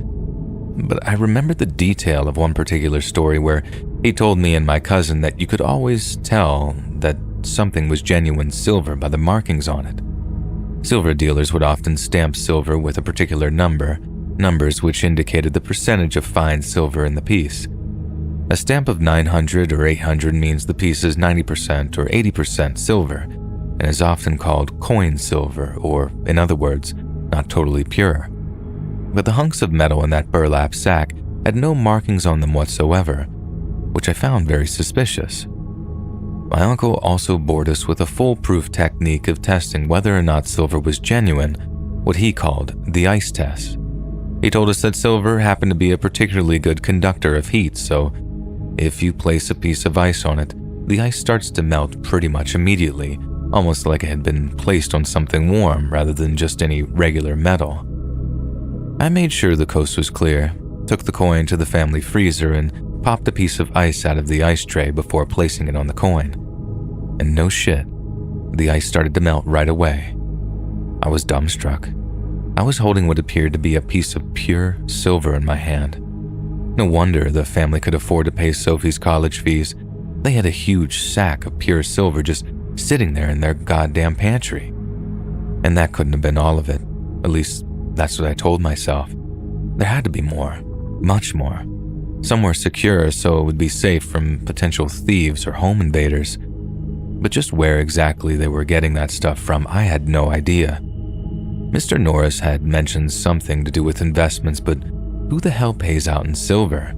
But I remembered the detail of one particular story where he told me and my cousin that you could always tell that something was genuine silver by the markings on it. Silver dealers would often stamp silver with a particular numbers which indicated the percentage of fine silver in the piece. A stamp of 900 or 800 means the piece is 90% or 80% silver and is often called coin silver, or, in other words, not totally pure. But the hunks of metal in that burlap sack had no markings on them whatsoever, which I found very suspicious. My uncle also bored us with a foolproof technique of testing whether or not silver was genuine, what he called the ice test. He told us that silver happened to be a particularly good conductor of heat, so if you place a piece of ice on it, the ice starts to melt pretty much immediately, almost like it had been placed on something warm rather than just any regular metal. I made sure the coast was clear, took the coin to the family freezer, and popped a piece of ice out of the ice tray before placing it on the coin. And no shit, the ice started to melt right away. I was dumbstruck. I was holding what appeared to be a piece of pure silver in my hand. No wonder the family could afford to pay Sophie's college fees. They had a huge sack of pure silver just sitting there in their goddamn pantry. And that couldn't have been all of it. At least, that's what I told myself. There had to be more, much more. Somewhere secure so it would be safe from potential thieves or home invaders. But just where exactly they were getting that stuff from, I had no idea. Mr. Norris had mentioned something to do with investments, but who the hell pays out in silver?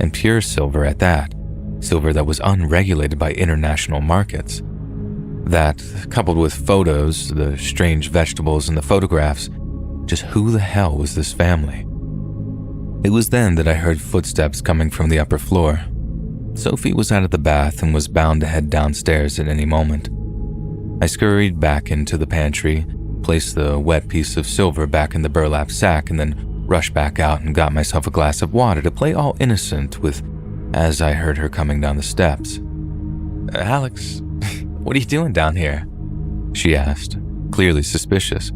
And pure silver at that. Silver that was unregulated by international markets. That, coupled with photos, the strange vegetables in the photographs, just who the hell was this family? It was then that I heard footsteps coming from the upper floor. Sophie was out of the bath and was bound to head downstairs at any moment. I scurried back into the pantry, placed the wet piece of silver back in the burlap sack, and then rushed back out and got myself a glass of water to play all innocent with as I heard her coming down the steps. Alex, what are you doing down here? She asked, clearly suspicious.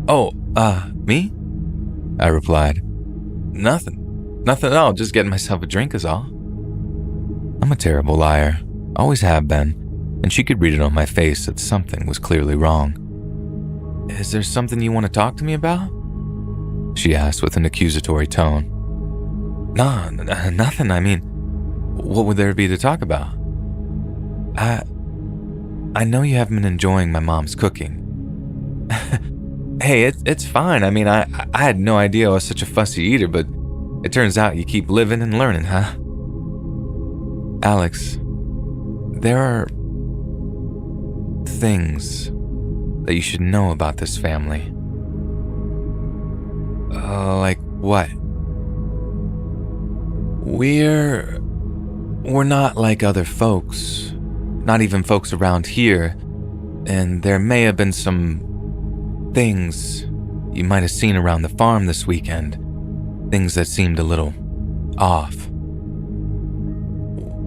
Oh, me? I replied. Nothing at all, just getting myself a drink is all. I'm a terrible liar, always have been, and she could read it on my face that something was clearly wrong. Is there something you want to talk to me about? She asked with an accusatory tone. No, nothing. I mean, what would there be to talk about? I know you haven't been enjoying my mom's cooking. Hey, it's fine. I mean, I had no idea I was such a fussy eater, but it turns out you keep living and learning, huh? Alex, there are things that you should know about this family. Like what? We're not like other folks, not even folks around here, and there may have been some things you might have seen around the farm this weekend, things that seemed a little off.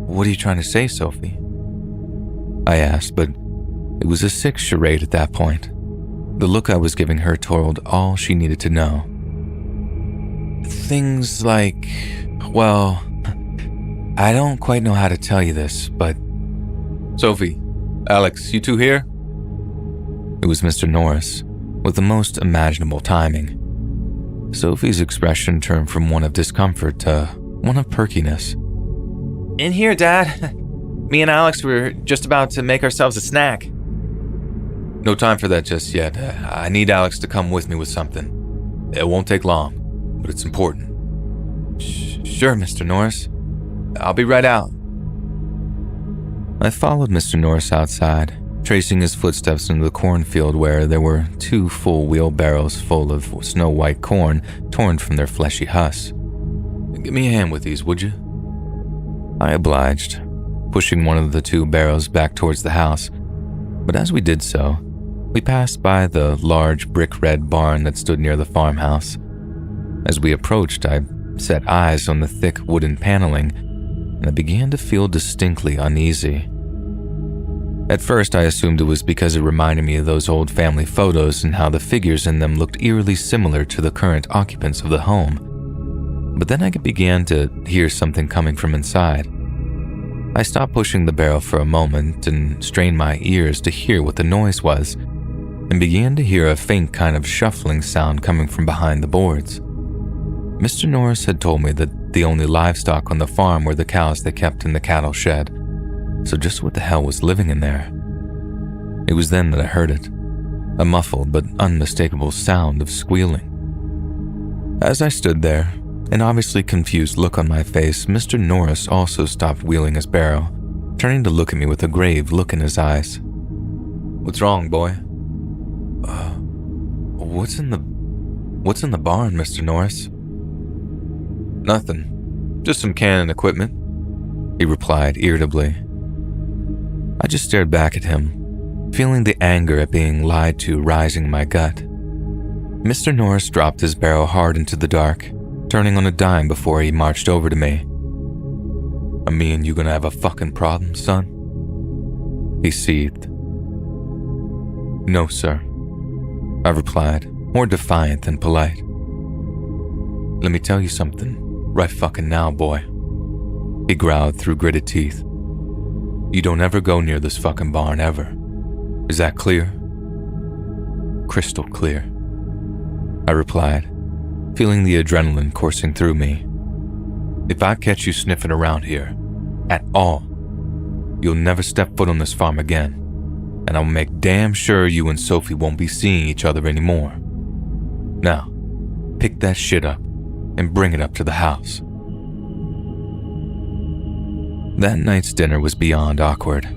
What are you trying to say, Sophie? I asked, but it was a sick charade at that point. The look I was giving her told all she needed to know. Things like, well, I don't quite know how to tell you this, but... Sophie, Alex, you two here? It was Mr. Norris, with the most imaginable timing. Sophie's expression turned from one of discomfort to one of perkiness. In here, Dad. Me and Alex were just about to make ourselves a snack. No time for that just yet. I need Alex to come with me with something. It won't take long, but it's important. Sure, Mr. Norris. I'll be right out. I followed Mr. Norris outside, tracing his footsteps into the cornfield where there were 2 full wheelbarrows full of snow-white corn torn from their fleshy husks. Give me a hand with these, would you? I obliged, pushing one of the 2 barrows back towards the house. But as we did so, we passed by the large brick-red barn that stood near the farmhouse. As we approached, I set eyes on the thick wooden paneling, and I began to feel distinctly uneasy. At first, I assumed it was because it reminded me of those old family photos and how the figures in them looked eerily similar to the current occupants of the home. But then I began to hear something coming from inside. I stopped pushing the barrel for a moment and strained my ears to hear what the noise was, and began to hear a faint kind of shuffling sound coming from behind the boards. Mr. Norris had told me that the only livestock on the farm were the cows they kept in the cattle shed, so just what the hell was living in there? It was then that I heard it, a muffled but unmistakable sound of squealing. As I stood there, an obviously confused look on my face, Mr. Norris also stopped wheeling his barrow, turning to look at me with a grave look in his eyes. "What's wrong, boy?" What's in the barn, Mr. Norris?" "Nothing. Just some canning equipment," he replied irritably. I just stared back at him, feeling the anger at being lied to rising in my gut. Mr. Norris dropped his barrow hard into the dark, turning on a dime before he marched over to me. "Are me and you gonna have a fucking problem, son?" he seethed. "No, sir," I replied, more defiant than polite. "Let me tell you something, right fucking now, boy," he growled through gritted teeth. "You don't ever go near this fucking barn, ever. Is that clear?" "Crystal clear," I replied, feeling the adrenaline coursing through me. "If I catch you sniffing around here, at all, you'll never step foot on this farm again, and I'll make damn sure you and Sophie won't be seeing each other anymore. Now, pick that shit up and bring it up to the house." That night's dinner was beyond awkward.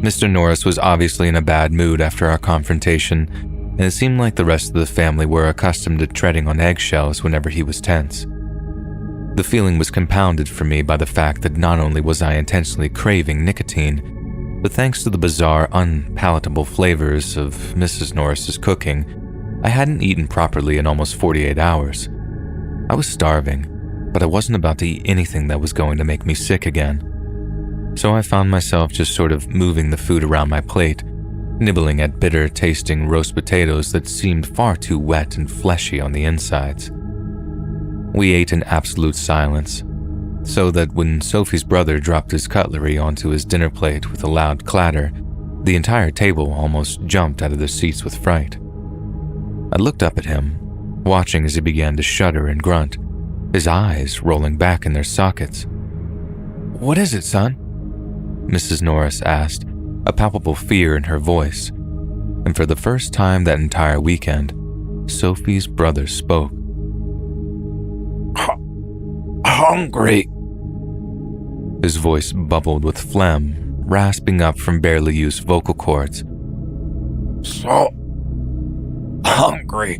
Mr. Norris was obviously in a bad mood after our confrontation, and it seemed like the rest of the family were accustomed to treading on eggshells whenever he was tense. The feeling was compounded for me by the fact that not only was I intentionally craving nicotine, but thanks to the bizarre, unpalatable flavors of Mrs. Norris's cooking, I hadn't eaten properly in almost 48 hours. I was starving, but I wasn't about to eat anything that was going to make me sick again. So I found myself just sort of moving the food around my plate, nibbling at bitter-tasting roast potatoes that seemed far too wet and fleshy on the insides. We ate in absolute silence, so that when Sophie's brother dropped his cutlery onto his dinner plate with a loud clatter, the entire table almost jumped out of their seats with fright. I looked up at him, watching as he began to shudder and grunt, his eyes rolling back in their sockets. "What is it, son?" Mrs. Norris asked, a palpable fear in her voice. And for the first time that entire weekend, Sophie's brother spoke. "Hungry." His voice bubbled with phlegm, rasping up from barely used vocal cords. "So hungry."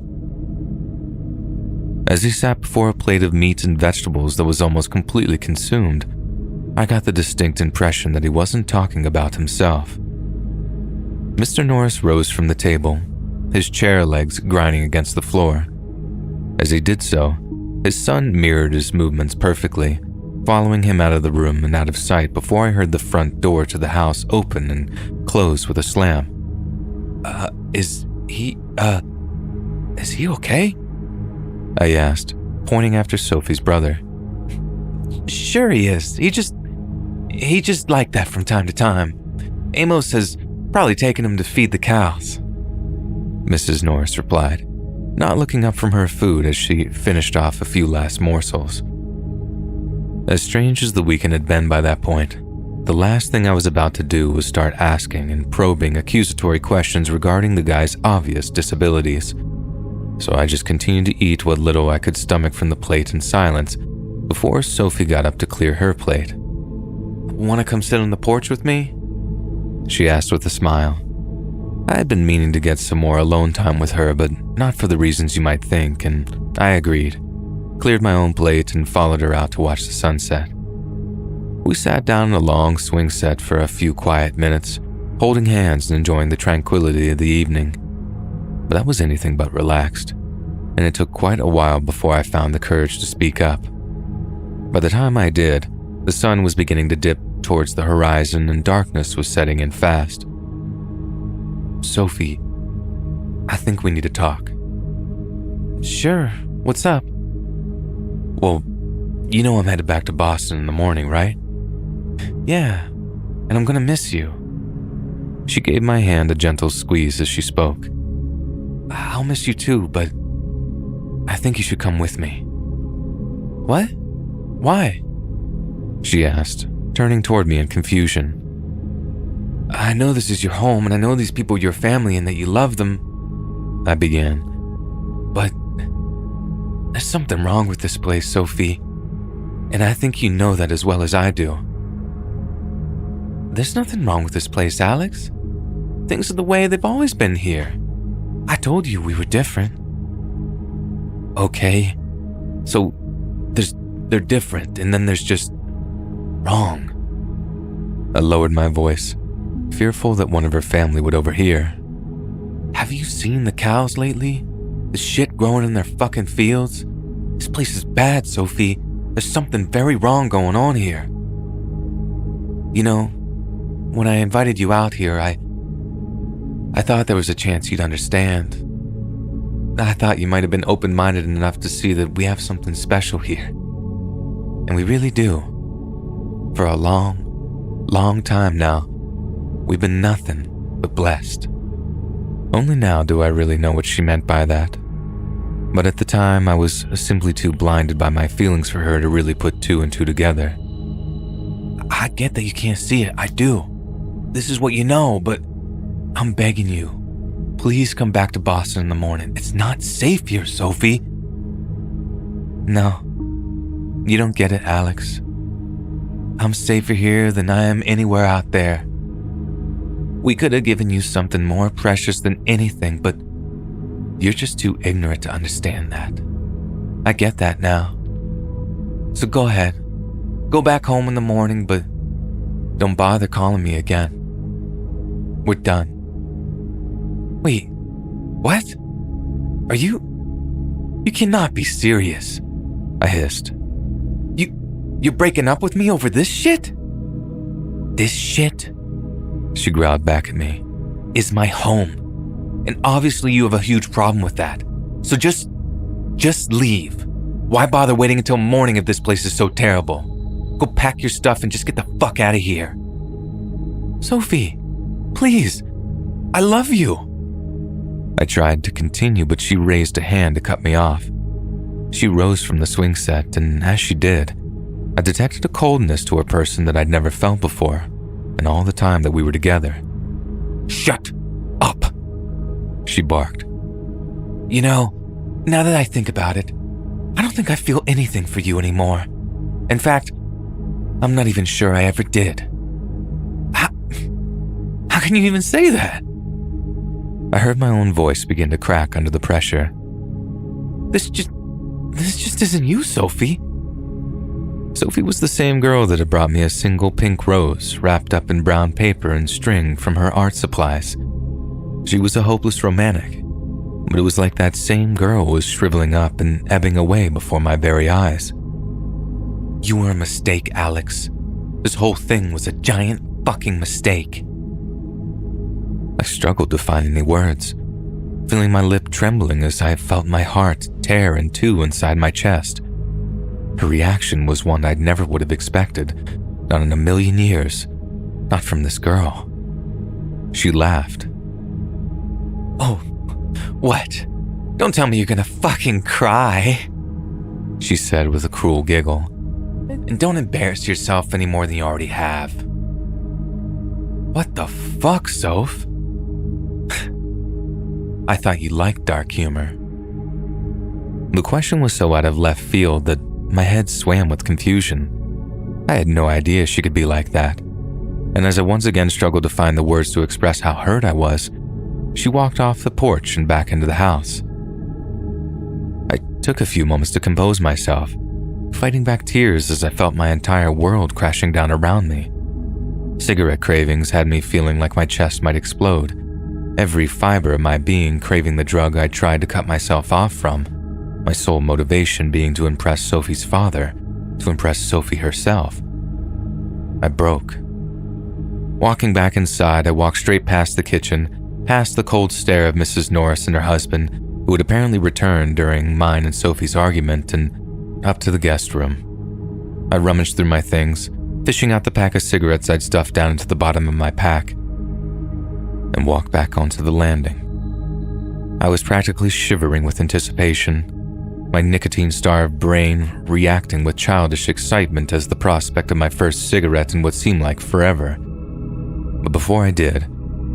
As he sat before a plate of meat and vegetables that was almost completely consumed, I got the distinct impression that he wasn't talking about himself. Mr. Norris rose from the table, his chair legs grinding against the floor. As he did so, his son mirrored his movements perfectly, following him out of the room and out of sight before I heard the front door to the house open and close with a slam. Is he okay?" I asked, pointing after Sophie's brother. "Sure he is. He just like that from time to time. Amos has probably taken him to feed the cows," Mrs. Norris replied, not looking up from her food as she finished off a few last morsels. As strange as the weekend had been by that point, the last thing I was about to do was start asking and probing accusatory questions regarding the guy's obvious disabilities. So I just continued to eat what little I could stomach from the plate in silence before Sophie got up to clear her plate. "Want to come sit on the porch with me?" she asked with a smile. I had been meaning to get some more alone time with her, but not for the reasons you might think, and I agreed, cleared my own plate, and followed her out to watch the sunset. We sat down in a long swing set for a few quiet minutes, holding hands and enjoying the tranquility of the evening. But I was anything but relaxed. and it took quite a while before I found the courage to speak up. By the time I did, the sun was beginning to dip towards the horizon and darkness was setting in fast. Sophie, I think we need to talk. Sure, what's up? Well, you know I'm headed back to Boston in the morning, right? Yeah, and I'm gonna miss you. She gave my hand a gentle squeeze as she spoke. I'll miss you too, but I think you should come with me. What? Why? She asked, turning toward me in confusion. I know this is your home, and I know these people are your family and that you love them, I began. But there's something wrong with this place, Sophie, and I think you know that as well as I do. There's nothing wrong with this place, Alex. Things are the way they've always been here. I told you we were different. Okay, so they're different, and then there's just wrong. I lowered my voice, fearful that one of her family would overhear. Have you seen the cows lately? The shit growing in their fucking fields? This place is bad, Sophie. There's something very wrong going on here. You know, when I invited you out here, I thought there was a chance you'd understand. I thought you might have been open-minded enough to see that we have something special here. And we really do. For a long, long time now, we've been nothing but blessed. Only now do I really know what she meant by that. But at the time, I was simply too blinded by my feelings for her to really put two and two together. I get that you can't see it, I do. This is what you know, but I'm begging you. Please come back to Boston in the morning. It's not safe here, Sophie. No, you don't get it, Alex. I'm safer here than I am anywhere out there. We could have given you something more precious than anything, but you're just too ignorant to understand that. I get that now. So go ahead. Go back home in the morning, but don't bother calling me again. We're done. Wait, what? Are you cannot be serious, I hissed. You're breaking up with me over this shit? This shit, she growled back at me, is my home. And obviously you have a huge problem with that. So just leave. Why bother waiting until morning if this place is so terrible? Go pack your stuff and just get the fuck out of here. Sophie, please, I love you. I tried to continue, but she raised a hand to cut me off. She rose from the swing set, and as she did, I detected a coldness to her person that I'd never felt before, in all the time that we were together. Shut up, she barked. You know, now that I think about it, I don't think I feel anything for you anymore. In fact, I'm not even sure I ever did. How can you even say that? I heard my own voice begin to crack under the pressure. This just isn't you, Sophie. Sophie was the same girl that had brought me a single pink rose wrapped up in brown paper and string from her art supplies. She was a hopeless romantic, but it was like that same girl was shriveling up and ebbing away before my very eyes. You were a mistake, Alex. This whole thing was a giant fucking mistake. I struggled to find any words, feeling my lip trembling as I felt my heart tear in two inside my chest. Her reaction was one I never would have expected, not in a million years, not from this girl. She laughed. Oh, what? Don't tell me you're gonna fucking cry, she said with a cruel giggle. And don't embarrass yourself any more than you already have. What the fuck, Soph? I thought you liked dark humor. The question was so out of left field that my head swam with confusion. I had no idea she could be like that. And as I once again struggled to find the words to express how hurt I was, she walked off the porch and back into the house. I took a few moments to compose myself, fighting back tears as I felt my entire world crashing down around me. Cigarette cravings had me feeling like my chest might explode, every fiber of my being craving the drug I tried to cut myself off from. my sole motivation being to impress Sophie's father, to impress Sophie herself. I broke. Walking back inside, I walked straight past the kitchen, past the cold stare of Mrs. Norris and her husband, who had apparently returned during mine and Sophie's argument, and up to the guest room. I rummaged through my things, fishing out the pack of cigarettes I'd stuffed down into the bottom of my pack, and walked back onto the landing. I was practically shivering with anticipation, my nicotine-starved brain reacting with childish excitement as the prospect of my first cigarette in what seemed like forever. But before I did,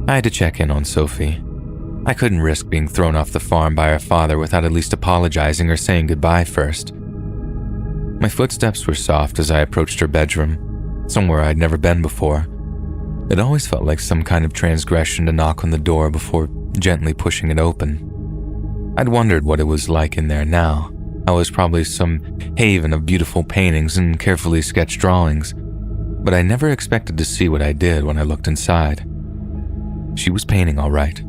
I had to check in on Sophie. I couldn't risk being thrown off the farm by her father without at least apologizing or saying goodbye first. My footsteps were soft as I approached her bedroom, somewhere I'd never been before. It always felt like some kind of transgression to knock on the door before gently pushing it open. I'd wondered what it was like in there now. I was probably some haven of beautiful paintings and carefully sketched drawings, but I never expected to see what I did when I looked inside. She was painting all right,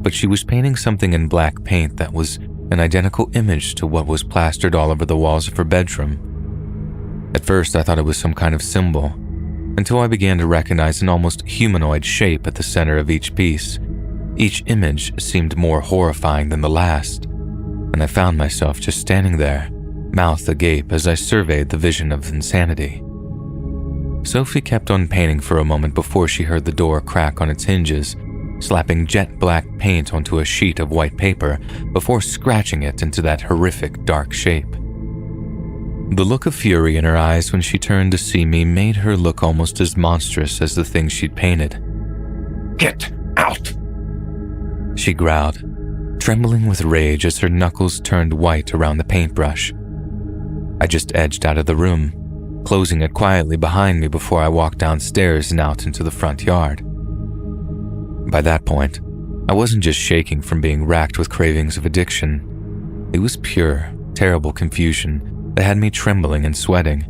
but she was painting something in black paint that was an identical image to what was plastered all over the walls of her bedroom. At first, I thought it was some kind of symbol, until I began to recognize an almost humanoid shape at the center of each piece. Each image seemed more horrifying than the last, and I found myself just standing there, mouth agape as I surveyed the vision of insanity. Sophie kept on painting for a moment before she heard the door crack on its hinges, slapping jet black paint onto a sheet of white paper before scratching it into that horrific dark shape. The look of fury in her eyes when she turned to see me made her look almost as monstrous as the thing she'd painted. "Get out!" she growled, trembling with rage as her knuckles turned white around the paintbrush. I just edged out of the room, closing it quietly behind me before I walked downstairs and out into the front yard. By that point, I wasn't just shaking from being racked with cravings of addiction. It was pure, terrible confusion that had me trembling and sweating.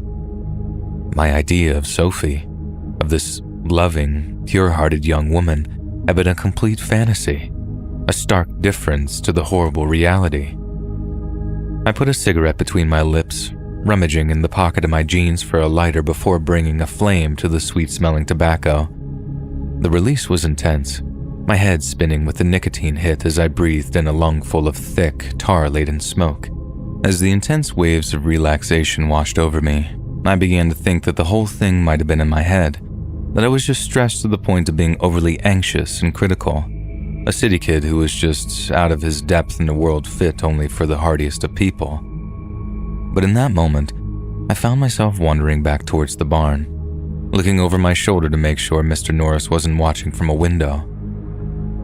My idea of Sophie, of this loving, pure-hearted young woman, had been a complete fantasy, a stark difference to the horrible reality. I put a cigarette between my lips, rummaging in the pocket of my jeans for a lighter before bringing a flame to the sweet-smelling tobacco. The release was intense, my head spinning with the nicotine hit as I breathed in a lungful of thick, tar-laden smoke. As the intense waves of relaxation washed over me, I began to think that the whole thing might have been in my head, that I was just stressed to the point of being overly anxious and critical. A city kid who was just out of his depth in a world fit only for the hardiest of people. But in that moment, I found myself wandering back towards the barn, looking over my shoulder to make sure Mr. Norris wasn't watching from a window.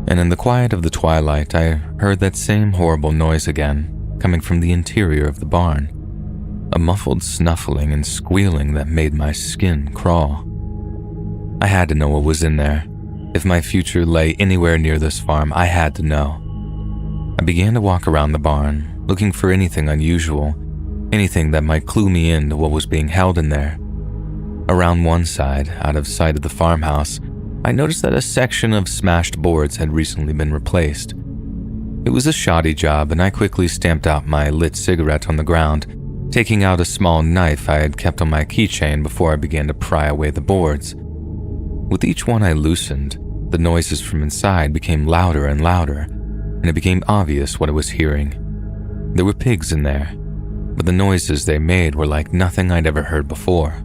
And in the quiet of the twilight, I heard that same horrible noise again, coming from the interior of the barn. A muffled snuffling and squealing that made my skin crawl. I had to know what was in there. If my future lay anywhere near this farm, I had to know. I began to walk around the barn, looking for anything unusual, anything that might clue me into what was being held in there. Around one side, out of sight of the farmhouse, I noticed that a section of smashed boards had recently been replaced. It was a shoddy job, and I quickly stamped out my lit cigarette on the ground, taking out a small knife I had kept on my keychain before I began to pry away the boards. With each one I loosened, the noises from inside became louder and louder, and it became obvious what I was hearing. There were pigs in there, but the noises they made were like nothing I'd ever heard before.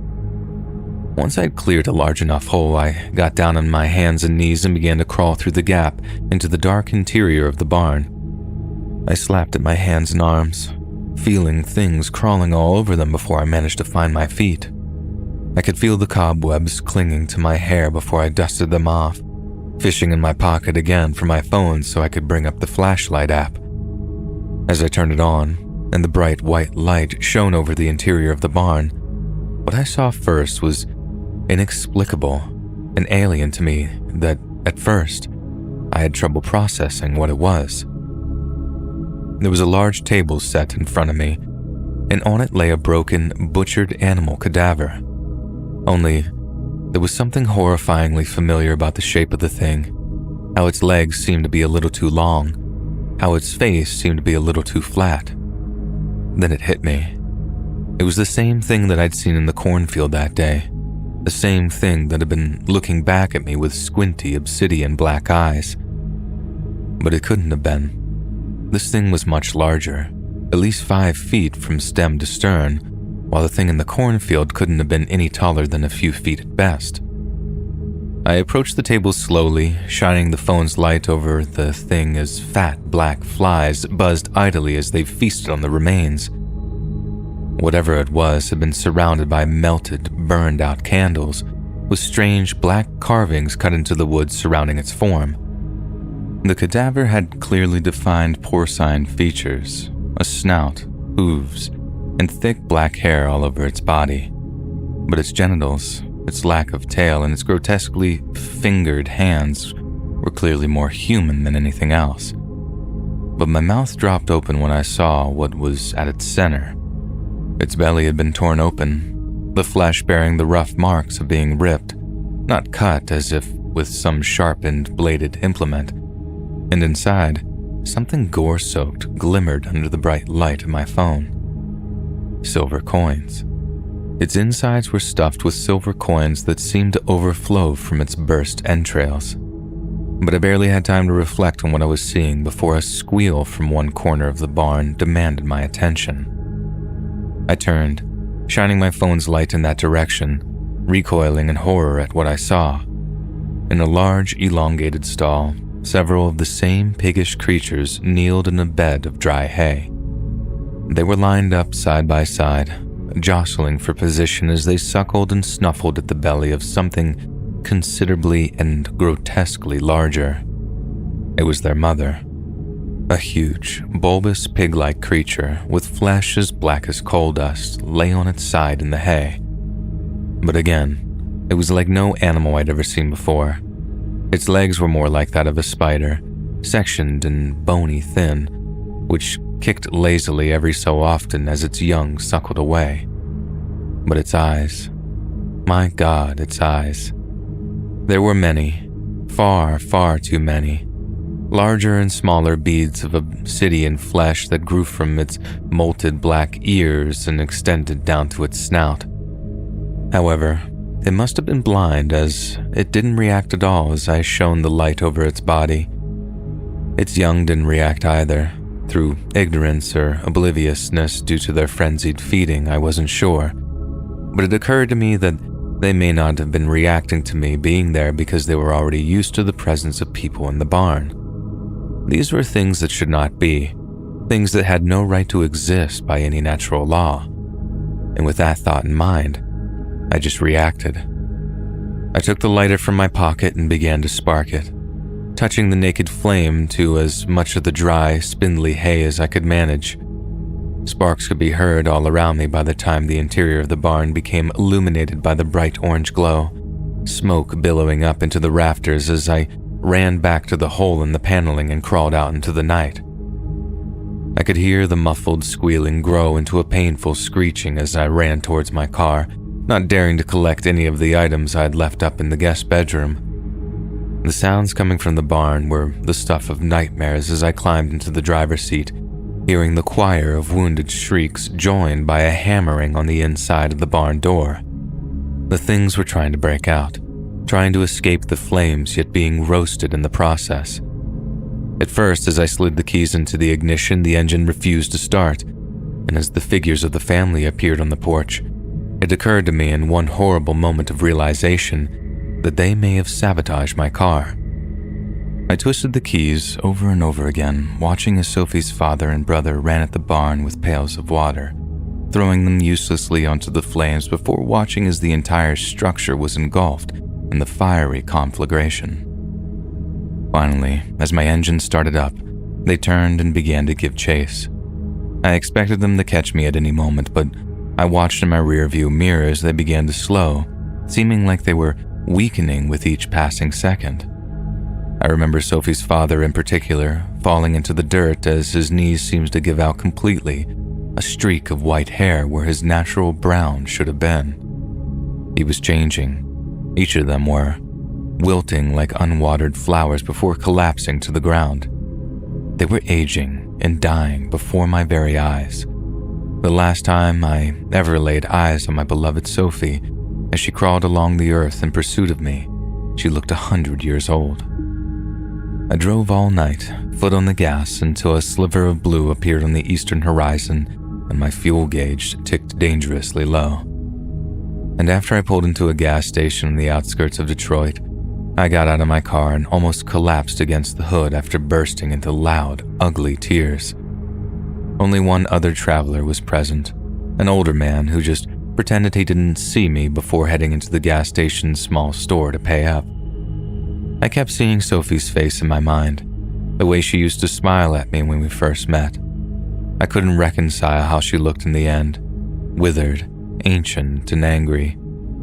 Once I'd cleared a large enough hole, I got down on my hands and knees and began to crawl through the gap into the dark interior of the barn. I slapped at my hands and arms, feeling things crawling all over them before I managed to find my feet. I could feel the cobwebs clinging to my hair before I dusted them off, fishing in my pocket again for my phone so I could bring up the flashlight app. As I turned it on, and the bright white light shone over the interior of the barn, what I saw first was inexplicable and alien to me that, at first, I had trouble processing what it was. There was a large table set in front of me, and on it lay a broken, butchered animal cadaver. Only, there was something horrifyingly familiar about the shape of the thing, how its legs seemed to be a little too long, how its face seemed to be a little too flat. Then it hit me. It was the same thing that I'd seen in the cornfield that day. The same thing that had been looking back at me with squinty, obsidian black eyes. But it couldn't have been. This thing was much larger, at least 5 feet from stem to stern, while the thing in the cornfield couldn't have been any taller than a few feet at best. I approached the table slowly, shining the phone's light over the thing as fat black flies buzzed idly as they feasted on the remains. Whatever it was had been surrounded by melted, burned-out candles, with strange black carvings cut into the wood surrounding its form. The cadaver had clearly defined porcine features, a snout, hooves, and thick black hair all over its body. But its genitals, its lack of tail, and its grotesquely fingered hands were clearly more human than anything else. But my mouth dropped open when I saw what was at its center. Its belly had been torn open, the flesh bearing the rough marks of being ripped, not cut as if with some sharpened, bladed implement. And inside, something gore-soaked glimmered under the bright light of my phone. Silver coins. Its insides were stuffed with silver coins that seemed to overflow from its burst entrails. But I barely had time to reflect on what I was seeing before a squeal from one corner of the barn demanded my attention. I turned, shining my phone's light in that direction, recoiling in horror at what I saw. In a large, elongated stall, several of the same piggish creatures kneeled in a bed of dry hay. They were lined up side by side, jostling for position as they suckled and snuffled at the belly of something considerably and grotesquely larger. It was their mother. A huge, bulbous pig-like creature with flesh as black as coal dust lay on its side in the hay. But again, it was like no animal I'd ever seen before. Its legs were more like that of a spider, sectioned and bony thin, which kicked lazily every so often as its young suckled away. But its eyes, my God, its eyes. There were many, far, far too many. Larger and smaller beads of obsidian flesh that grew from its molted black ears and extended down to its snout. However, it must have been blind, as it didn't react at all as I shone the light over its body. Its young didn't react either. Through ignorance or obliviousness due to their frenzied feeding, I wasn't sure. But it occurred to me that they may not have been reacting to me being there because they were already used to the presence of people in the barn. These were things that should not be, things that had no right to exist by any natural law. And with that thought in mind, I just reacted. I took the lighter from my pocket and began to spark it, touching the naked flame to as much of the dry, spindly hay as I could manage. Sparks could be heard all around me by the time the interior of the barn became illuminated by the bright orange glow, smoke billowing up into the rafters as I ran back to the hole in the paneling and crawled out into the night. I could hear the muffled squealing grow into a painful screeching as I ran towards my car, not daring to collect any of the items I had left up in the guest bedroom. The sounds coming from the barn were the stuff of nightmares as I climbed into the driver's seat, hearing the choir of wounded shrieks joined by a hammering on the inside of the barn door. The things were trying to break out, trying to escape the flames yet being roasted in the process. At first, as I slid the keys into the ignition, the engine refused to start, and as the figures of the family appeared on the porch, it occurred to me in one horrible moment of realization that they may have sabotaged my car. I twisted the keys over and over again, watching as Sophie's father and brother ran at the barn with pails of water, throwing them uselessly onto the flames before watching as the entire structure was engulfed in the fiery conflagration. Finally, as my engine started up, they turned and began to give chase. I expected them to catch me at any moment, but I watched in my rearview mirror as they began to slow, seeming like they were weakening with each passing second. I remember Sophie's father in particular falling into the dirt as his knees seemed to give out completely, a streak of white hair where his natural brown should have been. He was changing. Each of them were, wilting like unwatered flowers before collapsing to the ground. They were aging and dying before my very eyes. The last time I ever laid eyes on my beloved Sophie, as she crawled along the earth in pursuit of me, she looked 100 years old. I drove all night, foot on the gas, until a sliver of blue appeared on the eastern horizon and my fuel gauge ticked dangerously low. And after I pulled into a gas station on the outskirts of Detroit, I got out of my car and almost collapsed against the hood after bursting into loud, ugly tears. Only one other traveler was present, an older man who just pretended he didn't see me before heading into the gas station's small store to pay up. I kept seeing Sophie's face in my mind, the way she used to smile at me when we first met. I couldn't reconcile how she looked in the end, withered, ancient, and angry.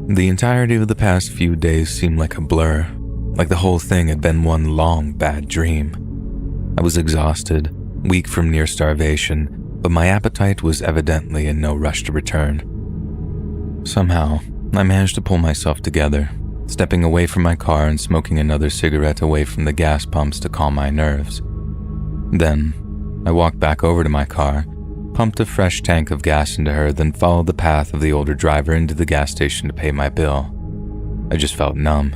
The entirety of the past few days seemed like a blur, like the whole thing had been one long, bad dream. I was exhausted, weak from near starvation, but my appetite was evidently in no rush to return. Somehow, I managed to pull myself together, stepping away from my car and smoking another cigarette away from the gas pumps to calm my nerves. Then, I walked back over to my car, pumped a fresh tank of gas into her, then followed the path of the older driver into the gas station to pay my bill. I just felt numb.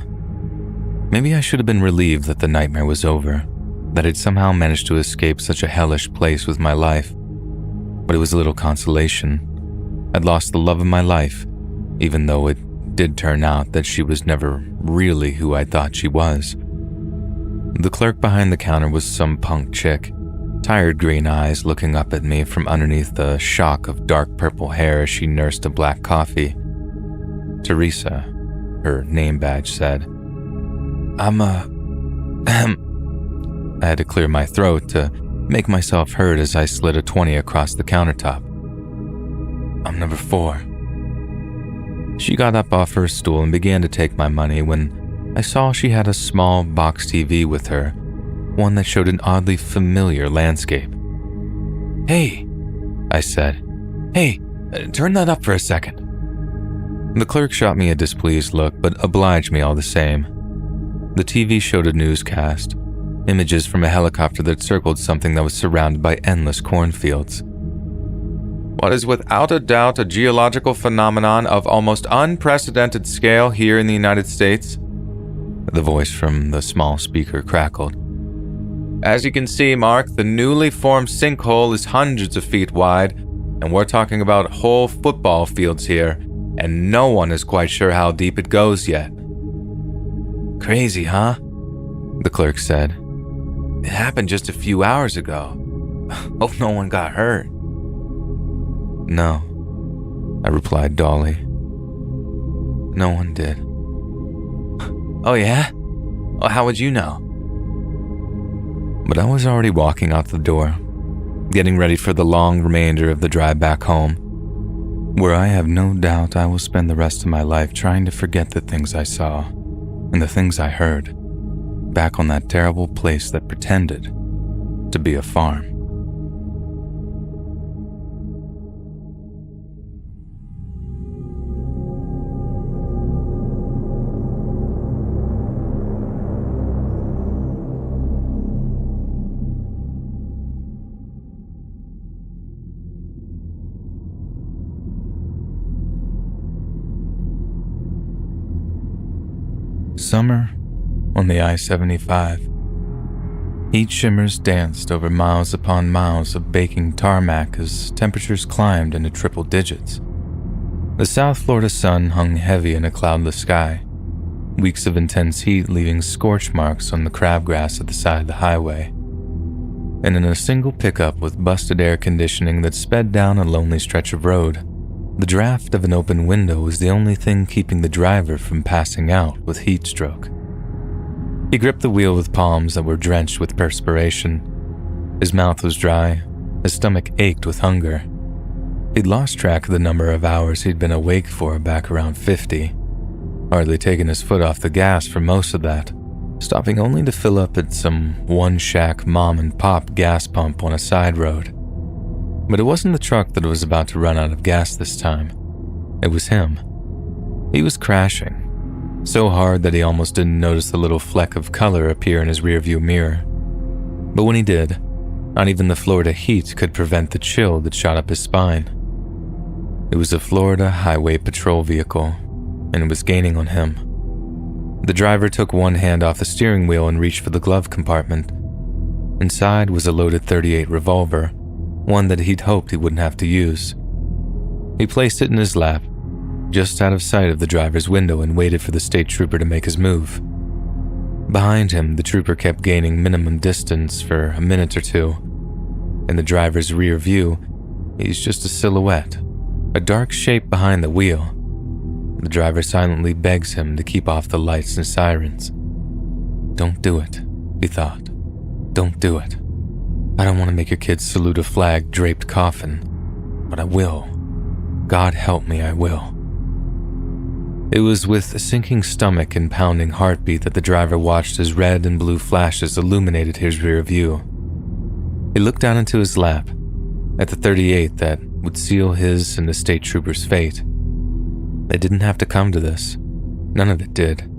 Maybe I should have been relieved that the nightmare was over, that I'd somehow managed to escape such a hellish place with my life. But it was a little consolation. I'd lost the love of my life, even though it did turn out that she was never really who I thought she was. The clerk behind the counter was some punk chick, tired green eyes looking up at me from underneath the shock of dark purple hair as she nursed a black coffee. Teresa, her name badge said. I had to clear my throat to make myself heard as I slid a 20 across the countertop. I'm number 4. She got up off her stool and began to take my money when I saw she had a small box TV with her, one that showed an oddly familiar landscape. Hey, I said. Hey, turn that up for a second. The clerk shot me a displeased look, but obliged me all the same. The TV showed a newscast, images from a helicopter that circled something that was surrounded by endless cornfields. What is without a doubt a geological phenomenon of almost unprecedented scale here in the United States? The voice from the small speaker crackled. As you can see, Mark, the newly formed sinkhole is hundreds of feet wide, and we're talking about whole football fields here, and no one is quite sure how deep it goes yet. Crazy, huh? The clerk said. It happened just a few hours ago. Hope no one got hurt. No, I replied dully. No one did. Oh yeah? Well, how would you know? But I was already walking out the door, getting ready for the long remainder of the drive back home, where I have no doubt I will spend the rest of my life trying to forget the things I saw and the things I heard, back on that terrible place that pretended to be a farm. Summer on the I-75. Heat shimmers danced over miles upon miles of baking tarmac as temperatures climbed into triple digits. The South Florida sun hung heavy in a cloudless sky, weeks of intense heat leaving scorch marks on the crabgrass at the side of the highway. And in a single pickup with busted air conditioning that sped down a lonely stretch of road, the draft of an open window was the only thing keeping the driver from passing out with heat stroke. He gripped the wheel with palms that were drenched with perspiration. His mouth was dry, his stomach ached with hunger. He'd lost track of the number of hours he'd been awake for back around 50, hardly taken his foot off the gas for most of that, stopping only to fill up at some one-shack mom-and-pop gas pump on a side road. But it wasn't the truck that was about to run out of gas this time. It was him. He was crashing, so hard that he almost didn't notice the little fleck of color appear in his rearview mirror. But when he did, not even the Florida heat could prevent the chill that shot up his spine. It was a Florida Highway Patrol vehicle, and it was gaining on him. The driver took one hand off the steering wheel and reached for the glove compartment. Inside was a loaded .38 revolver, one that he'd hoped he wouldn't have to use. He placed it in his lap, just out of sight of the driver's window, and waited for the state trooper to make his move. Behind him, the trooper kept gaining minimum distance for a minute or two. In the driver's rear view, he's just a silhouette, a dark shape behind the wheel. The driver silently begs him to keep off the lights and sirens. Don't do it, he thought. Don't do it. I don't want to make your kids salute a flag-draped coffin, but I will. God help me, I will. It was with a sinking stomach and pounding heartbeat that the driver watched as red and blue flashes illuminated his rear view. He looked down into his lap, at the .38 that would seal his and the state trooper's fate. They didn't have to come to this. None of it did.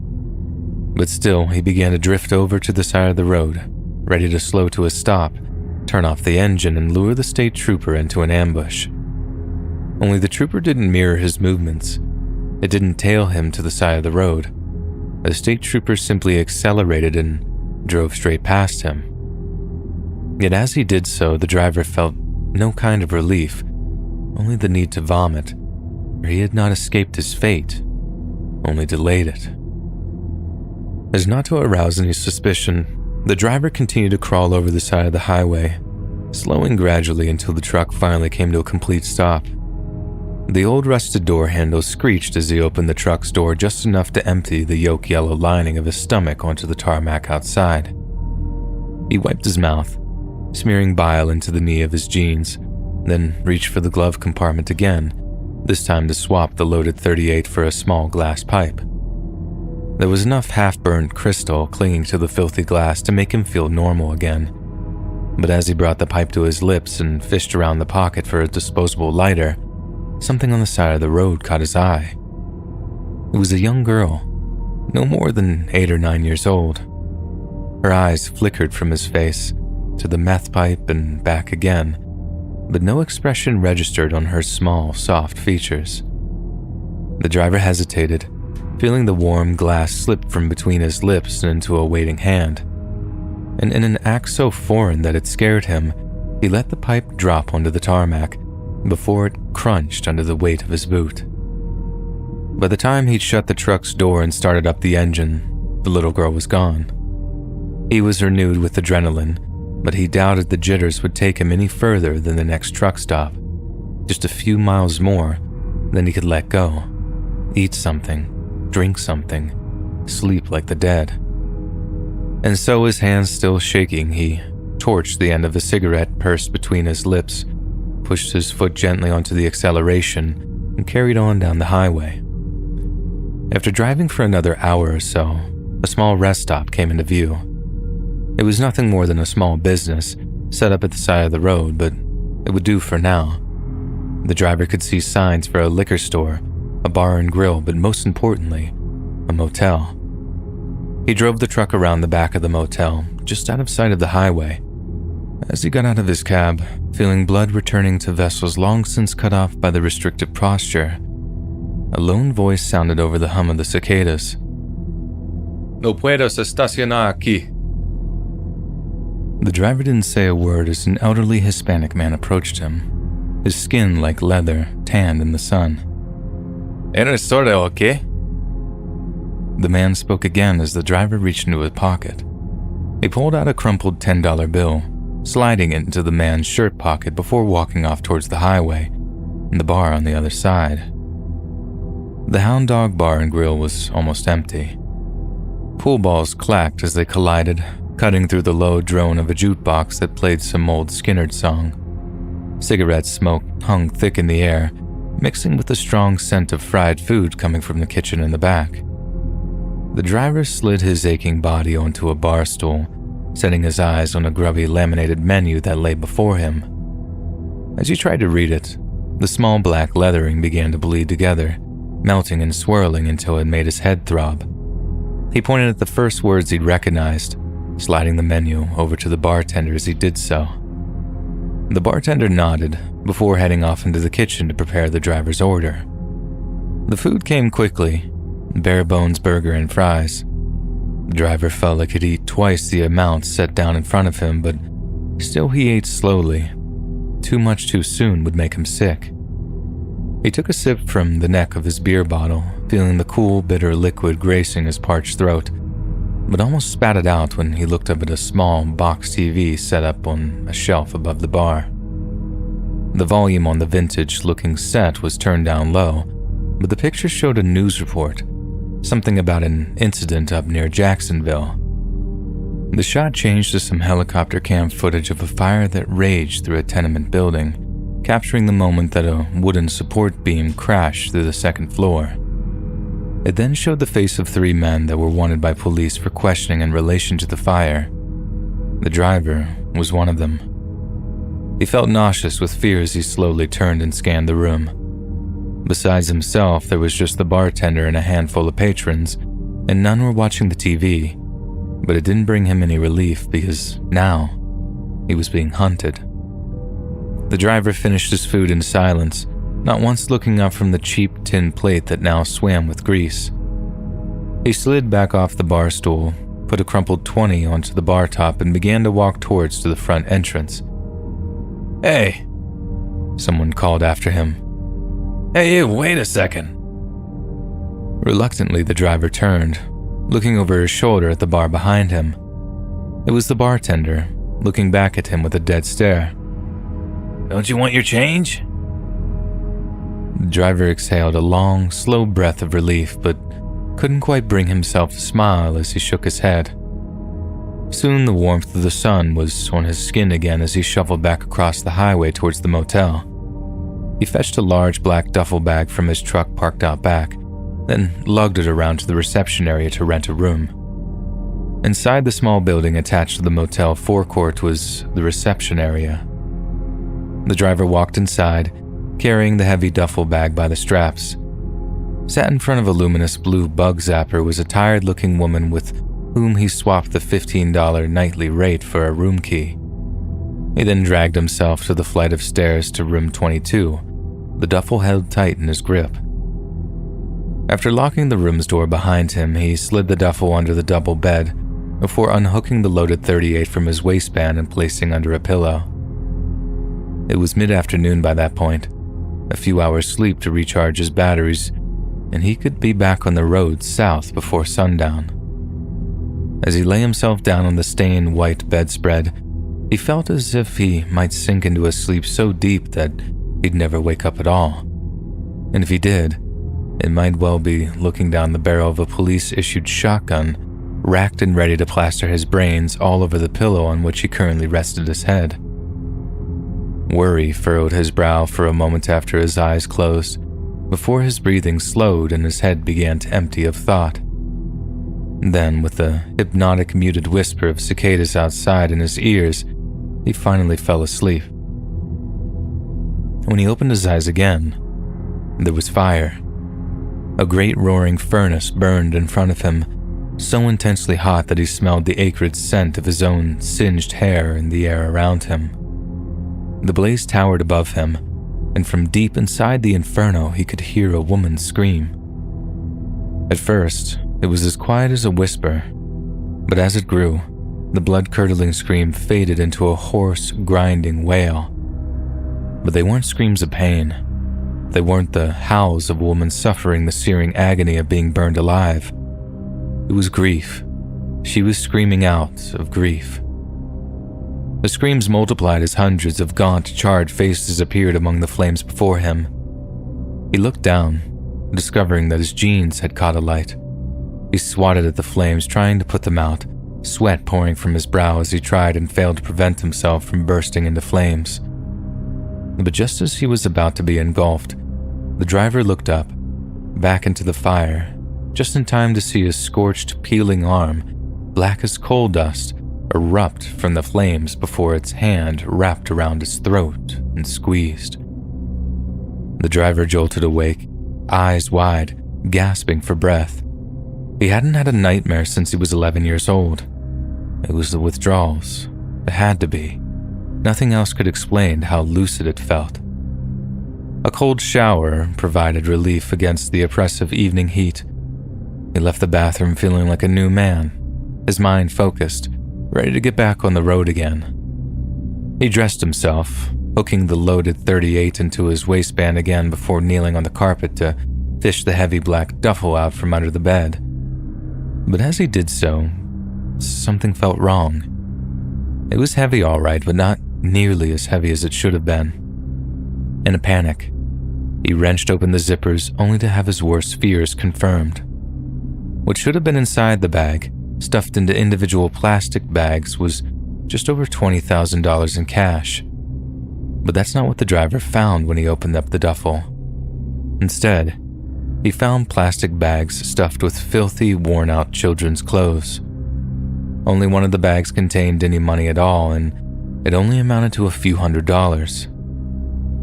But still, he began to drift over to the side of the road, ready to slow to a stop, turn off the engine, and lure the state trooper into an ambush. Only the trooper didn't mirror his movements. It didn't tail him to the side of the road. The state trooper simply accelerated and drove straight past him. Yet as he did so, the driver felt no kind of relief, only the need to vomit, for he had not escaped his fate, only delayed it. As not to arouse any suspicion, the driver continued to crawl over the side of the highway, slowing gradually until the truck finally came to a complete stop. The old rusted door handle screeched as he opened the truck's door just enough to empty the yolk yellow lining of his stomach onto the tarmac outside. He wiped his mouth, smearing bile into the knee of his jeans, then reached for the glove compartment again, this time to swap the loaded .38 for a small glass pipe. There was enough half-burned crystal clinging to the filthy glass to make him feel normal again. But as he brought the pipe to his lips and fished around the pocket for a disposable lighter, something on the side of the road caught his eye. It was a young girl, no more than 8 or 9 years old. Her eyes flickered from his face to the meth pipe and back again, but no expression registered on her small, soft features. The driver hesitated, feeling the warm glass slip from between his lips and into a waiting hand. And in an act so foreign that it scared him, he let the pipe drop onto the tarmac before it crunched under the weight of his boot. By the time he'd shut the truck's door and started up the engine, the little girl was gone. He was renewed with adrenaline, but he doubted the jitters would take him any further than the next truck stop. Just a few miles more, then he could let go, eat something, drink something, sleep like the dead. And so, his hands still shaking, he torched the end of a cigarette pursed between his lips, pushed his foot gently onto the acceleration, and carried on down the highway. After driving for another hour or so, a small rest stop came into view. It was nothing more than a small business set up at the side of the road, but it would do for now. The driver could see signs for a liquor store, a bar and grill, but most importantly, a motel. He drove the truck around the back of the motel, just out of sight of the highway. As he got out of his cab, feeling blood returning to vessels long since cut off by the restrictive posture, a lone voice sounded over the hum of the cicadas. No puedes estacionar aquí. The driver didn't say a word as an elderly Hispanic man approached him, his skin like leather, tanned in the sun. ¿Eres sordo o qué? The man spoke again as the driver reached into his pocket. He pulled out a crumpled $10 bill, sliding it into the man's shirt pocket before walking off towards the highway and the bar on the other side. The Hound Dog Bar and Grill was almost empty. Pool balls clacked as they collided, cutting through the low drone of a jukebox that played some old Skynyrd song. Cigarette smoke hung thick in the air, mixing with the strong scent of fried food coming from the kitchen in the back. The driver slid his aching body onto a bar stool, setting his eyes on a grubby laminated menu that lay before him. As he tried to read it, the small black lettering began to bleed together, melting and swirling until it made his head throb. He pointed at the first words he'd recognized, sliding the menu over to the bartender as he did so. The bartender nodded before heading off into the kitchen to prepare the driver's order. The food came quickly, bare bones burger and fries. The driver felt like he'd eat twice the amount set down in front of him, but still he ate slowly. Too much too soon would make him sick. He took a sip from the neck of his beer bottle, feeling the cool, bitter liquid gracing his parched throat, but almost spat it out when he looked up at a small box TV set up on a shelf above the bar. The volume on the vintage-looking set was turned down low, but the picture showed a news report, something about an incident up near Jacksonville. The shot changed to some helicopter cam footage of a fire that raged through a tenement building, capturing the moment that a wooden support beam crashed through the second floor. It then showed the face of 3 men that were wanted by police for questioning in relation to the fire. The driver was one of them. He felt nauseous with fear as he slowly turned and scanned the room. Besides himself, there was just the bartender and a handful of patrons, and none were watching the TV, but it didn't bring him any relief because now he was being hunted. The driver finished his food in silence, not once looking up from the cheap tin plate that now swam with grease. He slid back off the bar stool, put a crumpled 20 onto the bar top, and began to walk towards the front entrance. "Hey!" someone called after him. "Hey, you, wait a second." Reluctantly, the driver turned, looking over his shoulder at the bar behind him. It was the bartender, looking back at him with a dead stare. "Don't you want your change?" The driver exhaled a long, slow breath of relief, but couldn't quite bring himself to smile as he shook his head. Soon the warmth of the sun was on his skin again as he shuffled back across the highway towards the motel. He fetched a large black duffel bag from his truck parked out back, then lugged it around to the reception area to rent a room. Inside the small building attached to the motel forecourt was the reception area. The driver walked inside, carrying the heavy duffel bag by the straps. Sat in front of a luminous blue bug zapper was a tired-looking woman with whom he swapped the $15 nightly rate for a room key. He then dragged himself to the flight of stairs to room 22, the duffel held tight in his grip. After locking the room's door behind him, he slid the duffel under the double bed before unhooking the loaded .38 from his waistband and placing under a pillow. It was mid-afternoon by that point, a few hours sleep to recharge his batteries, and he could be back on the road south before sundown. As he lay himself down on the stained white bedspread, he felt as if he might sink into a sleep so deep that he'd never wake up at all. And if he did, it might well be looking down the barrel of a police-issued shotgun, racked and ready to plaster his brains all over the pillow on which he currently rested his head. Worry furrowed his brow for a moment after his eyes closed, before his breathing slowed and his head began to empty of thought. Then, with the hypnotic muted whisper of cicadas outside in his ears, he finally fell asleep. When he opened his eyes again, there was fire. A great roaring furnace burned in front of him, so intensely hot that he smelled the acrid scent of his own singed hair in the air around him. The blaze towered above him, and from deep inside the inferno he could hear a woman scream. At first, it was as quiet as a whisper, but as it grew, the blood-curdling scream faded into a hoarse, grinding wail. But they weren't screams of pain. They weren't the howls of a woman suffering the searing agony of being burned alive. It was grief. She was screaming out of grief. The screams multiplied as hundreds of gaunt, charred faces appeared among the flames before him. He looked down, discovering that his jeans had caught alight. He swatted at the flames, trying to put them out, sweat pouring from his brow as he tried and failed to prevent himself from bursting into flames. But just as he was about to be engulfed, the driver looked up, back into the fire, just in time to see a scorched, peeling arm, black as coal dust, erupt from the flames before its hand wrapped around his throat and squeezed. The driver jolted awake, eyes wide, gasping for breath. He hadn't had a nightmare since he was 11 years old. It was the withdrawals. It had to be. Nothing else could explain how lucid it felt. A cold shower provided relief against the oppressive evening heat. He left the bathroom feeling like a new man, his mind focused, ready to get back on the road again. He dressed himself, hooking the loaded .38 into his waistband again before kneeling on the carpet to fish the heavy black duffel out from under the bed. But as he did so, something felt wrong. It was heavy all right, but not nearly as heavy as it should have been. In a panic, he wrenched open the zippers only to have his worst fears confirmed. What should have been inside the bag, stuffed into individual plastic bags, was just over $20,000 in cash. But that's not what the driver found when he opened up the duffel. Instead, he found plastic bags stuffed with filthy, worn-out children's clothes. Only one of the bags contained any money at all, and it only amounted to a few $100s.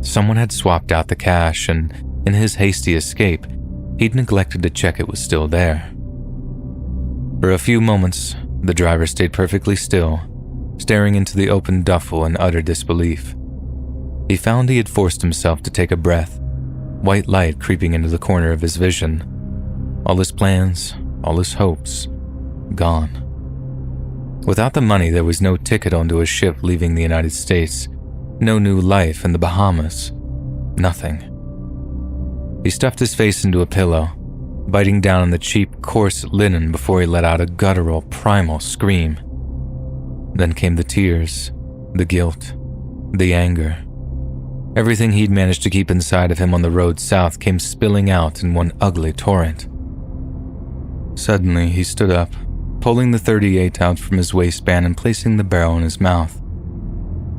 Someone had swapped out the cash, and in his hasty escape, he'd neglected to check it was still there. For a few moments, the driver stayed perfectly still, staring into the open duffel in utter disbelief. He found he had forced himself to take a breath, white light creeping into the corner of his vision. All his plans, all his hopes, gone. Without the money, there was no ticket onto a ship leaving the United States, no new life in the Bahamas, nothing. He stuffed his face into a pillow, biting down on the cheap, coarse linen before he let out a guttural, primal scream. Then came the tears, the guilt, the anger. Everything he'd managed to keep inside of him on the road south came spilling out in one ugly torrent. Suddenly, he stood up, pulling the .38 out from his waistband and placing the barrel in his mouth.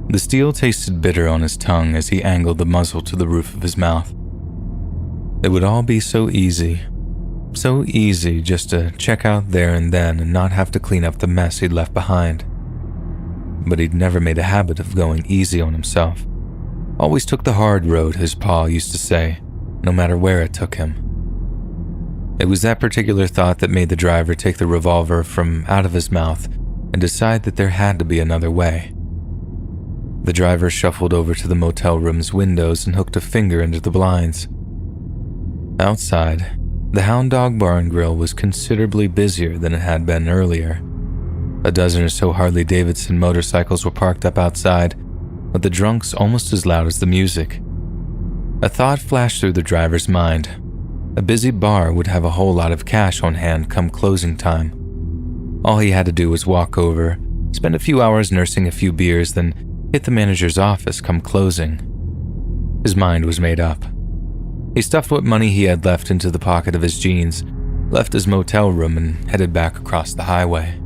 The steel tasted bitter on his tongue as he angled the muzzle to the roof of his mouth. It would all be so easy just to check out there and then and not have to clean up the mess he'd left behind. But he'd never made a habit of going easy on himself. Always took the hard road, his pa used to say, no matter where it took him. It was that particular thought that made the driver take the revolver from out of his mouth and decide that there had to be another way. The driver shuffled over to the motel room's windows and hooked a finger into the blinds. Outside, the Hound Dog Bar and Grill was considerably busier than it had been earlier. A dozen or so Harley-Davidson motorcycles were parked up outside, with the drunks almost as loud as the music. A thought flashed through the driver's mind. A busy bar would have a whole lot of cash on hand come closing time. All he had to do was walk over, spend a few hours nursing a few beers, then hit the manager's office come closing. His mind was made up. He stuffed what money he had left into the pocket of his jeans, left his motel room, and headed back across the highway.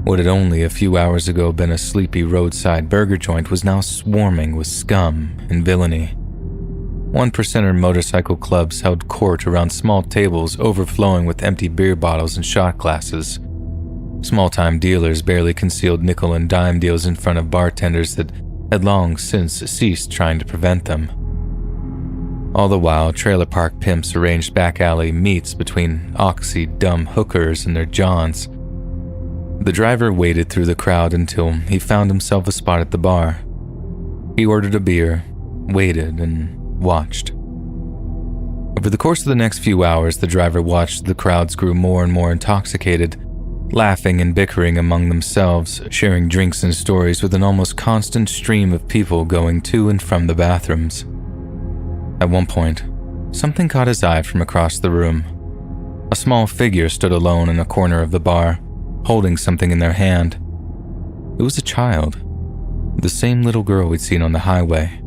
What had only a few hours ago been a sleepy roadside burger joint was now swarming with scum and villainy. 1%er motorcycle clubs held court around small tables overflowing with empty beer bottles and shot glasses. Small-time dealers barely concealed nickel and dime deals in front of bartenders that had long since ceased trying to prevent them. All the while, trailer park pimps arranged back-alley meets between oxy, dumb hookers and their johns. The driver waded through the crowd until he found himself a spot at the bar. He ordered a beer, waited, and watched. Over the course of the next few hours, the driver watched as the crowds grew more and more intoxicated, laughing and bickering among themselves, sharing drinks and stories with an almost constant stream of people going to and from the bathrooms. At one point, something caught his eye from across the room. A small figure stood alone in a corner of the bar, holding something in their hand. It was a child, the same little girl we'd seen on the highway.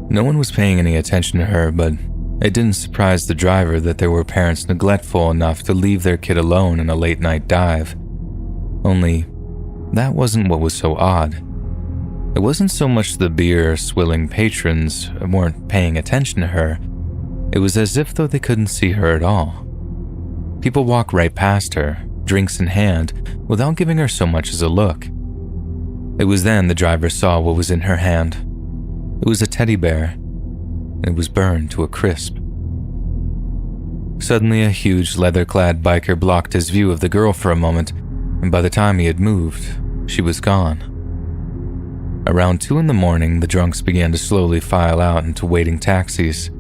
No one was paying any attention to her, but it didn't surprise the driver that there were parents neglectful enough to leave their kid alone in a late-night dive. Only, that wasn't what was so odd. It wasn't so much the beer-swilling patrons weren't paying attention to her. It was as if though they couldn't see her at all. People walked right past her, drinks in hand, without giving her so much as a look. It was then the driver saw what was in her hand. It was a teddy bear. It was burned to a crisp. Suddenly, a huge leather-clad biker blocked his view of the girl for a moment, and by the time he had moved, she was gone. Around 2 in the morning, the drunks began to slowly file out into waiting taxis.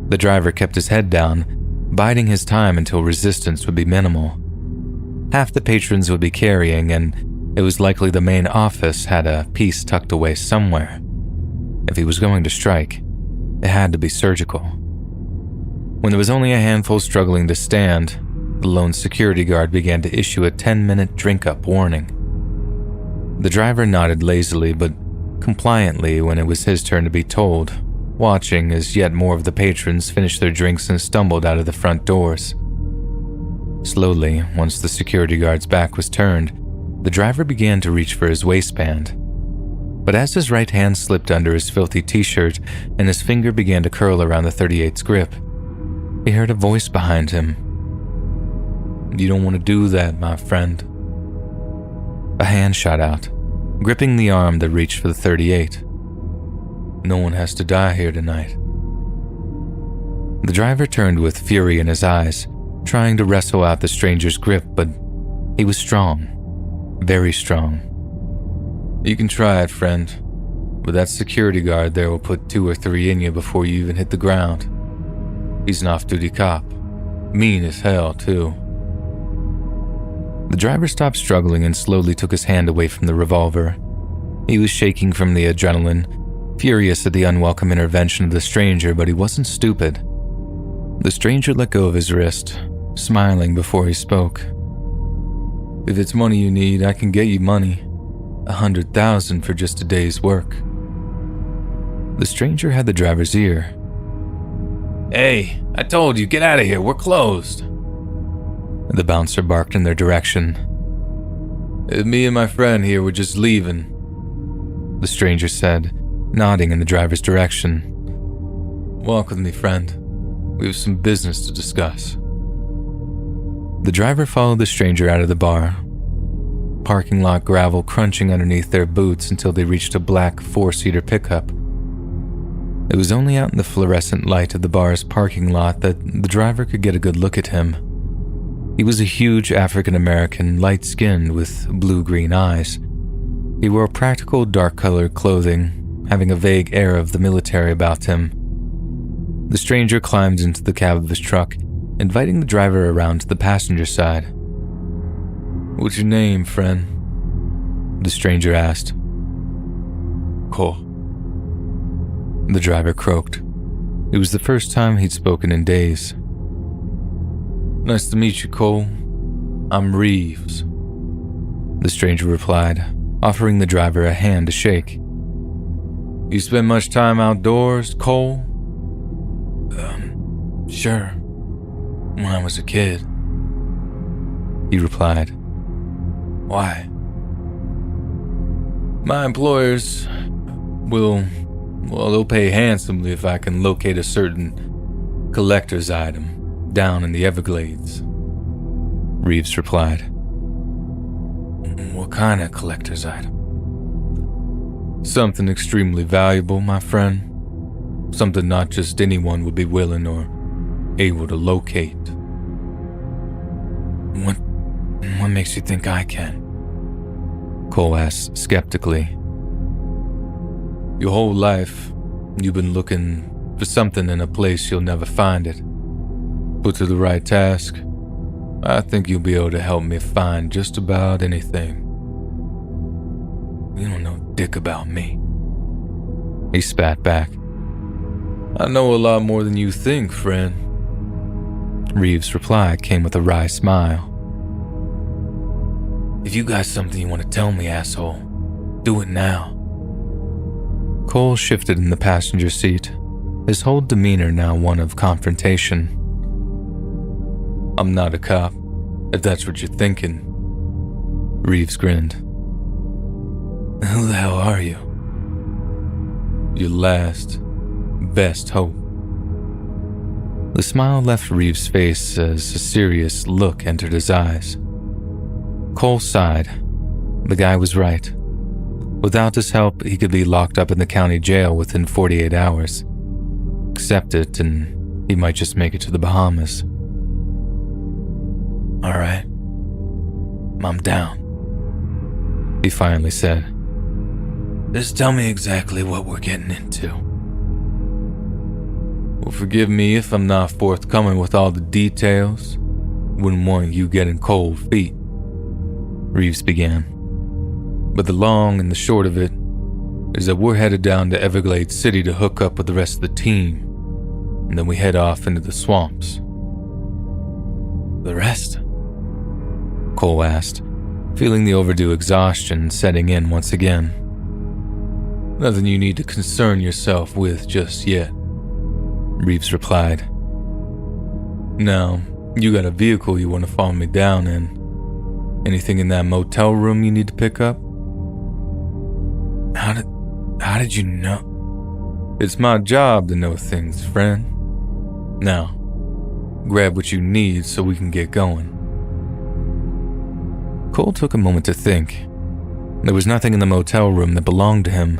The driver kept his head down, biding his time until resistance would be minimal. Half the patrons would be carrying, and it was likely the main office had a piece tucked away somewhere. If he was going to strike, it had to be surgical. When there was only a handful struggling to stand, the lone security guard began to issue a 10-minute drink-up warning. The driver nodded lazily but compliantly when it was his turn to be told, watching as yet more of the patrons finished their drinks and stumbled out of the front doors. Slowly, once the security guard's back was turned, the driver began to reach for his waistband. But as his right hand slipped under his filthy t-shirt and his finger began to curl around the .38's grip, he heard a voice behind him. "You don't want to do that, my friend." A hand shot out, gripping the arm that reached for the .38. "No one has to die here tonight." The driver turned with fury in his eyes, trying to wrestle out the stranger's grip, but he was strong, very strong. "You can try it, friend, but that security guard there will put 2 or 3 in you before you even hit the ground. He's an off-duty cop, mean as hell, too." The driver stopped struggling and slowly took his hand away from the revolver. He was shaking from the adrenaline, furious at the unwelcome intervention of the stranger, but he wasn't stupid. The stranger let go of his wrist, smiling before he spoke. "If it's money you need, I can get you money. 100,000 for just a day's work." The stranger had the driver's ear. "Hey, I told you, get out of here, we're closed." The bouncer barked in their direction. "Me and my friend here were just leaving," the stranger said, nodding in the driver's direction. "Walk with me, friend. We have some business to discuss." The driver followed the stranger out of the bar, parking lot gravel crunching underneath their boots until they reached a black 4-seater pickup. It was only out in the fluorescent light of the bar's parking lot that the driver could get a good look at him. He was a huge African-American, light-skinned with blue-green eyes. He wore practical dark-colored clothing, having a vague air of the military about him. The stranger climbed into the cab of his truck, inviting the driver around to the passenger side. "What's your name, friend?" the stranger asked. "Cole." The driver croaked. It was the first time he'd spoken in days. "Nice to meet you, Cole. I'm Reeves," the stranger replied, offering the driver a hand to shake. "You spend much time outdoors, Cole?" Sure. When I was a kid," he replied. "Why?" "My employers they'll pay handsomely if I can locate a certain collector's item down in the Everglades," Reeves replied. "What kind of collector's item?" "Something extremely valuable, my friend. Something not just anyone would be willing or able to locate." What makes you think I can?" Cole asked skeptically. "Your whole life, you've been looking for something in a place you'll never find it. Put to the right task, I think you'll be able to help me find just about anything." "You don't know dick about me," he spat back. "I know a lot more than you think, friend." Reeves' reply came with a wry smile. "If you got something you want to tell me, asshole, do it now." Cole shifted in the passenger seat, his whole demeanor now one of confrontation. "I'm not a cop, if that's what you're thinking." Reeves grinned. "Who the hell are you?" "Your last, best hope." The smile left Reeves' face as a serious look entered his eyes. Cole sighed. The guy was right. Without his help, he could be locked up in the county jail within 48 hours. Accept it, and he might just make it to the Bahamas. "All right, I'm down," he finally said. Just tell me exactly what we're getting into. Well, forgive me if I'm not forthcoming with all the details. Wouldn't want you getting cold feet, Reeves began. But the long and the short of it is that we're headed down to Everglades City to hook up with the rest of the team, and then we head off into the swamps. The rest? Cole asked, feeling the overdue exhaustion setting in once again. Nothing you need to concern yourself with just yet, Reeves replied. Now, you got a vehicle you want to follow me down in? Anything in that motel room you need to pick up? How did you know? It's my job to know things, friend. Now, grab what you need so we can get going. Cole took a moment to think. There was nothing in the motel room that belonged to him,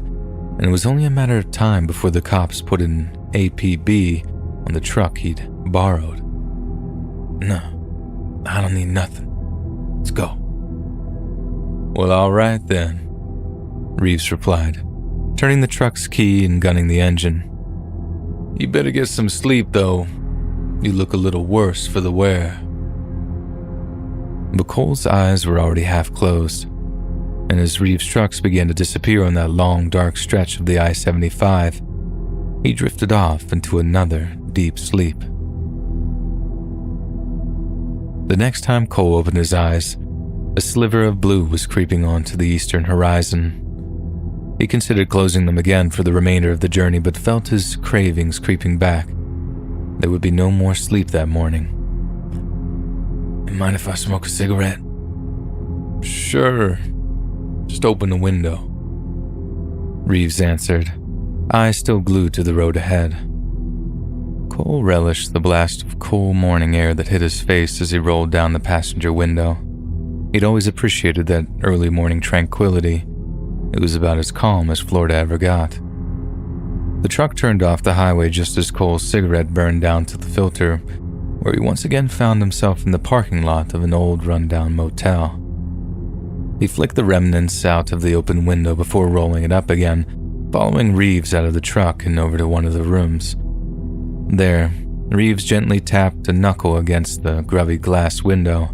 and it was only a matter of time before the cops put an APB on the truck he'd borrowed. No, I don't need nothing. Let's go. Well, all right then, Reeves replied, turning the truck's key and gunning the engine. You better get some sleep, though. You look a little worse for the wear. But Cole's eyes were already half closed, and as Reeves' trucks began to disappear on that long, dark stretch of the I-75, he drifted off into another deep sleep. The next time Cole opened his eyes, a sliver of blue was creeping onto the eastern horizon. He considered closing them again for the remainder of the journey, but felt his cravings creeping back. There would be no more sleep that morning. Mind if I smoke a cigarette? Sure. Just open the window, Reeves answered, eyes still glued to the road ahead. Cole relished the blast of cool morning air that hit his face as he rolled down the passenger window. He'd always appreciated that early morning tranquility. It was about as calm as Florida ever got. The truck turned off the highway just as Cole's cigarette burned down to the filter, where he once again found himself in the parking lot of an old rundown motel. He flicked the remnants out of the open window before rolling it up again, following Reeves out of the truck and over to one of the rooms. There, Reeves gently tapped a knuckle against the grubby glass window.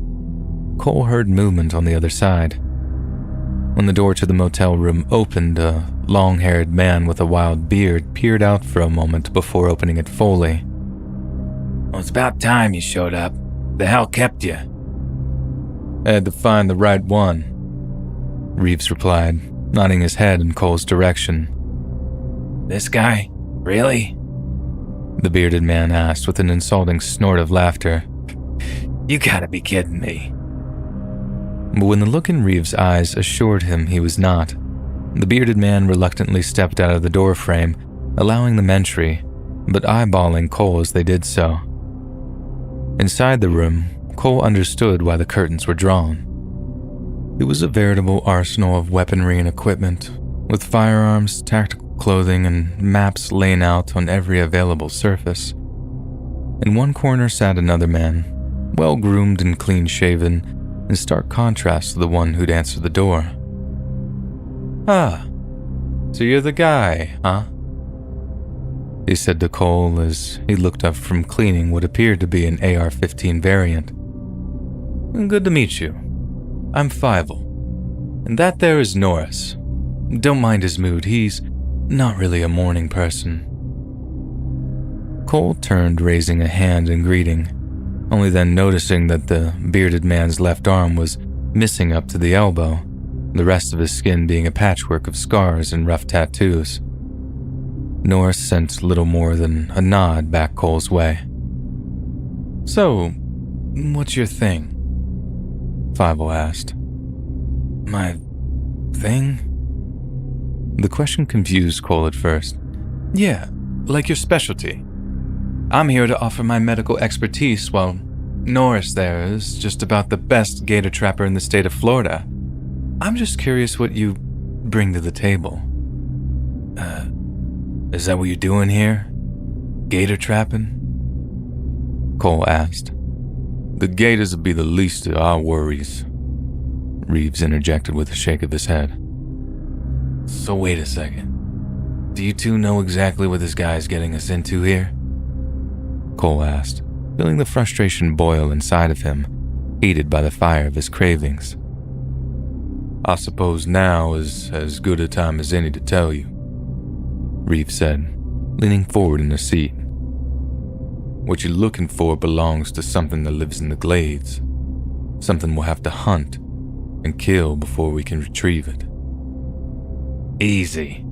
Cole heard movement on the other side. When the door to the motel room opened, a long-haired man with a wild beard peered out for a moment before opening it fully. Well, it's about time you showed up. The hell kept you? I had to find the right one, Reeves replied, nodding his head in Cole's direction. This guy? Really? The bearded man asked with an insulting snort of laughter. You gotta be kidding me. But when the look in Reeves' eyes assured him he was not, the bearded man reluctantly stepped out of the doorframe, allowing them entry, but eyeballing Cole as they did so. Inside the room, Cole understood why the curtains were drawn. It was a veritable arsenal of weaponry and equipment, with firearms, tactical clothing, and maps laying out on every available surface. In one corner sat another man, well-groomed and clean-shaven, in stark contrast to the one who'd answered the door. Ah, so you're the guy, huh? He said to Cole as he looked up from cleaning what appeared to be an AR-15 variant. Good to meet you. I'm Fievel, and that there is Norris. Don't mind his mood, he's not really a morning person. Cole turned, raising a hand in greeting, only then noticing that the bearded man's left arm was missing up to the elbow, the rest of his skin being a patchwork of scars and rough tattoos. Norris sent little more than a nod back Cole's way. So, what's your thing? Fievel asked. My thing? The question confused Cole at first. Yeah, like your specialty. I'm here to offer my medical expertise while Norris there is just about the best gator trapper in the state of Florida. I'm just curious what you bring to the table. Is that what you're doing here? Gator trapping? Cole asked. The gators will be the least of our worries, Reeves interjected with a shake of his head. So wait a second. Do you two know exactly what this guy's getting us into here? Cole asked, feeling the frustration boil inside of him, heated by the fire of his cravings. I suppose now is as good a time as any to tell you, Reeves said, leaning forward in the seat. What you're looking for belongs to something that lives in the glades. Something we'll have to hunt and kill before we can retrieve it. Easy.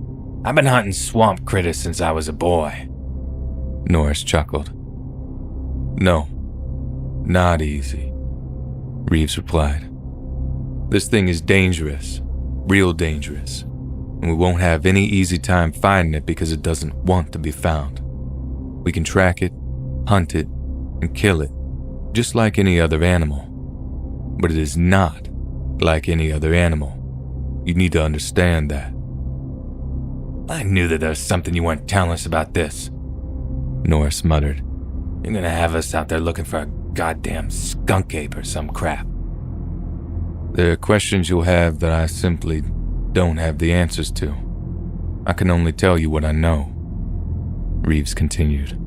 I've been hunting swamp critters since I was a boy. Norris chuckled. No, not easy, Reeves replied. This thing is dangerous, real dangerous, and we won't have any easy time finding it because it doesn't want to be found. We can track it, hunt it, and kill it, just like any other animal. But it is not like any other animal. You need to understand that. I knew that there was something you weren't telling us about this, Norris muttered. You're gonna have us out there looking for a goddamn skunk ape or some crap. There are questions you'll have that I simply don't have the answers to. I can only tell you what I know, Reeves continued.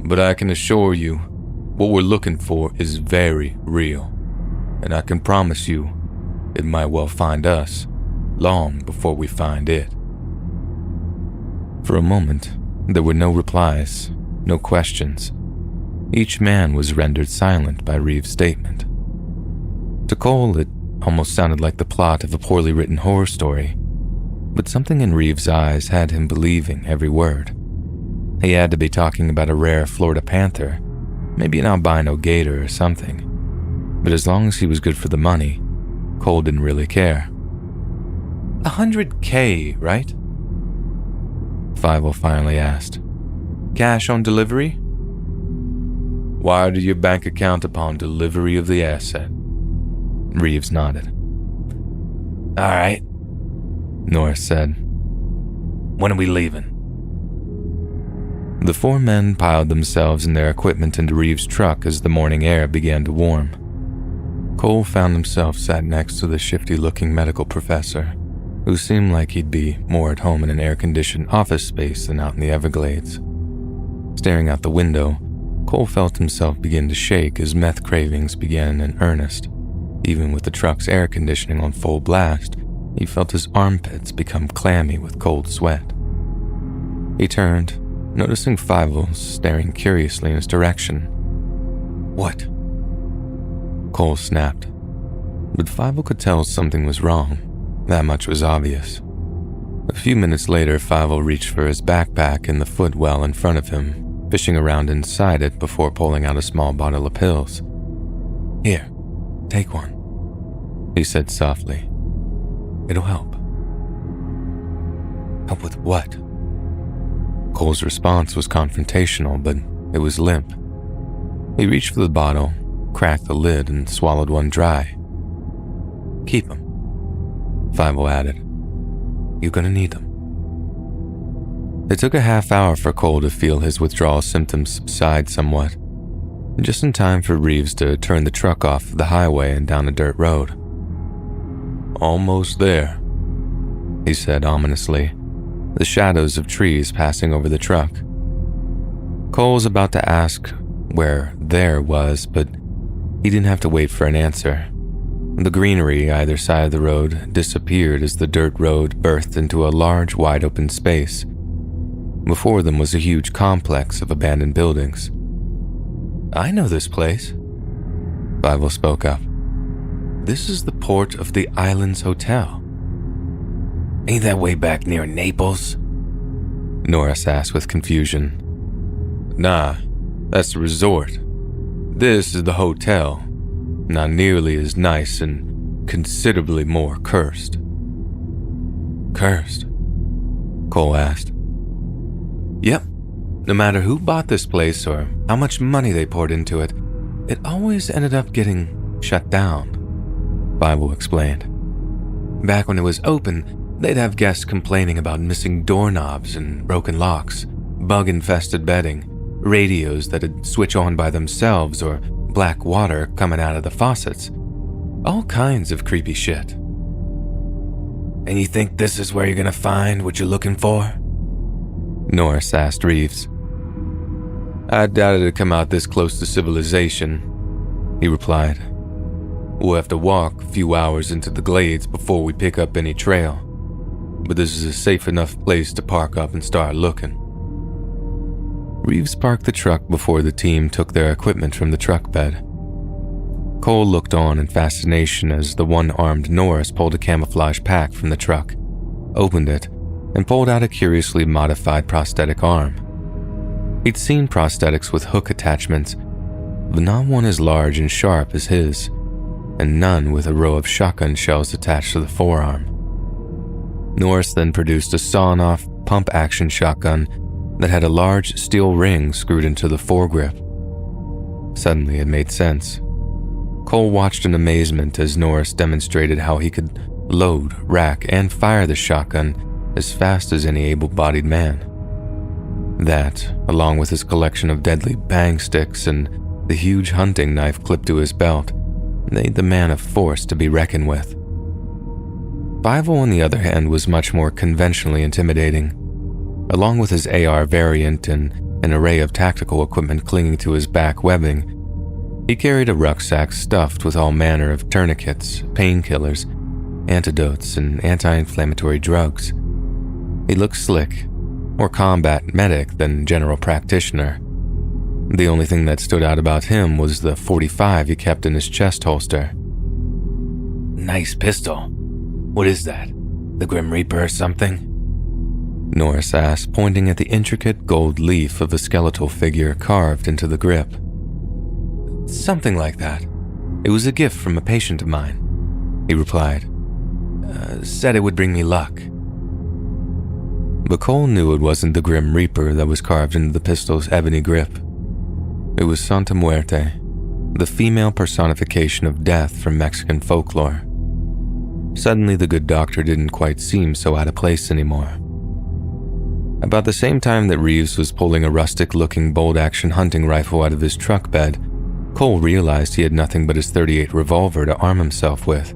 But I can assure you, what we're looking for is very real, and I can promise you, it might well find us long before we find it. For a moment, there were no replies, no questions. Each man was rendered silent by Reeves' statement. To Cole, it almost sounded like the plot of a poorly written horror story, but something in Reeves' eyes had him believing every word. He had to be talking about a rare Florida panther, maybe an albino gator or something, but as long as he was good for the money, Cole didn't really care. $100K, right? Fievel finally asked. Cash on delivery? Wired to your bank account upon delivery of the asset. Reeves nodded. All right, Norris said. When are we leaving? The four men piled themselves and their equipment into Reeves' truck as the morning air began to warm. Cole found himself sat next to the shifty-looking medical professor, who seemed like he'd be more at home in an air-conditioned office space than out in the Everglades. Staring out the window, Cole felt himself begin to shake as meth cravings began in earnest. Even with the truck's air conditioning on full blast, he felt his armpits become clammy with cold sweat. He turned, noticing Fievel staring curiously in his direction. What? Cole snapped. But Fievel could tell something was wrong. That much was obvious. A few minutes later, Fievel reached for his backpack in the footwell in front of him, fishing around inside it before pulling out a small bottle of pills. Here, take one, he said softly. It'll help. Help with what? Cole's response was confrontational, but it was limp. He reached for the bottle, cracked the lid, and swallowed one dry. Keep them, Fievel added. You're gonna need them. It took a half hour for Cole to feel his withdrawal symptoms subside somewhat, just in time for Reeves to turn the truck off the highway and down a dirt road. Almost there, he said ominously, the shadows of trees passing over the truck. Cole was about to ask where there was, but he didn't have to wait for an answer. The greenery either side of the road disappeared as the dirt road birthed into a large, wide-open space. Before them was a huge complex of abandoned buildings. I know this place, Fievel spoke up. This is the port of the Islands Hotel. Ain't that way back near Naples? Norris asked with confusion. Nah, that's the resort. This is the hotel, not nearly as nice and considerably more cursed. Cursed? Cole asked. Yep. No matter who bought this place or how much money they poured into it, it always ended up getting shut down, Fievel explained. Back when it was open, they'd have guests complaining about missing doorknobs and broken locks, bug-infested bedding, radios that'd switch on by themselves, or black water coming out of the faucets. All kinds of creepy shit. And you think this is where you're gonna find what you're looking for? Norris asked Reeves. I doubt it'd come out this close to civilization, he replied. We'll have to walk a few hours into the glades before we pick up any trail, but this is a safe enough place to park up and start looking. Reeves parked the truck before the team took their equipment from the truck bed. Cole looked on in fascination as the one-armed Norris pulled a camouflage pack from the truck, opened it, and pulled out a curiously modified prosthetic arm. He'd seen prosthetics with hook attachments, but not one as large and sharp as his, and none with a row of shotgun shells attached to the forearm. Norris then produced a sawn-off pump-action shotgun that had a large steel ring screwed into the foregrip. Suddenly it made sense. Cole watched in amazement as Norris demonstrated how he could load, rack, and fire the shotgun as fast as any able-bodied man. That, along with his collection of deadly bang sticks and the huge hunting knife clipped to his belt, made the man a force to be reckoned with. Fievel, on the other hand, was much more conventionally intimidating. Along with his AR variant and an array of tactical equipment clinging to his back webbing, he carried a rucksack stuffed with all manner of tourniquets, painkillers, antidotes, and anti-inflammatory drugs. He looked slick, more combat medic than general practitioner. The only thing that stood out about him was the .45 he kept in his chest holster. Nice pistol. What is that? The Grim Reaper or something? Norris asked, pointing at the intricate gold leaf of a skeletal figure carved into the grip. Something like that. It was a gift from a patient of mine, he replied. Said it would bring me luck. But Cole knew it wasn't the Grim Reaper that was carved into the pistol's ebony grip. It was Santa Muerte, the female personification of death from Mexican folklore. Suddenly, the good doctor didn't quite seem so out of place anymore. About the same time that Reeves was pulling a rustic-looking bolt-action hunting rifle out of his truck bed, Cole realized he had nothing but his .38 revolver to arm himself with.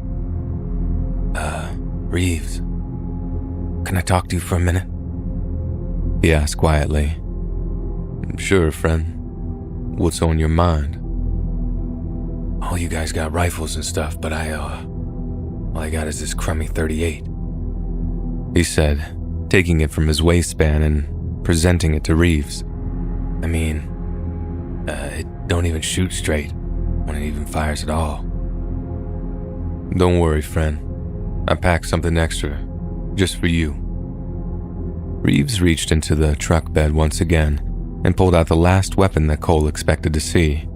Reeves, can I talk to you for a minute? He asked quietly. Sure, friend. What's on your mind? Oh, you guys got rifles and stuff, but all I got is this crummy .38. He said, taking it from his waistband and presenting it to Reeves. I mean, it don't even shoot straight when it even fires at all. Don't worry, friend. I packed something extra, just for you. Reeves reached into the truck bed once again and pulled out the last weapon that Cole expected to see.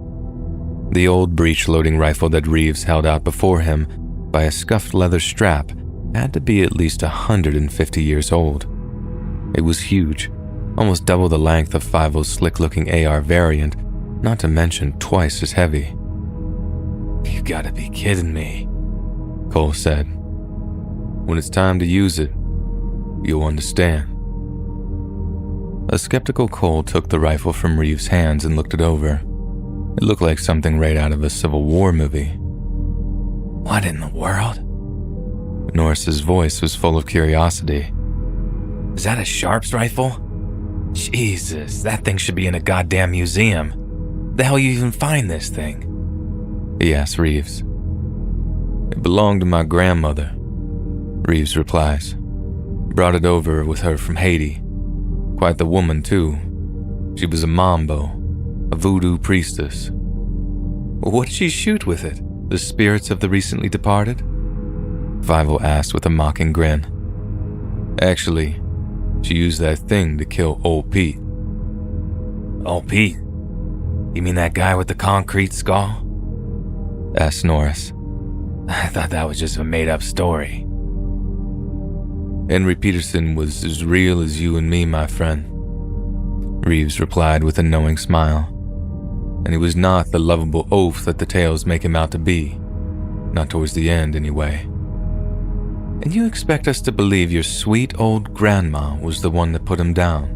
The old breech-loading rifle that Reeves held out before him by a scuffed leather strap had to be at least 150 years old. It was huge, almost double the length of Fievel's slick-looking AR variant, not to mention twice as heavy. You gotta be kidding me, Cole said. When it's time to use it, you'll understand. A skeptical Cole took the rifle from Reeves' hands and looked it over. It looked like something right out of a Civil War movie. What in the world? Norris's voice was full of curiosity. Is that a Sharps rifle? Jesus, that thing should be in a goddamn museum. The hell you even find this thing? He asked Reeves. It belonged to my grandmother, Reeves replies. Brought it over with her from Haiti. Quite the woman, too. She was a mambo, a voodoo priestess. What'd she shoot with it? The spirits of the recently departed? Fievel asked with a mocking grin. Actually, she used that thing to kill old Pete. Old Pete? You mean that guy with the concrete skull? Asked Norris. I thought that was just a made-up story. Henry Peterson was as real as you and me, my friend, Reeves replied with a knowing smile. And he was not the lovable oaf that the tales make him out to be. Not towards the end, anyway. And you expect us to believe your sweet old grandma was the one that put him down?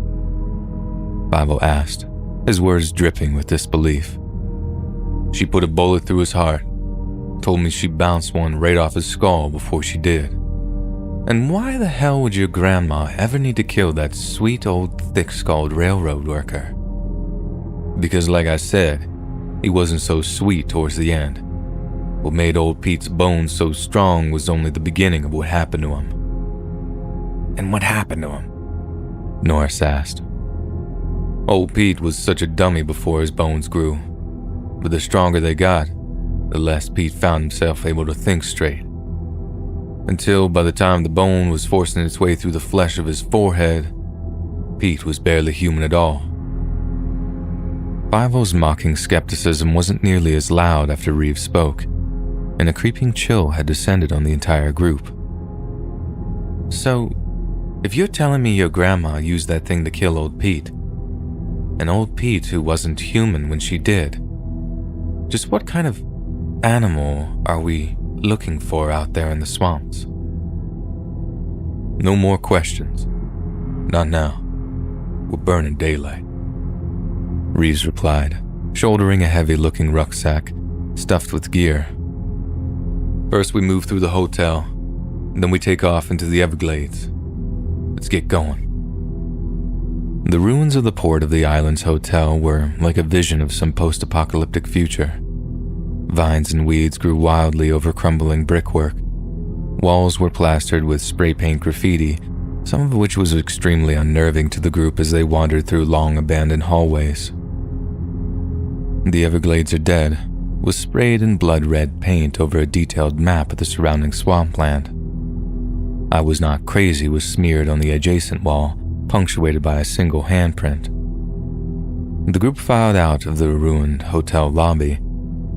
Fievel asked, his words dripping with disbelief. She put a bullet through his heart. Told me she bounced one right off his skull before she did. And why the hell would your grandma ever need to kill that sweet old thick-skulled railroad worker? Because like I said, he wasn't so sweet towards the end. What made old Pete's bones so strong was only the beginning of what happened to him. And what happened to him? Norris asked. Old Pete was such a dummy before his bones grew. But the stronger they got, the less Pete found himself able to think straight. Until by the time the bone was forcing its way through the flesh of his forehead, Pete was barely human at all. Five-O's mocking skepticism wasn't nearly as loud after Reeves spoke, and a creeping chill had descended on the entire group. So, if you're telling me your grandma used that thing to kill old Pete, and old Pete who wasn't human when she did, just what kind of animal are we looking for out there in the swamps? No more questions. Not now. We're burning daylight. Reeves replied, shouldering a heavy-looking rucksack stuffed with gear. First we move through the hotel, then we take off into the Everglades. Let's get going. The ruins of the port of the island's hotel were like a vision of some post-apocalyptic future. Vines and weeds grew wildly over crumbling brickwork. Walls were plastered with spray paint graffiti, some of which was extremely unnerving to the group as they wandered through long abandoned hallways. The Everglades Are Dead was sprayed in blood-red paint over a detailed map of the surrounding swampland. I Was Not Crazy was smeared on the adjacent wall, punctuated by a single handprint. The group filed out of the ruined hotel lobby,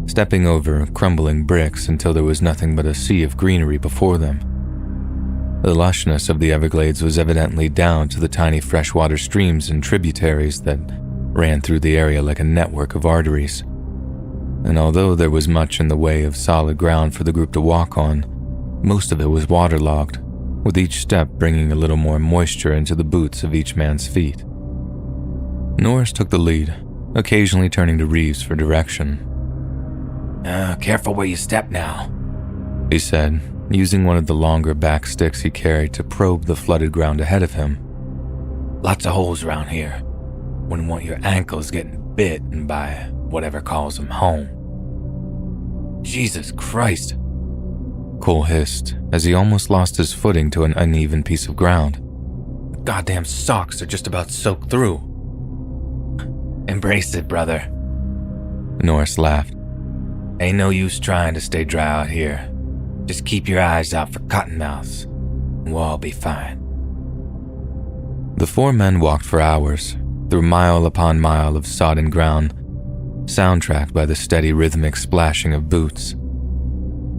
stepping over crumbling bricks until there was nothing but a sea of greenery before them. The lushness of the Everglades was evidently down to the tiny freshwater streams and tributaries that ran through the area like a network of arteries. And although there was much in the way of solid ground for the group to walk on, most of it was waterlogged, with each step bringing a little more moisture into the boots of each man's feet. Norris took the lead, occasionally turning to Reeves for direction. Careful where you step now, he said, using one of the longer back sticks he carried to probe the flooded ground ahead of him. Lots of holes around here. Wouldn't want your ankles getting bitten by whatever calls them home. Jesus Christ, Cole hissed as he almost lost his footing to an uneven piece of ground. The goddamn socks are just about soaked through. Embrace it, brother. Norris laughed. Ain't no use trying to stay dry out here. Just keep your eyes out for cottonmouths, and we'll all be fine. The four men walked for hours, through mile upon mile of sodden ground, soundtracked by the steady rhythmic splashing of boots.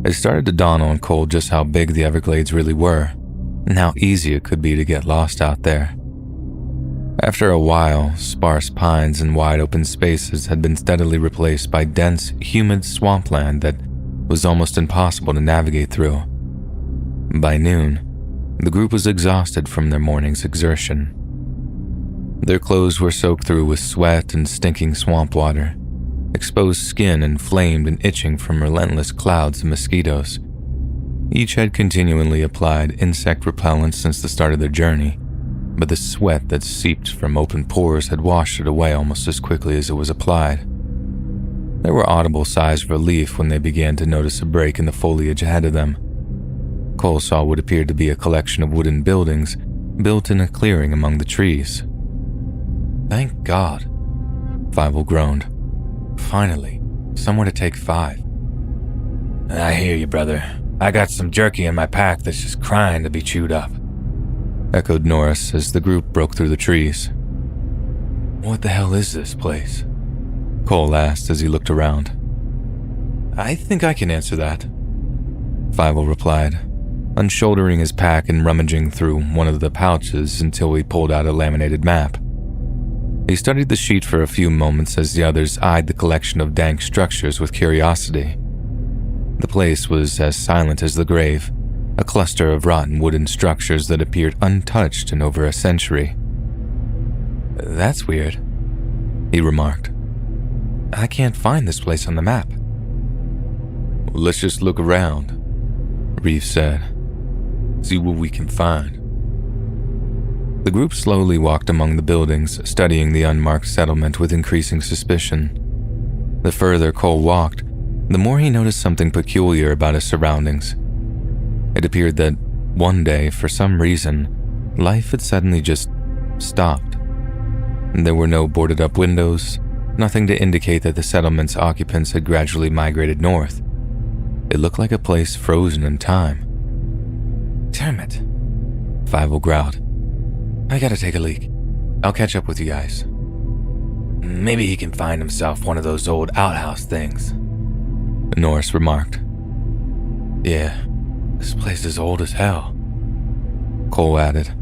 It started to dawn on Cole just how big the Everglades really were, and how easy it could be to get lost out there. After a while, sparse pines and wide open spaces had been steadily replaced by dense, humid swampland that was almost impossible to navigate through. By noon, the group was exhausted from their morning's exertion. Their clothes were soaked through with sweat and stinking swamp water, exposed skin inflamed and itching from relentless clouds of mosquitoes. Each had continually applied insect repellent since the start of their journey, but the sweat that seeped from open pores had washed it away almost as quickly as it was applied. There were audible sighs of relief when they began to notice a break in the foliage ahead of them. Cole saw what appeared to be a collection of wooden buildings built in a clearing among the trees. Thank God, Five-O groaned. Finally, somewhere to take five. I hear you, brother. I got some jerky in my pack that's just crying to be chewed up, echoed Norris as the group broke through the trees. What the hell is this place? Cole asked as he looked around. I think I can answer that, Five-O replied, unshouldering his pack and rummaging through one of the pouches until he pulled out a laminated map. He studied the sheet for a few moments as the others eyed the collection of dank structures with curiosity. The place was as silent as the grave, a cluster of rotten wooden structures that appeared untouched in over a century. That's weird, he remarked. I can't find this place on the map. Let's just look around, Reeves said. see what we can find. The group slowly walked among the buildings, studying the unmarked settlement with increasing suspicion. The further Cole walked, the more he noticed something peculiar about his surroundings. It appeared that one day, for some reason, life had suddenly just stopped. There were no boarded-up windows, nothing to indicate that the settlement's occupants had gradually migrated north. It looked like a place frozen in time. Damn it. Fievel growled. I gotta take a leak. I'll catch up with you guys. Maybe he can find himself one of those old outhouse things, Norris remarked. Yeah, this place is old as hell, Cole added,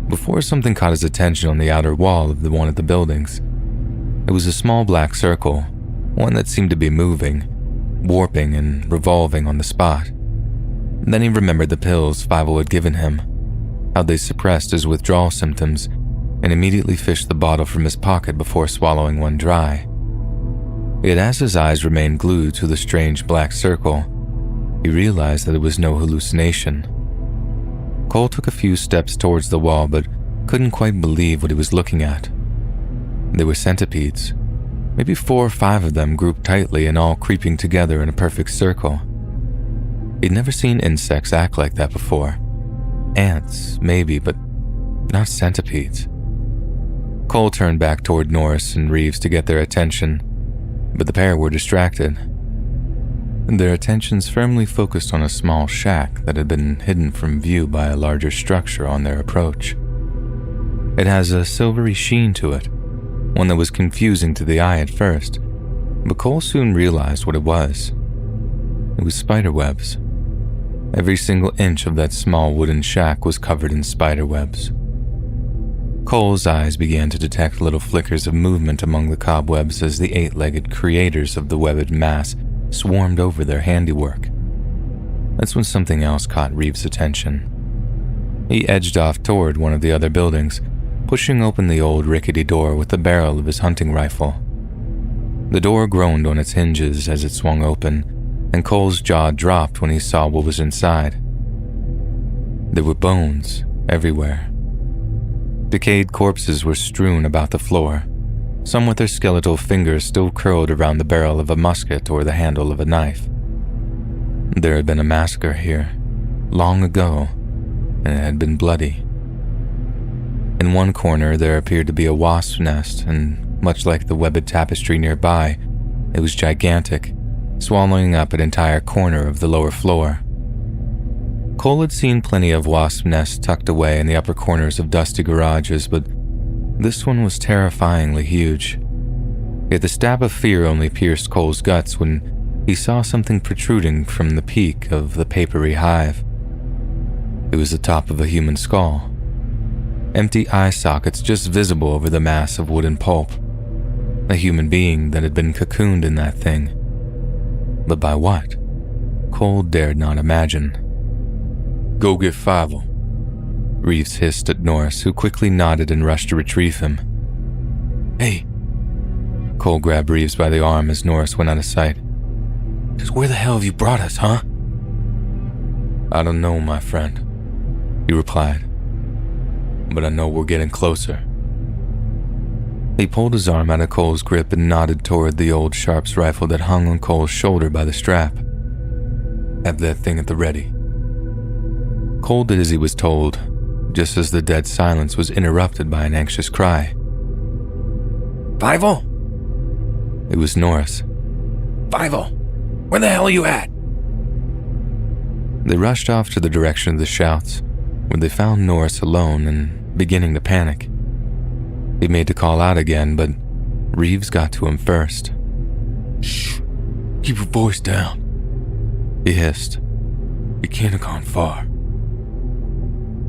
before something caught his attention on the outer wall of one of the buildings. It was a small black circle, one that seemed to be moving, warping and revolving on the spot. Then he remembered the pills Fievel had given him, how they suppressed his withdrawal symptoms, and immediately fished the bottle from his pocket before swallowing one dry. Yet as his eyes remained glued to the strange black circle, he realized that it was no hallucination. Cole took a few steps towards the wall but couldn't quite believe what he was looking at. They were centipedes, maybe 4 or 5 of them grouped tightly and all creeping together in a perfect circle. He'd never seen insects act like that before. Ants, maybe, but not centipedes. Cole turned back toward Norris and Reeves to get their attention, but the pair were distracted. Their attentions firmly focused on a small shack that had been hidden from view by a larger structure on their approach. It has a silvery sheen to it, one that was confusing to the eye at first, but Cole soon realized what it was. It was spiderwebs. Every single inch of that small wooden shack was covered in spiderwebs. Cole's eyes began to detect little flickers of movement among the cobwebs as the 8-legged creators of the webbed mass swarmed over their handiwork. That's when something else caught Reeves' attention. He edged off toward one of the other buildings, pushing open the old rickety door with the barrel of his hunting rifle. The door groaned on its hinges as it swung open, and Cole's jaw dropped when he saw what was inside. There were bones everywhere. Decayed corpses were strewn about the floor, some with their skeletal fingers still curled around the barrel of a musket or the handle of a knife. There had been a massacre here, long ago, and it had been bloody. In one corner there appeared to be a wasp's nest, and much like the webbed tapestry nearby, it was gigantic, swallowing up an entire corner of the lower floor. Cole had seen plenty of wasp nests tucked away in the upper corners of dusty garages, but this one was terrifyingly huge. Yet the stab of fear only pierced Cole's guts when he saw something protruding from the peak of the papery hive. It was the top of a human skull. Empty eye sockets just visible over the mass of wooden pulp. A human being that had been cocooned in that thing. But by what? Cole dared not imagine. Go get Fievel, Reeves hissed at Norris, who quickly nodded and rushed to retrieve him. Hey, Cole grabbed Reeves by the arm as Norris went out of sight. Just where the hell have you brought us, huh? I don't know, my friend, he replied, but I know we're getting closer. He pulled his arm out of Cole's grip and nodded toward the old Sharps rifle that hung on Cole's shoulder by the strap. Have that thing at the ready. Cole did as he was told, just as the dead silence was interrupted by an anxious cry. Fievel? It was Norris. Fievel, where the hell are you at? They rushed off to the direction of the shouts, where they found Norris alone and beginning to panic. He made to call out again, but Reeves got to him first. Shh, keep your voice down, he hissed. You can't have gone far.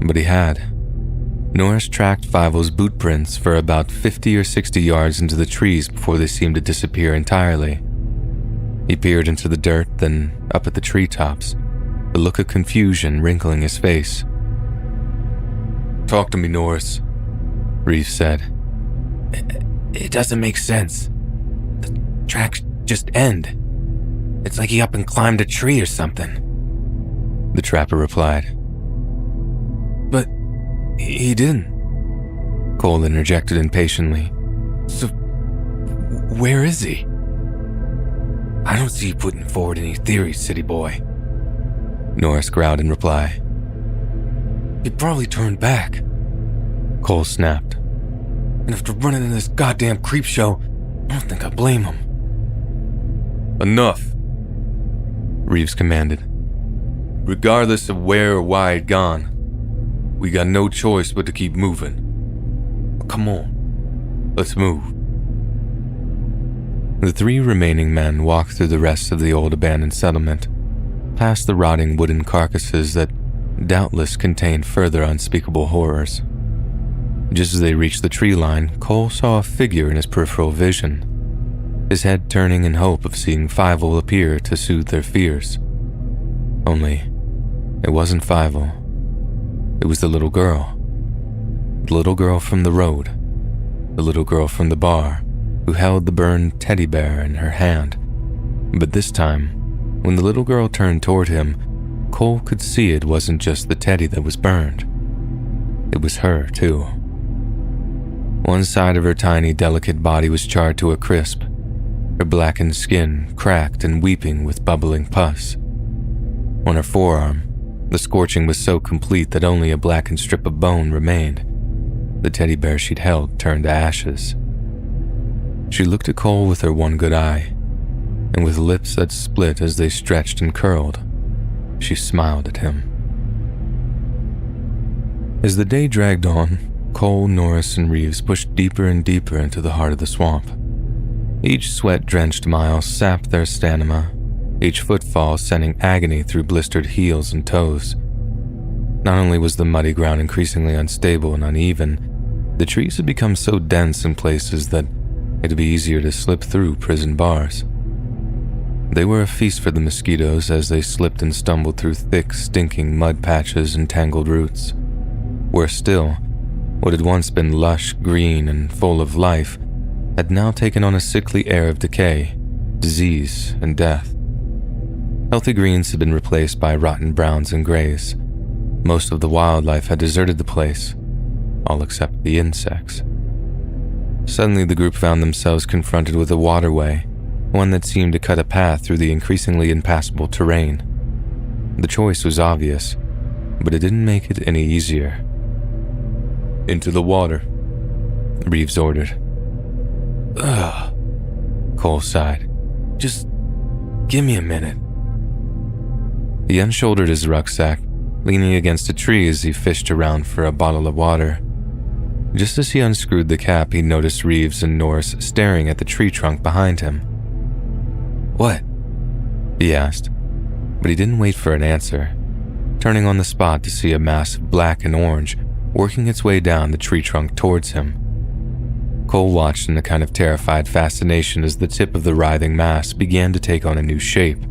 But he had. Norris tracked Fievel's boot prints for about 50 or 60 yards into the trees before they seemed to disappear entirely. He peered into the dirt, then up at the treetops, a look of confusion wrinkling his face. Talk to me, Norris, Reeves said. It doesn't make sense. The tracks just end. It's like he up and climbed a tree or something, the trapper replied. He didn't, Cole interjected impatiently. So, where is he? I don't see you putting forward any theories, city boy, Norris growled in reply. He probably turned back, Cole snapped. And after running in this goddamn creep show, I don't think I blame him. Enough, Reeves commanded. Regardless of where or why he'd gone, we got no choice but to keep moving. Come on, let's move. The 3 remaining men walked through the rest of the old abandoned settlement, past the rotting wooden carcasses that doubtless contained further unspeakable horrors. Just as they reached the tree line, Cole saw a figure in his peripheral vision, his head turning in hope of seeing Fievel appear to soothe their fears. Only, it wasn't Fievel. It was the little girl. The little girl from the road. The little girl from the bar, who held the burned teddy bear in her hand. But this time, when the little girl turned toward him, Cole could see it wasn't just the teddy that was burned. It was her, too. One side of her tiny, delicate body was charred to a crisp, her blackened skin cracked and weeping with bubbling pus. On her forearm, the scorching was so complete that only a blackened strip of bone remained. The teddy bear she'd held turned to ashes. She looked at Cole with her one good eye, and with lips that split as they stretched and curled, she smiled at him. As the day dragged on, Cole, Norris, and Reeves pushed deeper and deeper into the heart of the swamp. Each sweat-drenched mile sapped their stamina, each footfall sending agony through blistered heels and toes. Not only was the muddy ground increasingly unstable and uneven, the trees had become so dense in places that it'd be easier to slip through prison bars. They were a feast for the mosquitoes as they slipped and stumbled through thick, stinking mud patches and tangled roots. Worse still, what had once been lush, green, and full of life had now taken on a sickly air of decay, disease, and death. Healthy greens had been replaced by rotten browns and grays. Most of the wildlife had deserted the place, all except the insects. Suddenly, the group found themselves confronted with a waterway, one that seemed to cut a path through the increasingly impassable terrain. The choice was obvious, but it didn't make it any easier. "Into the water," Reeves ordered. Ugh, Cole sighed. just give me a minute. He unshouldered his rucksack, leaning against a tree as he fished around for a bottle of water. Just as he unscrewed the cap, he noticed Reeves and Norris staring at the tree trunk behind him. What? He asked, but he didn't wait for an answer, turning on the spot to see a mass of black and orange working its way down the tree trunk towards him. Cole watched in a kind of terrified fascination as the tip of the writhing mass began to take on a new shape.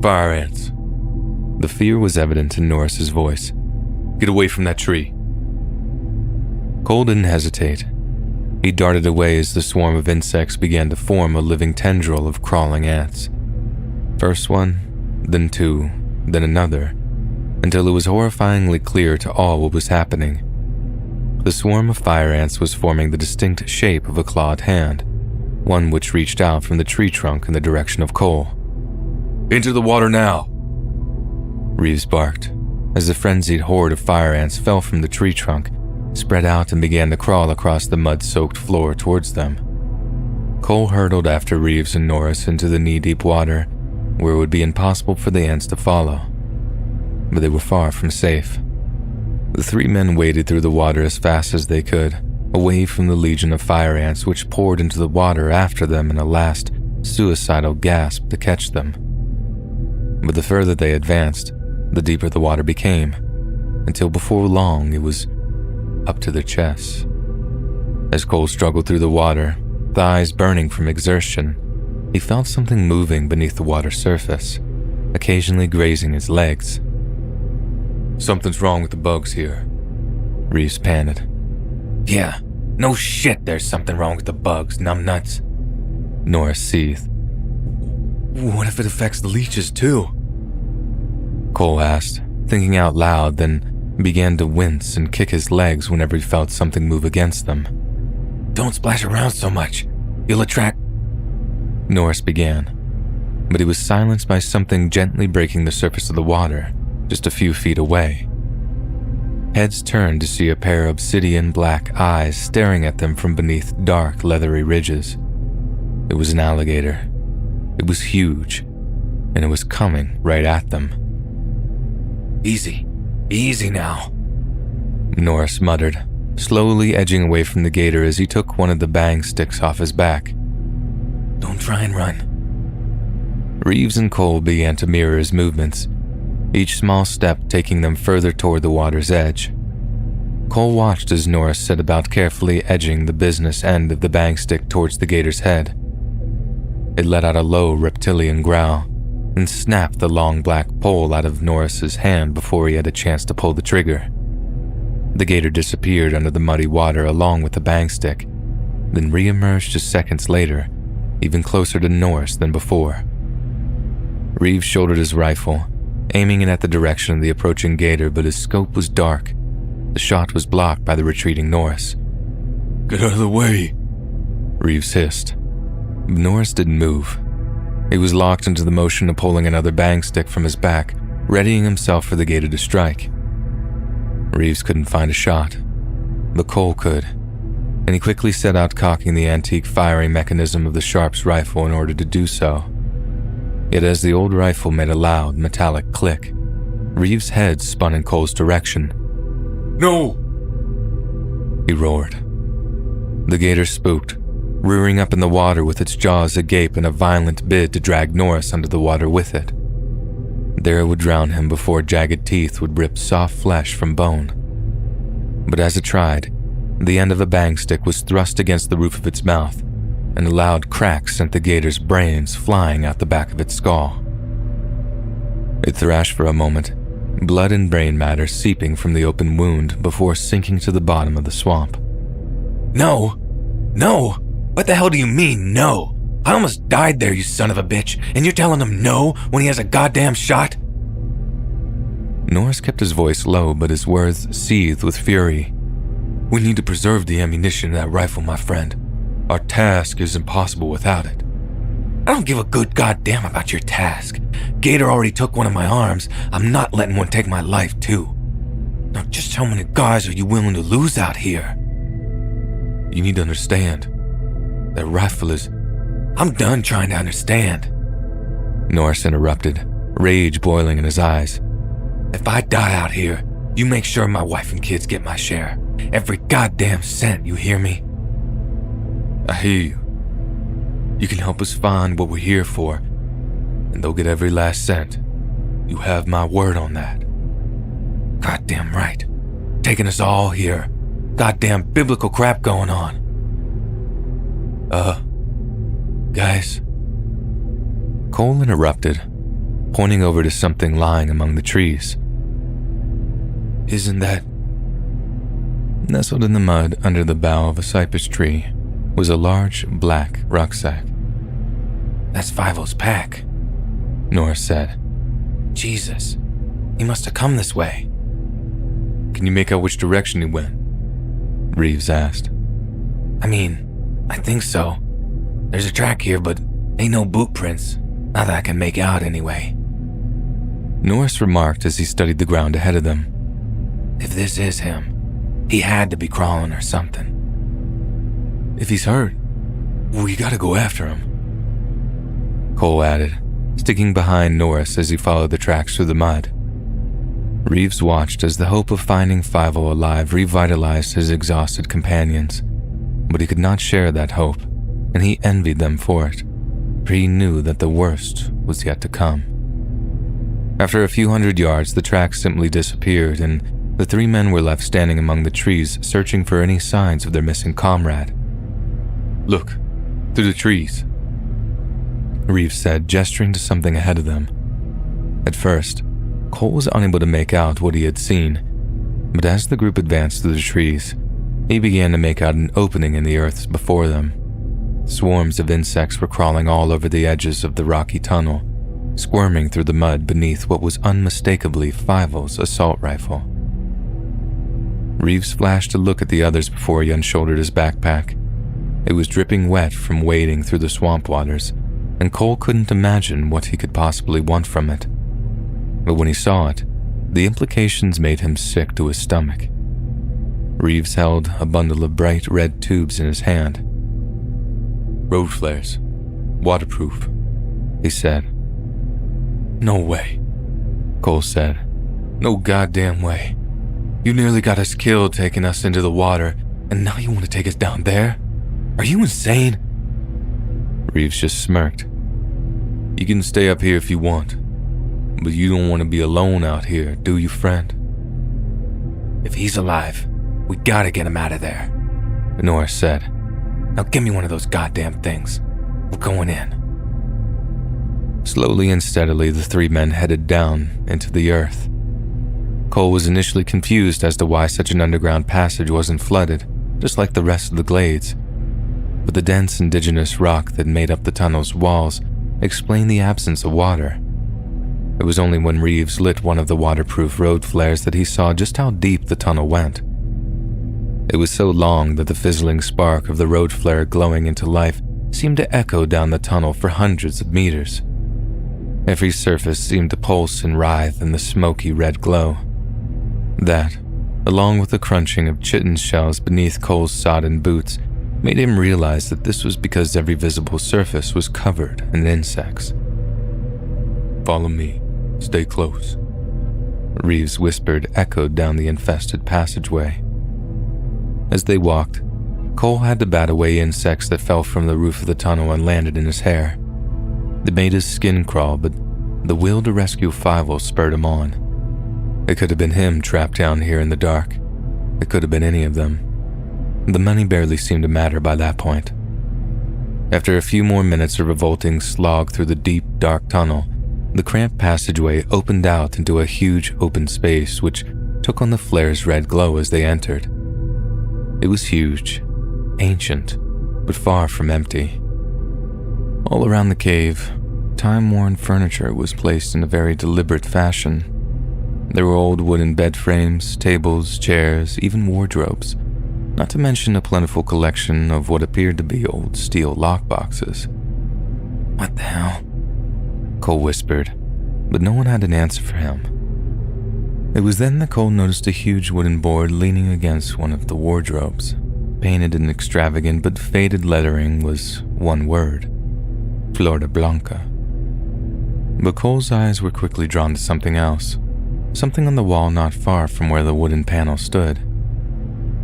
Fire ants. The fear was evident in Norris's voice. Get away from that tree. Cole didn't hesitate. He darted away as the swarm of insects began to form a living tendril of crawling ants. First one, then two, then another, until it was horrifyingly clear to all what was happening. The swarm of fire ants was forming the distinct shape of a clawed hand, one which reached out from the tree trunk in the direction of Cole. Into the water now, Reeves barked, as the frenzied horde of fire ants fell from the tree trunk, spread out and began to crawl across the mud-soaked floor towards them. Cole hurtled after Reeves and Norris into the knee-deep water, where it would be impossible for the ants to follow. But they were far from safe. The 3 men waded through the water as fast as they could, away from the legion of fire ants which poured into the water after them in a last, suicidal gasp to catch them. But the further they advanced, the deeper the water became, until before long it was up to their chests. As Cole struggled through the water, thighs burning from exertion, he felt something moving beneath the water's surface, occasionally grazing his legs. Something's wrong with the bugs here, Reeves panted. Yeah, no shit there's something wrong with the bugs, numbnuts, Norris seethed. What if it affects the leeches too? Cole asked, thinking out loud, then began to wince and kick his legs whenever he felt something move against them. "Don't splash around so much. You'll attract..." Norris began, but he was silenced by something gently breaking the surface of the water just a few feet away. Heads turned to see a pair of obsidian black eyes staring at them from beneath dark, leathery ridges. It was an alligator. It was huge, and it was coming right at them. "Easy. Easy now," Norris muttered, slowly edging away from the gator as he took one of the bang sticks off his back. "Don't try and run." Reeves and Cole began to mirror his movements, each small step taking them further toward the water's edge. Cole watched as Norris set about carefully edging the business end of the bang stick towards the gator's head. It let out a low reptilian growl and snapped the long black pole out of Norris's hand before he had a chance to pull the trigger. The gator disappeared under the muddy water along with the bang stick, then re-emerged just seconds later, even closer to Norris than before. Reeves shouldered his rifle, aiming it at the direction of the approaching gator, but his scope was dark. The shot was blocked by the retreating Norris. "Get out of the way," Reeves hissed. Norris didn't move. He was locked into the motion of pulling another bang stick from his back, readying himself for the gator to strike. Reeves couldn't find a shot, but Cole could, and he quickly set out cocking the antique firing mechanism of the Sharp's rifle in order to do so. Yet as the old rifle made a loud, metallic click, Reeves' head spun in Cole's direction. "No!" he roared. The gator spooked, rearing up in the water with its jaws agape in a violent bid to drag Norris under the water with it. There it would drown him before jagged teeth would rip soft flesh from bone. But as it tried, the end of a bang stick was thrust against the roof of its mouth, and a loud crack sent the gator's brains flying out the back of its skull. It thrashed for a moment, blood and brain matter seeping from the open wound before sinking to the bottom of the swamp. "No! No! What the hell do you mean, no? I almost died there, you son of a bitch, and you're telling him no when he has a goddamn shot?" Norris kept his voice low, but his words seethed with fury. "We need to preserve the ammunition in that rifle, my friend. Our task is impossible without it." "I don't give a good goddamn about your task. Gator already took one of my arms. I'm not letting one take my life, too. Now just how many guys are you willing to lose out here?" "You need to understand. That rifle is..." "I'm done trying to understand," Norris interrupted, rage boiling in his eyes. "If I die out here, you make sure my wife and kids get my share. Every goddamn cent, you hear me?" "I hear you. You can help us find what we're here for, and they'll get every last cent. You have my word on that." "Goddamn right. Taking us all here. Goddamn biblical crap going on." Guys." Cole interrupted, pointing over to something lying among the trees. "Isn't that..." Nestled in the mud under the bough of a cypress tree was a large black rucksack. "That's Fivel's pack," Norris said. "Jesus, he must have come this way." "Can you make out which direction he went?" Reeves asked. "I mean, I think so. There's a track here, but ain't no boot prints. Not that I can make out anyway." Norris remarked as he studied the ground ahead of them. "If this is him, he had to be crawling or something." "If he's hurt, we gotta go after him," Cole added, sticking behind Norris as he followed the tracks through the mud. Reeves watched as the hope of finding Fievel alive revitalized his exhausted companions, but he could not share that hope, and he envied them for it, for he knew that the worst was yet to come. After a few hundred yards, the tracks simply disappeared, and the three men were left standing among the trees, searching for any signs of their missing comrade. "Look, through the trees," Reeves said, gesturing to something ahead of them. At first, Cole was unable to make out what he had seen, but as the group advanced through the trees, he began to make out an opening in the earth before them. Swarms of insects were crawling all over the edges of the rocky tunnel, squirming through the mud beneath what was unmistakably Fievel's assault rifle. Reeves flashed a look at the others before he unshouldered his backpack. It was dripping wet from wading through the swamp waters, and Cole couldn't imagine what he could possibly want from it. But when he saw it, the implications made him sick to his stomach. Reeves held a bundle of bright red tubes in his hand. "Road flares. Waterproof," he said. "No way," Cole said. "No goddamn way. You nearly got us killed taking us into the water, and now you want to take us down there? Are you insane?" Reeves just smirked. "You can stay up here if you want, but you don't want to be alone out here, do you, friend?" "If he's alive, we gotta get him out of there," Norris said. "Now give me one of those goddamn things. We're going in." Slowly and steadily, the three men headed down into the earth. Cole was initially confused as to why such an underground passage wasn't flooded, just like the rest of the glades. But the dense indigenous rock that made up the tunnel's walls explained the absence of water. It was only when Reeves lit one of the waterproof road flares that he saw just how deep the tunnel went. It was so long that the fizzling spark of the road flare glowing into life seemed to echo down the tunnel for hundreds of meters. Every surface seemed to pulse and writhe in the smoky red glow. That, along with the crunching of chitin shells beneath Cole's sodden boots, made him realize that this was because every visible surface was covered in insects. "Follow me. Stay close," Reeves whispered, echoed down the infested passageway. As they walked, Cole had to bat away insects that fell from the roof of the tunnel and landed in his hair. They made his skin crawl, but the will to rescue Fievel spurred him on. It could have been him trapped down here in the dark. It could have been any of them. The money barely seemed to matter by that point. After a few more minutes of revolting slog through the deep, dark tunnel, the cramped passageway opened out into a huge open space which took on the flare's red glow as they entered. It was huge, ancient, but far from empty. All around the cave, time-worn furniture was placed in a very deliberate fashion. There were old wooden bed frames, tables, chairs, even wardrobes, not to mention a plentiful collection of what appeared to be old steel lockboxes. "What the hell?" Cole whispered, but no one had an answer for him. It was then that Cole noticed a huge wooden board leaning against one of the wardrobes. Painted in extravagant but faded lettering was one word: Florida Blanca. But Cole's eyes were quickly drawn to something else, something on the wall not far from where the wooden panel stood.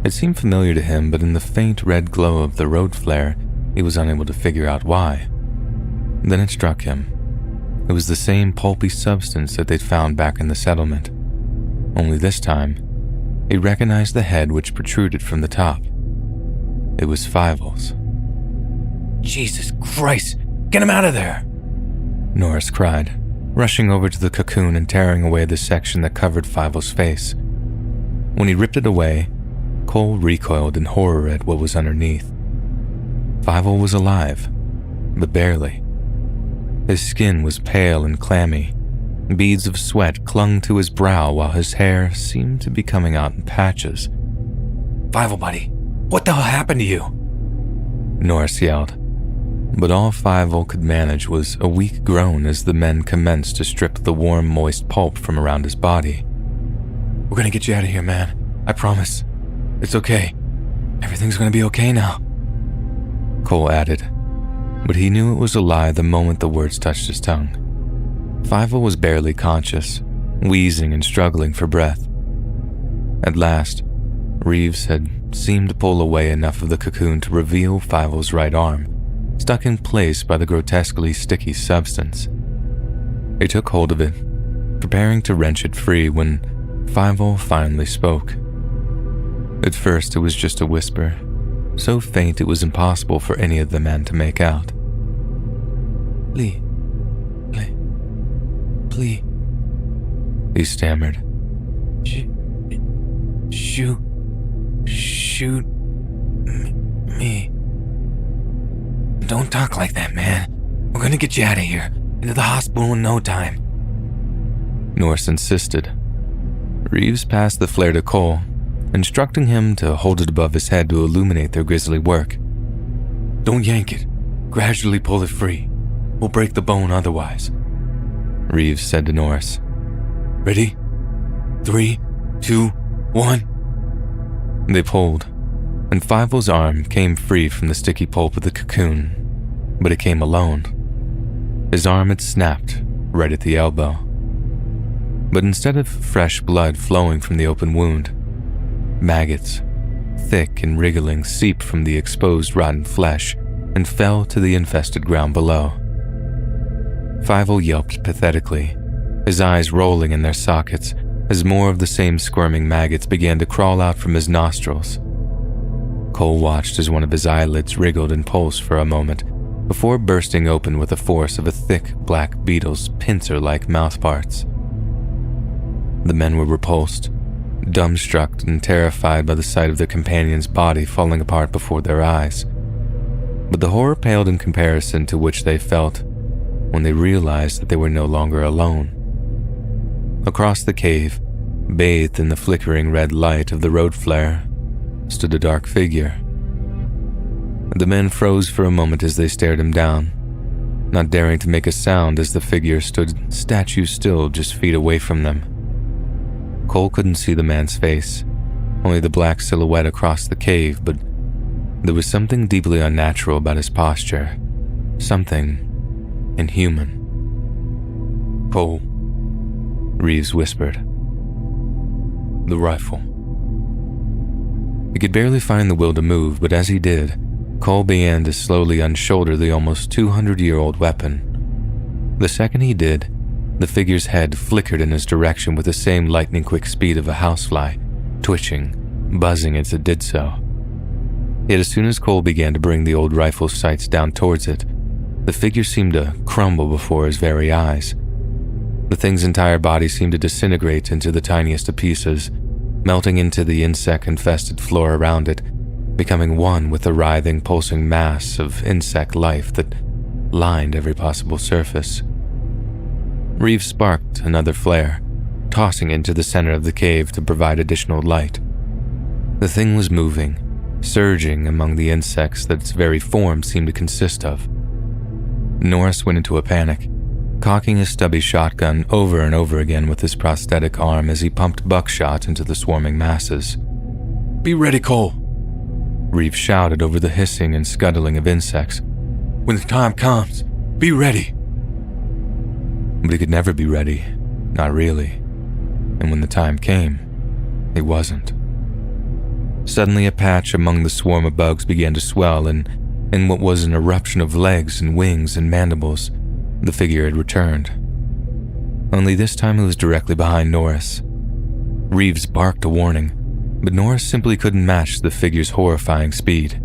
It seemed familiar to him, but in the faint red glow of the road flare, he was unable to figure out why. Then it struck him. It was the same pulpy substance that they'd found back in the settlement. Only this time, he recognized the head which protruded from the top. It was Fievel's. "Jesus Christ! Get him out of there!" Norris cried, rushing over to the cocoon and tearing away the section that covered Fievel's face. When he ripped it away, Cole recoiled in horror at what was underneath. Fievel was alive, but barely. His skin was pale and clammy. Beads of sweat clung to his brow while his hair seemed to be coming out in patches. "Fievel, buddy, what the hell happened to you?" Norris yelled. But all Fievel could manage was a weak groan as the men commenced to strip the warm, moist pulp from around his body. "We're gonna get you out of here, man. I promise. It's okay. Everything's gonna be okay now," Cole added. But he knew it was a lie the moment the words touched his tongue. Fievel was barely conscious, wheezing and struggling for breath. At last, Reeves had seemed to pull away enough of the cocoon to reveal Fievel's right arm, stuck in place by the grotesquely sticky substance. He took hold of it, preparing to wrench it free when Fievel finally spoke. At first, it was just a whisper, so faint it was impossible for any of the men to make out. Please, he stammered. Shoot me. Don't talk like that, man. We're gonna get you out of here, into the hospital in no time, Norris insisted. Reeves passed the flare to Cole, instructing him to hold it above his head to illuminate their grisly work. Don't yank it. Gradually pull it free. We'll break the bone otherwise, Reeves said to Norris. Ready? 3, 2, 1. They pulled, and Fievel's arm came free from the sticky pulp of the cocoon, but it came alone. His arm had snapped right at the elbow. But instead of fresh blood flowing from the open wound, maggots, thick and wriggling, seeped from the exposed rotten flesh and fell to the infested ground below. Fievel yelped pathetically, his eyes rolling in their sockets as more of the same squirming maggots began to crawl out from his nostrils. Cole watched as one of his eyelids wriggled and pulsed for a moment before bursting open with the force of a thick black beetle's pincer-like mouthparts. The men were repulsed, dumbstruck and terrified by the sight of their companion's body falling apart before their eyes. But the horror paled in comparison to which they felt when they realized that they were no longer alone. Across the cave, bathed in the flickering red light of the road flare, stood a dark figure. The men froze for a moment as they stared him down, not daring to make a sound as the figure stood statue still just feet away from them. Cole couldn't see the man's face, only the black silhouette across the cave, but there was something deeply unnatural about his posture, something inhuman. Cole, Reeves whispered. The rifle. He could barely find the will to move, but as he did, Cole began to slowly unshoulder the almost 200-year-old weapon. The second he did, the figure's head flickered in his direction with the same lightning-quick speed of a housefly, twitching, buzzing as it did so. Yet as soon as Cole began to bring the old rifle's sights down towards it, the figure seemed to crumble before his very eyes. The thing's entire body seemed to disintegrate into the tiniest of pieces, melting into the insect-infested floor around it, becoming one with the writhing, pulsing mass of insect life that lined every possible surface. Reeves sparked another flare, tossing into the center of the cave to provide additional light. The thing was moving, surging among the insects that its very form seemed to consist of. Norris went into a panic, cocking his stubby shotgun over and over again with his prosthetic arm as he pumped buckshot into the swarming masses. Be ready, Cole, Reeves shouted over the hissing and scuttling of insects. When the time comes, be ready. But he could never be ready, not really. And when the time came, he wasn't. Suddenly a patch among the swarm of bugs began to swell, and in what was an eruption of legs and wings and mandibles, the figure had returned. Only this time it was directly behind Norris. Reeves barked a warning, but Norris simply couldn't match the figure's horrifying speed.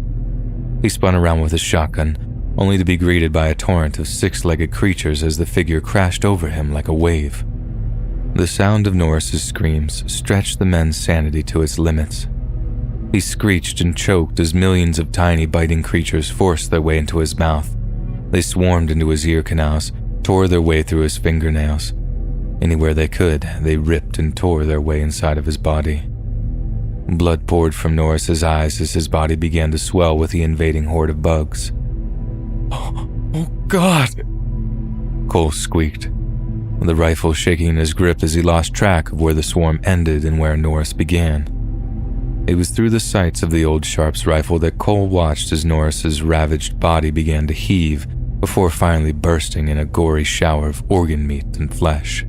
He spun around with his shotgun, only to be greeted by a torrent of six-legged creatures as the figure crashed over him like a wave. The sound of Norris's screams stretched the men's sanity to its limits. He screeched and choked as millions of tiny biting creatures forced their way into his mouth. They swarmed into his ear canals, tore their way through his fingernails. Anywhere they could, they ripped and tore their way inside of his body. Blood poured from Norris's eyes as his body began to swell with the invading horde of bugs. Oh God! Cole squeaked, the rifle shaking in his grip as he lost track of where the swarm ended and where Norris began. It was through the sights of the old Sharp's rifle that Cole watched as Norris's ravaged body began to heave before finally bursting in a gory shower of organ meat and flesh.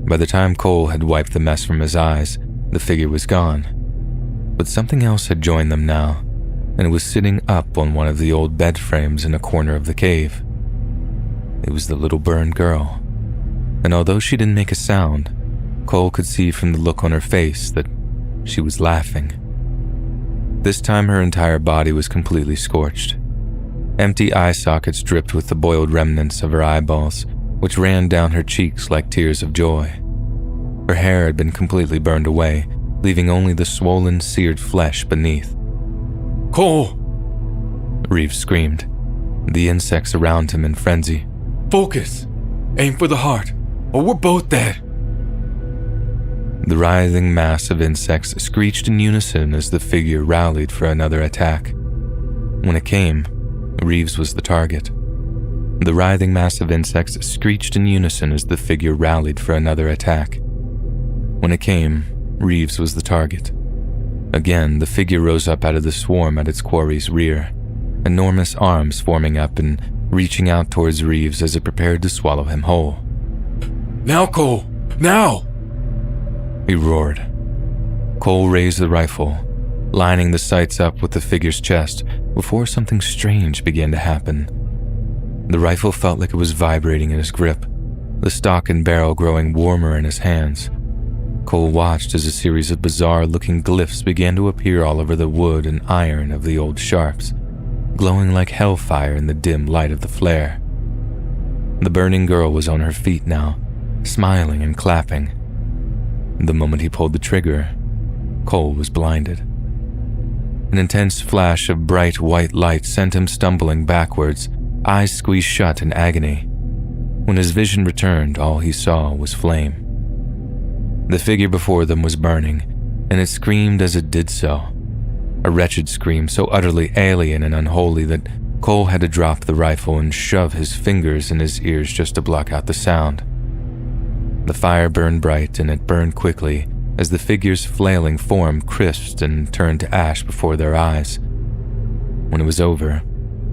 By the time Cole had wiped the mess from his eyes, the figure was gone. But something else had joined them now, and it was sitting up on one of the old bed frames in a corner of the cave. It was the little burned girl, and although she didn't make a sound, Cole could see from the look on her face that she was laughing. This time her entire body was completely scorched. Empty eye sockets dripped with the boiled remnants of her eyeballs, which ran down her cheeks like tears of joy. Her hair had been completely burned away, leaving only the swollen, seared flesh beneath. Cole! Reeves screamed, the insects around him in frenzy. Focus! Aim for the heart, or we're both dead. The writhing mass of insects screeched in unison as the figure rallied for another attack. When it came, Reeves was the target. The writhing mass of insects screeched in unison as the figure rallied for another attack. When it came, Reeves was the target. Again, the figure rose up out of the swarm at its quarry's rear, enormous arms forming up and reaching out towards Reeves as it prepared to swallow him whole. Now, Cole! Now! He roared. Cole raised the rifle, lining the sights up with the figure's chest before something strange began to happen. The rifle felt like it was vibrating in his grip, the stock and barrel growing warmer in his hands. Cole watched as a series of bizarre-looking glyphs began to appear all over the wood and iron of the old sharps, glowing like hellfire in the dim light of the flare. The burning girl was on her feet now, smiling and clapping. The moment he pulled the trigger, Cole was blinded. An intense flash of bright white light sent him stumbling backwards, eyes squeezed shut in agony. When his vision returned, all he saw was flame. The figure before them was burning, and it screamed as it did so. A wretched scream so utterly alien and unholy that Cole had to drop the rifle and shove his fingers in his ears just to block out the sound. The fire burned bright, and it burned quickly as the figure's flailing form crisped and turned to ash before their eyes. When it was over,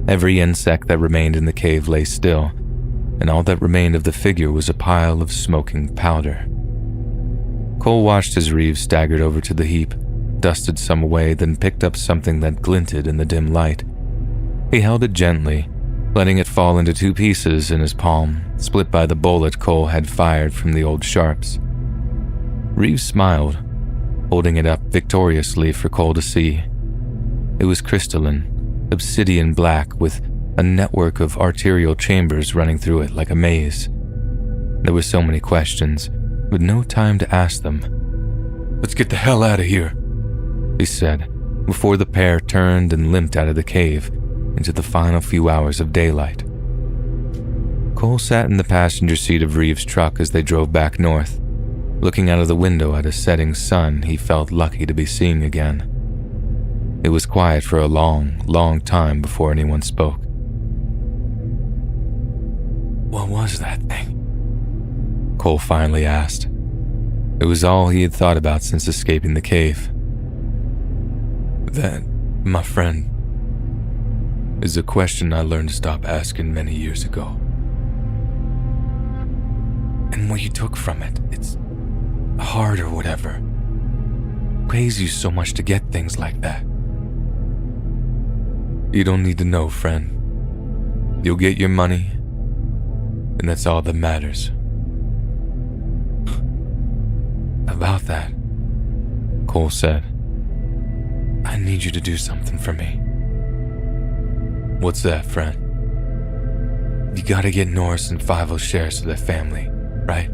every insect that remained in the cave lay still, and all that remained of the figure was a pile of smoking powder. Cole watched as Reeves staggered over to the heap, dusted some away, then picked up something that glinted in the dim light. He held it gently, letting it fall into two pieces in his palm, split by the bullet Cole had fired from the old sharps. Reeves smiled, holding it up victoriously for Cole to see. It was crystalline, obsidian black, with a network of arterial chambers running through it like a maze. There were so many questions, but no time to ask them. Let's get the hell out of here, he said, before the pair turned and limped out of the cave into the final few hours of daylight. Cole sat in the passenger seat of Reeves' truck as they drove back north, looking out of the window at a setting sun he felt lucky to be seeing again. It was quiet for a long, long time before anyone spoke. What was that thing? Cole finally asked. It was all he had thought about since escaping the cave. That, my friend, is a question I learned to stop asking many years ago. And what you took from it, it's hard or whatever. What pays you so much to get things like that? You don't need to know, friend. You'll get your money, and that's all that matters. About that, Cole said, I need you to do something for me. What's that, friend? You gotta get Norris and Fivel's shares to their family, right?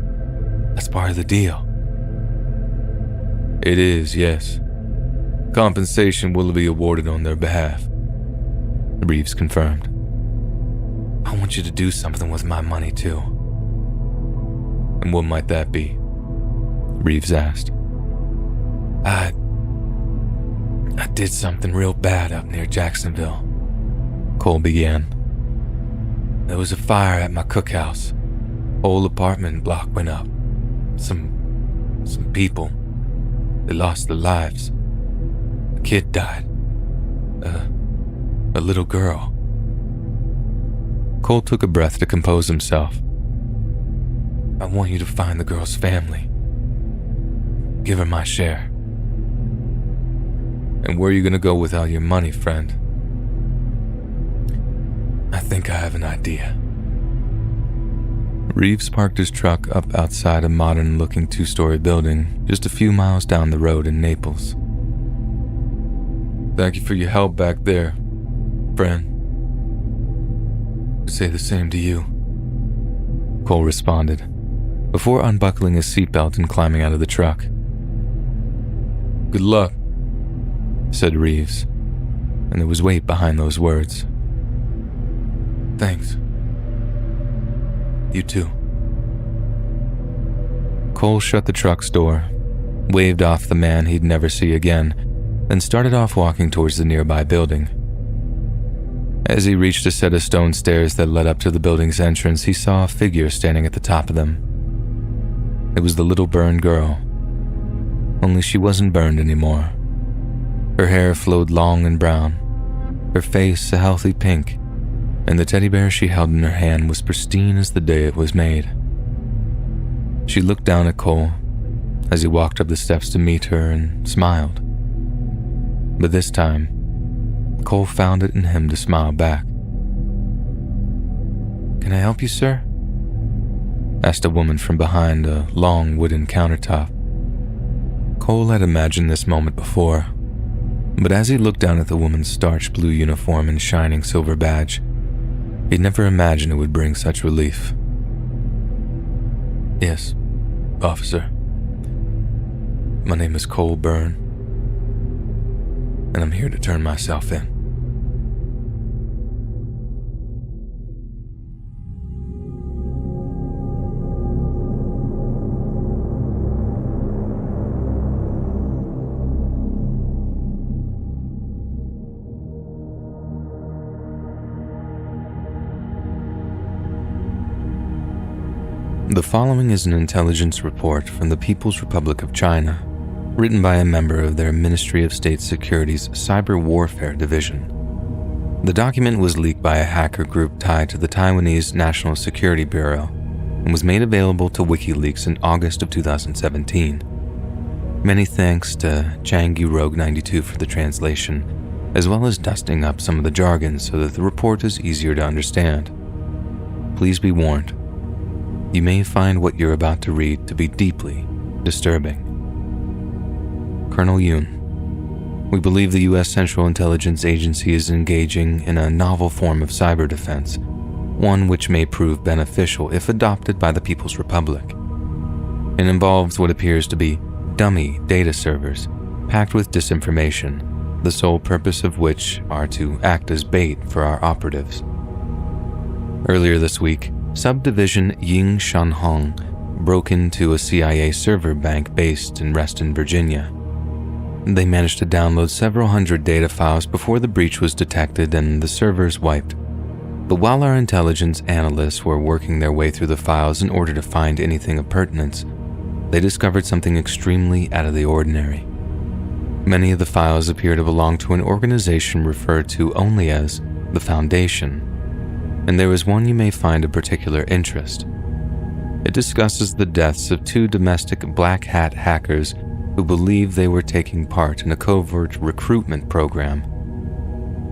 That's part of the deal. It is, yes. Compensation will be awarded on their behalf, Reeves confirmed. I want you to do something with my money too. And what might that be? Reeves asked. I did something real bad up near Jacksonville, Cole began. There was a fire at my cookhouse. Whole apartment block went up. Some people, they lost their lives. A kid died. A little girl. Cole took a breath to compose himself. I want you to find the girl's family. Give her my share. And where are you going to go with all your money, friend? I think I have an idea. Reeves parked his truck up outside a modern-looking two-story building just a few miles down the road in Naples. Thank you for your help back there, friend. Say the same to you, Cole responded, before unbuckling his seatbelt and climbing out of the truck. Good luck, said Reeves, and there was weight behind those words. Thanks. You too. Cole shut the truck's door, waved off the man he'd never see again, then started off walking towards the nearby building. As he reached a set of stone stairs that led up to the building's entrance, he saw a figure standing at the top of them. It was the little burned girl, only she wasn't burned anymore. Her hair flowed long and brown, her face a healthy pink, and the teddy bear she held in her hand was pristine as the day it was made. She looked down at Cole as he walked up the steps to meet her and smiled. But this time, Cole found it in him to smile back. "Can I help you, sir?" asked a woman from behind a long wooden countertop. Cole had imagined this moment before, but as he looked down at the woman's starched blue uniform and shining silver badge, he'd never imagined it would bring such relief. "Yes, officer. My name is Cole Byrne, and I'm here to turn myself in." The following is an intelligence report from the People's Republic of China, written by a member of their Ministry of State Security's Cyber Warfare Division. The document was leaked by a hacker group tied to the Taiwanese National Security Bureau and was made available to WikiLeaks in August of 2017. Many thanks to Changi Rogue 92 for the translation, as well as dusting up some of the jargon so that the report is easier to understand. Please be warned. You may find what you're about to read to be deeply disturbing. Colonel Yoon, we believe the U.S. Central Intelligence Agency is engaging in a novel form of cyber defense, one which may prove beneficial if adopted by the People's Republic. It involves what appears to be dummy data servers packed with disinformation, the sole purpose of which are to act as bait for our operatives. Earlier this week, Subdivision Ying Shanhong broke into a CIA server bank based in Reston, Virginia. They managed to download several hundred data files before the breach was detected and the servers wiped. But while our intelligence analysts were working their way through the files in order to find anything of pertinence, they discovered something extremely out of the ordinary. Many of the files appear to belong to an organization referred to only as the Foundation, and there is one you may find of particular interest. It discusses the deaths of 2 domestic black hat hackers who believed they were taking part in a covert recruitment program.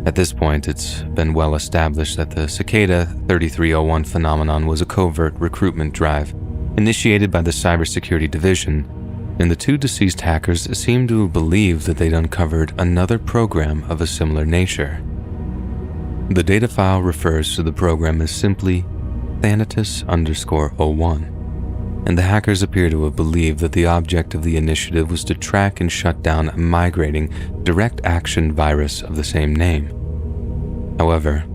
At this point, it's been well established that the Cicada 3301 phenomenon was a covert recruitment drive initiated by the Cybersecurity Division, and the 2 deceased hackers seem to have believed that they'd uncovered another program of a similar nature. The data file refers to the program as simply Thanatos_01, and the hackers appear to have believed that the object of the initiative was to track and shut down a migrating direct action virus of the same name. However,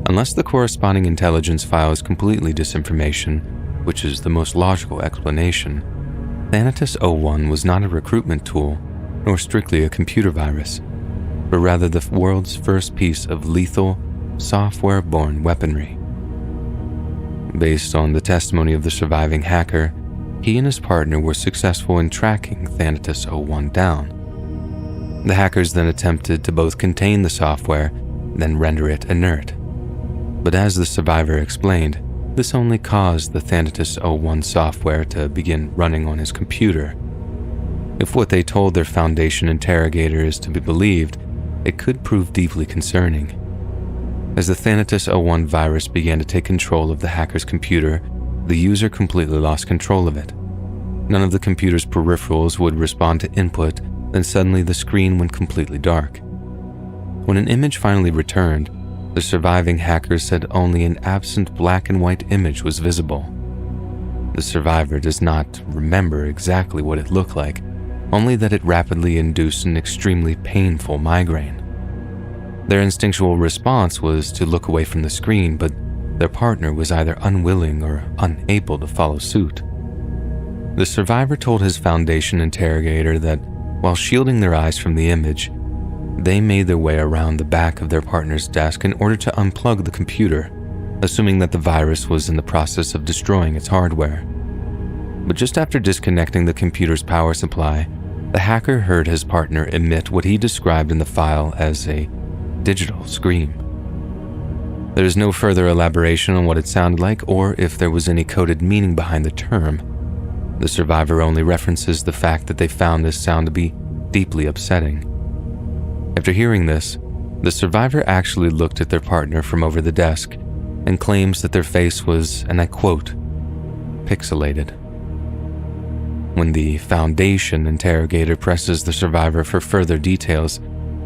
unless the corresponding intelligence file is completely disinformation, which is the most logical explanation, Thanatos-01 was not a recruitment tool nor strictly a computer virus, but rather the world's first piece of lethal, software-borne weaponry. Based on the testimony of the surviving hacker, he and his partner were successful in tracking Thanatos-01 down. The hackers then attempted to both contain the software, then render it inert. But as the survivor explained, this only caused the Thanatos-01 software to begin running on his computer. If what they told their Foundation interrogator is to be believed, it could prove deeply concerning. As the Thanatos-01 virus began to take control of the hacker's computer, the user completely lost control of it. None of the computer's peripherals would respond to input, then suddenly the screen went completely dark. When an image finally returned, the surviving hacker said only an absent black and white image was visible. The survivor does not remember exactly what it looked like, only that it rapidly induced an extremely painful migraine. Their instinctual response was to look away from the screen, but their partner was either unwilling or unable to follow suit. The survivor told his Foundation interrogator that while shielding their eyes from the image, they made their way around the back of their partner's desk in order to unplug the computer, assuming that the virus was in the process of destroying its hardware. But just after disconnecting the computer's power supply, the hacker heard his partner emit what he described in the file as a digital scream. There is no further elaboration on what it sounded like or if there was any coded meaning behind the term. The survivor only references the fact that they found this sound to be deeply upsetting. After hearing this, the survivor actually looked at their partner from over the desk and claims that their face was, and I quote, pixelated. When the Foundation interrogator presses the survivor for further details,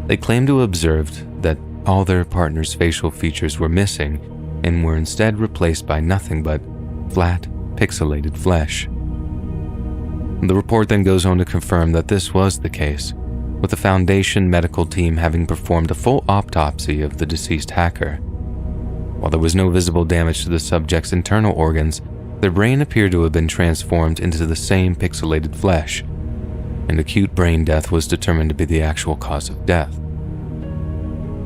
they claim to have observed that all their partner's facial features were missing and were instead replaced by nothing but flat, pixelated flesh. The report then goes on to confirm that this was the case, with the Foundation medical team having performed a full autopsy of the deceased hacker. While there was no visible damage to the subject's internal organs, their brain appeared to have been transformed into the same pixelated flesh, and acute brain death was determined to be the actual cause of death.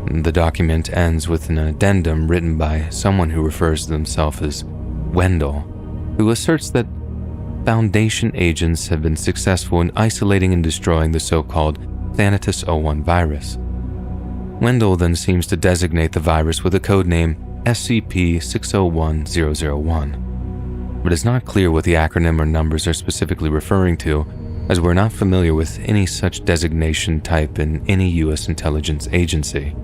The document ends with an addendum written by someone who refers to themselves as Wendell, who asserts that Foundation agents have been successful in isolating and destroying the so-called Thanatos 01 virus. Wendell then seems to designate the virus with a code name SCP-601001, but it's not clear what the acronym or numbers are specifically referring to, as we're not familiar with any such designation type in any U.S. intelligence agency.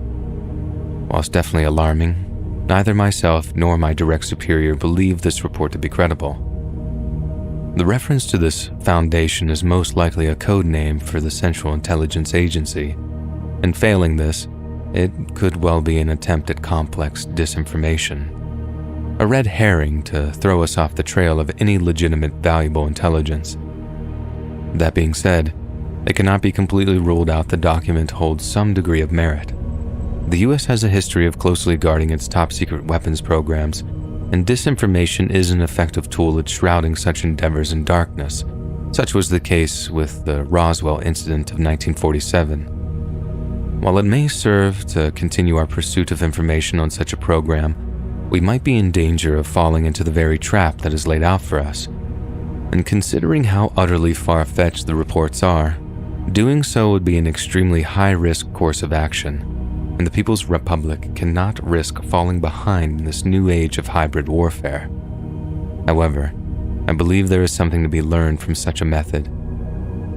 Whilst definitely alarming, neither myself nor my direct superior believe this report to be credible. The reference to this Foundation is most likely a code name for the Central Intelligence Agency, and failing this, it could well be an attempt at complex disinformation. A red herring to throw us off the trail of any legitimate valuable intelligence. That being said, it cannot be completely ruled out the document holds some degree of merit. The US has a history of closely guarding its top-secret weapons programs, and disinformation is an effective tool at shrouding such endeavors in darkness. Such was the case with the Roswell incident of 1947. While it may serve to continue our pursuit of information on such a program, we might be in danger of falling into the very trap that is laid out for us. And considering how utterly far-fetched the reports are, doing so would be an extremely high-risk course of action, and the People's Republic cannot risk falling behind in this new age of hybrid warfare. However, I believe there is something to be learned from such a method.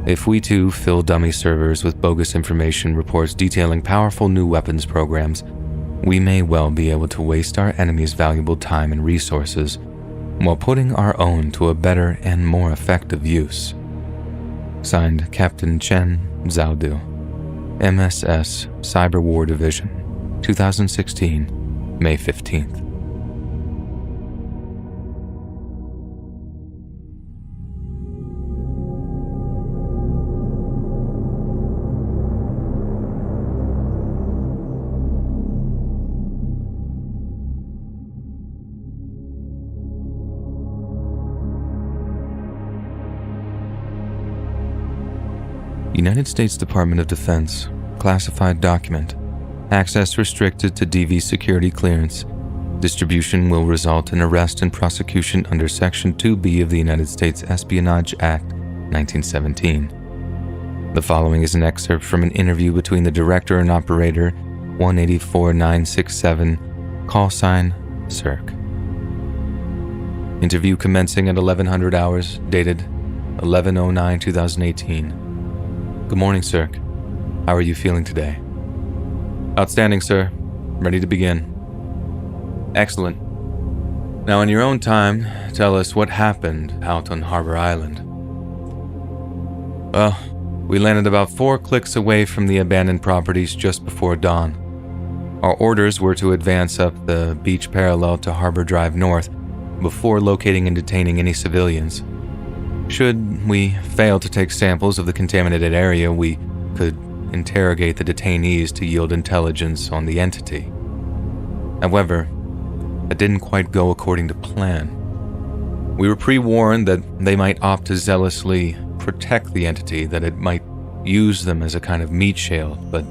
If we too fill dummy servers with bogus information reports detailing powerful new weapons programs, we may well be able to waste our enemies' valuable time and resources while putting our own to a better and more effective use. Signed, Captain Chen Zhaodu, MSS Cyber War Division, 2016, May 15th. United States Department of Defense, classified document, access restricted to DV security clearance. Distribution will result in arrest and prosecution under Section 2B of the United States Espionage Act, 1917. The following is an excerpt from an interview between the director and operator, 184967, call sign, Cirque. Interview commencing at 1100 hours, dated 11/09/2018. Good morning, sir. How are you feeling today? Outstanding, sir. Ready to begin. Excellent. Now, in your own time, tell us what happened out on Harbor Island. Well, we landed about 4 clicks away from the abandoned properties just before dawn. Our orders were to advance up the beach parallel to Harbor Drive North before locating and detaining any civilians. Should we fail to take samples of the contaminated area, we could interrogate the detainees to yield intelligence on the entity. However, that didn't quite go according to plan. We were pre-warned that they might opt to zealously protect the entity, that it might use them as a kind of meat shield, but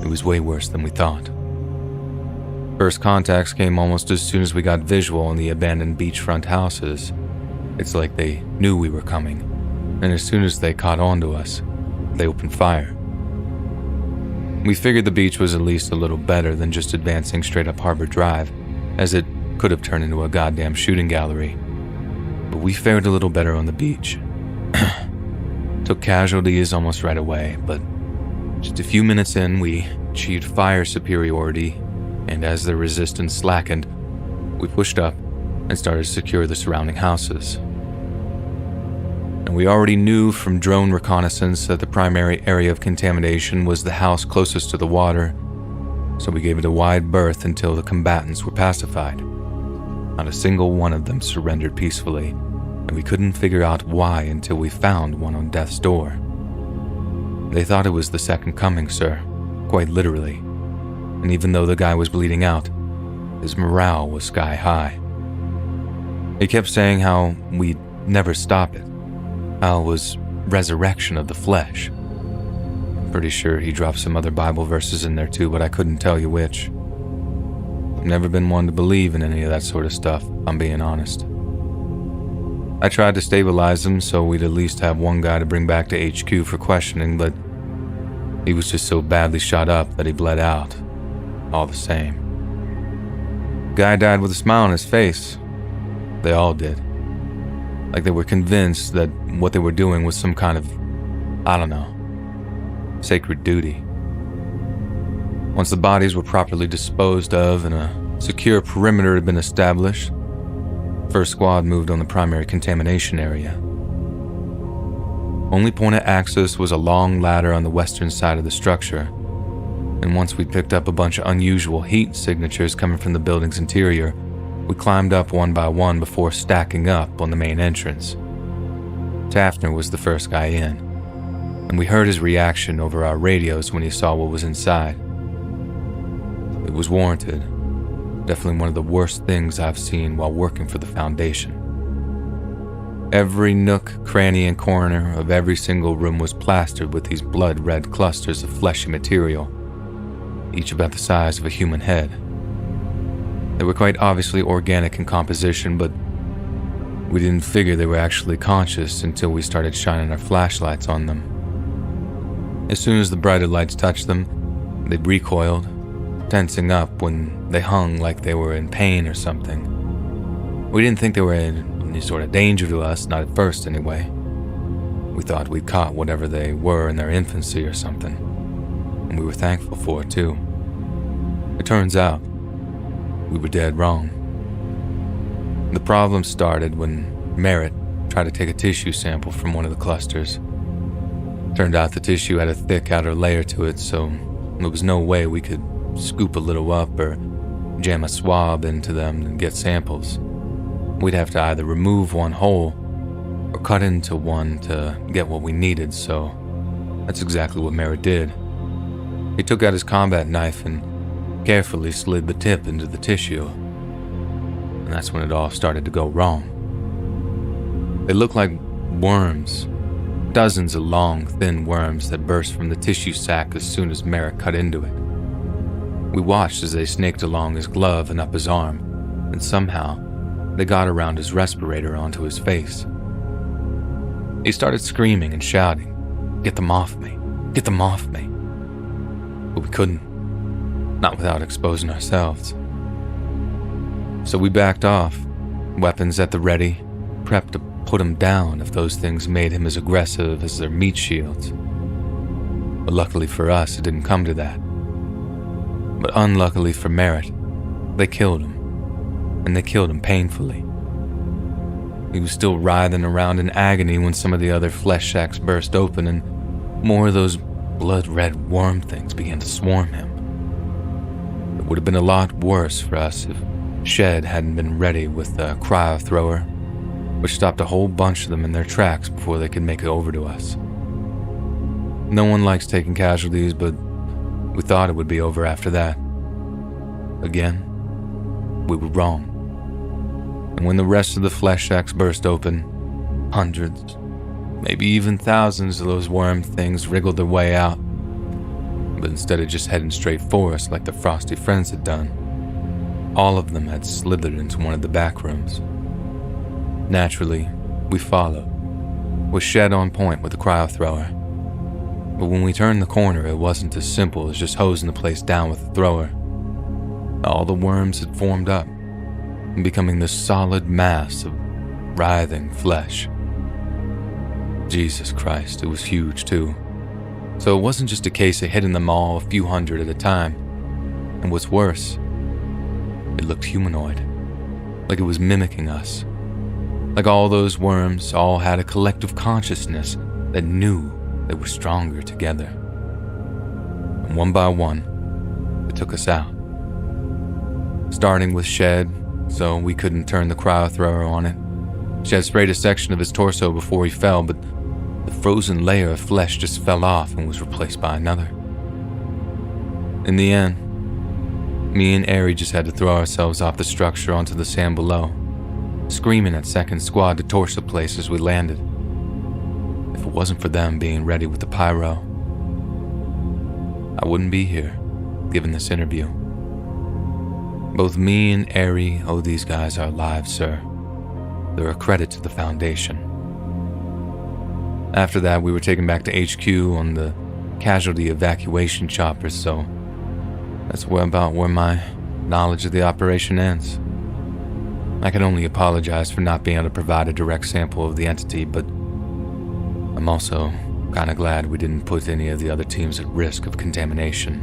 it was way worse than we thought. First contacts came almost as soon as we got visual on the abandoned beachfront houses. It's like they knew we were coming, and as soon as they caught on to us, they opened fire. We figured the beach was at least a little better than just advancing straight up Harbor Drive, as it could have turned into a goddamn shooting gallery. But we fared a little better on the beach. Took casualties almost right away, but just a few minutes in, we achieved fire superiority, and as the resistance slackened, we pushed up and started to secure the surrounding houses. And we already knew from drone reconnaissance that the primary area of contamination was the house closest to the water, so we gave it a wide berth until the combatants were pacified. Not a single one of them surrendered peacefully, and we couldn't figure out why until we found one on death's door. They thought it was the second coming, sir, quite literally. And even though the guy was bleeding out, his morale was sky high. He kept saying how we'd never stop it, how it was resurrection of the flesh. I'm pretty sure he dropped some other Bible verses in there too, but I couldn't tell you which. I've never been one to believe in any of that sort of stuff, if I'm being honest. I tried to stabilize him so we'd at least have one guy to bring back to HQ for questioning, but he was just so badly shot up that he bled out, all the same. Guy died with a smile on his face. They all did. Like they were convinced that what they were doing was some kind of, I don't know, sacred duty. Once the bodies were properly disposed of and a secure perimeter had been established, First Squad moved on the primary contamination area. Only point of access was a long ladder on the western side of the structure, and once we picked up a bunch of unusual heat signatures coming from the building's interior, we climbed up one by one before stacking up on the main entrance. Taftner was the first guy in, and we heard his reaction over our radios when he saw what was inside. It was warranted. Definitely one of the worst things I've seen while working for the Foundation. Every nook, cranny, and corner of every single room was plastered with these blood-red clusters of fleshy material, each about the size of a human head. They were quite obviously organic in composition, but we didn't figure they were actually conscious until we started shining our flashlights on them. As soon as the brighter lights touched them, they recoiled, tensing up when they hung like they were in pain or something. We didn't think they were in any sort of danger to us, not at first anyway. We thought we'd caught whatever they were in their infancy or something, and we were thankful for it too. It turns out, we were dead wrong. The problem started when Merritt tried to take a tissue sample from one of the clusters. Turned out the tissue had a thick outer layer to it, so there was no way we could scoop a little up or jam a swab into them and get samples. We'd have to either remove one whole or cut into one to get what we needed, so that's exactly what Merritt did. He took out his combat knife and carefully slid the tip into the tissue, and that's when it all started to go wrong. They looked like worms, dozens of long, thin worms that burst from the tissue sac as soon as Merritt cut into it. We watched as they snaked along his glove and up his arm, and somehow they got around his respirator onto his face. He started screaming and shouting, "Get them off me! Get them off me!" But we couldn't, not without exposing ourselves. So we backed off, weapons at the ready, prepped to put him down if those things made him as aggressive as their meat shields. But luckily for us, it didn't come to that. But unluckily for Merritt, they killed him, and they killed him painfully. He was still writhing around in agony when some of the other flesh sacks burst open and more of those blood-red worm things began to swarm him. It would have been a lot worse for us if Shed hadn't been ready with a cryo thrower, which stopped a whole bunch of them in their tracks before they could make it over to us. No one likes taking casualties, but we thought it would be over after that. Again, we were wrong. And when the rest of the flesh sacks burst open, hundreds, maybe even thousands of those worm things wriggled their way out. But instead of just heading straight for us like the frosty friends had done, all of them had slithered into one of the back rooms. Naturally, we followed, with Shed on point with the cryo thrower. But when we turned the corner, it wasn't as simple as just hosing the place down with the thrower. All the worms had formed up, becoming this solid mass of writhing flesh. Jesus Christ, it was huge too. So it wasn't just a case of hitting them all a few hundred at a time. And what's worse, it looked humanoid, like it was mimicking us. Like all those worms all had a collective consciousness that knew they were stronger together. And one by one, it took us out. Starting with Shed, so we couldn't turn the cryo thrower on it. Shed sprayed a section of his torso before he fell, but the frozen layer of flesh just fell off and was replaced by another. In the end, me and Ari just had to throw ourselves off the structure onto the sand below, screaming at second squad to torch the place as we landed. If it wasn't for them being ready with the pyro, I wouldn't be here, giving this interview. Both me and Ari owe these guys our lives, sir. They're a credit to the Foundation. After that, we were taken back to HQ on the casualty evacuation chopper, so that's where my knowledge of the operation ends. I can only apologize for not being able to provide a direct sample of the entity, but I'm also kinda glad we didn't put any of the other teams at risk of contamination.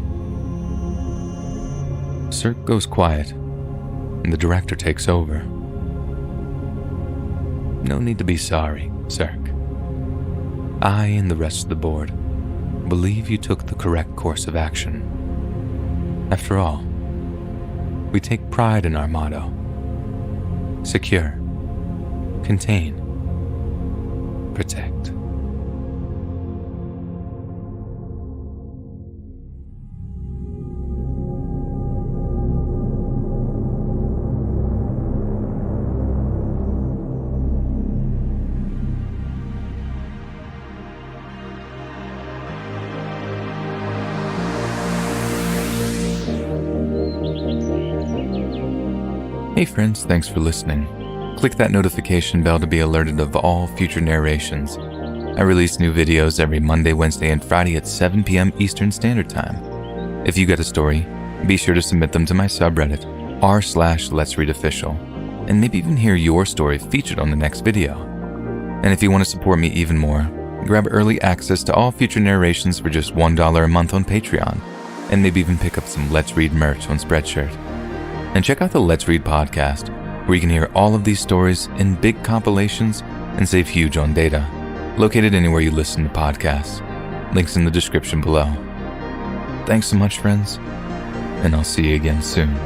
Cirque goes quiet, and the director takes over. No need to be sorry, Cirque. I and the rest of the board believe you took the correct course of action. After all, we take pride in our motto: secure, contain, protect. Hey friends, thanks for listening. Click that notification bell to be alerted of all future narrations. I release new videos every Monday, Wednesday, and Friday at 7 p.m. Eastern Standard Time. If you got a story, be sure to submit them to my subreddit, r/letsreadofficial, and maybe even hear your story featured on the next video. And if you want to support me even more, grab early access to all future narrations for just $1 a month on Patreon, and maybe even pick up some Let's Read merch on Spreadshirt. And check out the Let's Read podcast, where you can hear all of these stories in big compilations and save huge on data. Located anywhere you listen to podcasts. Links in the description below. Thanks so much, friends, and I'll see you again soon.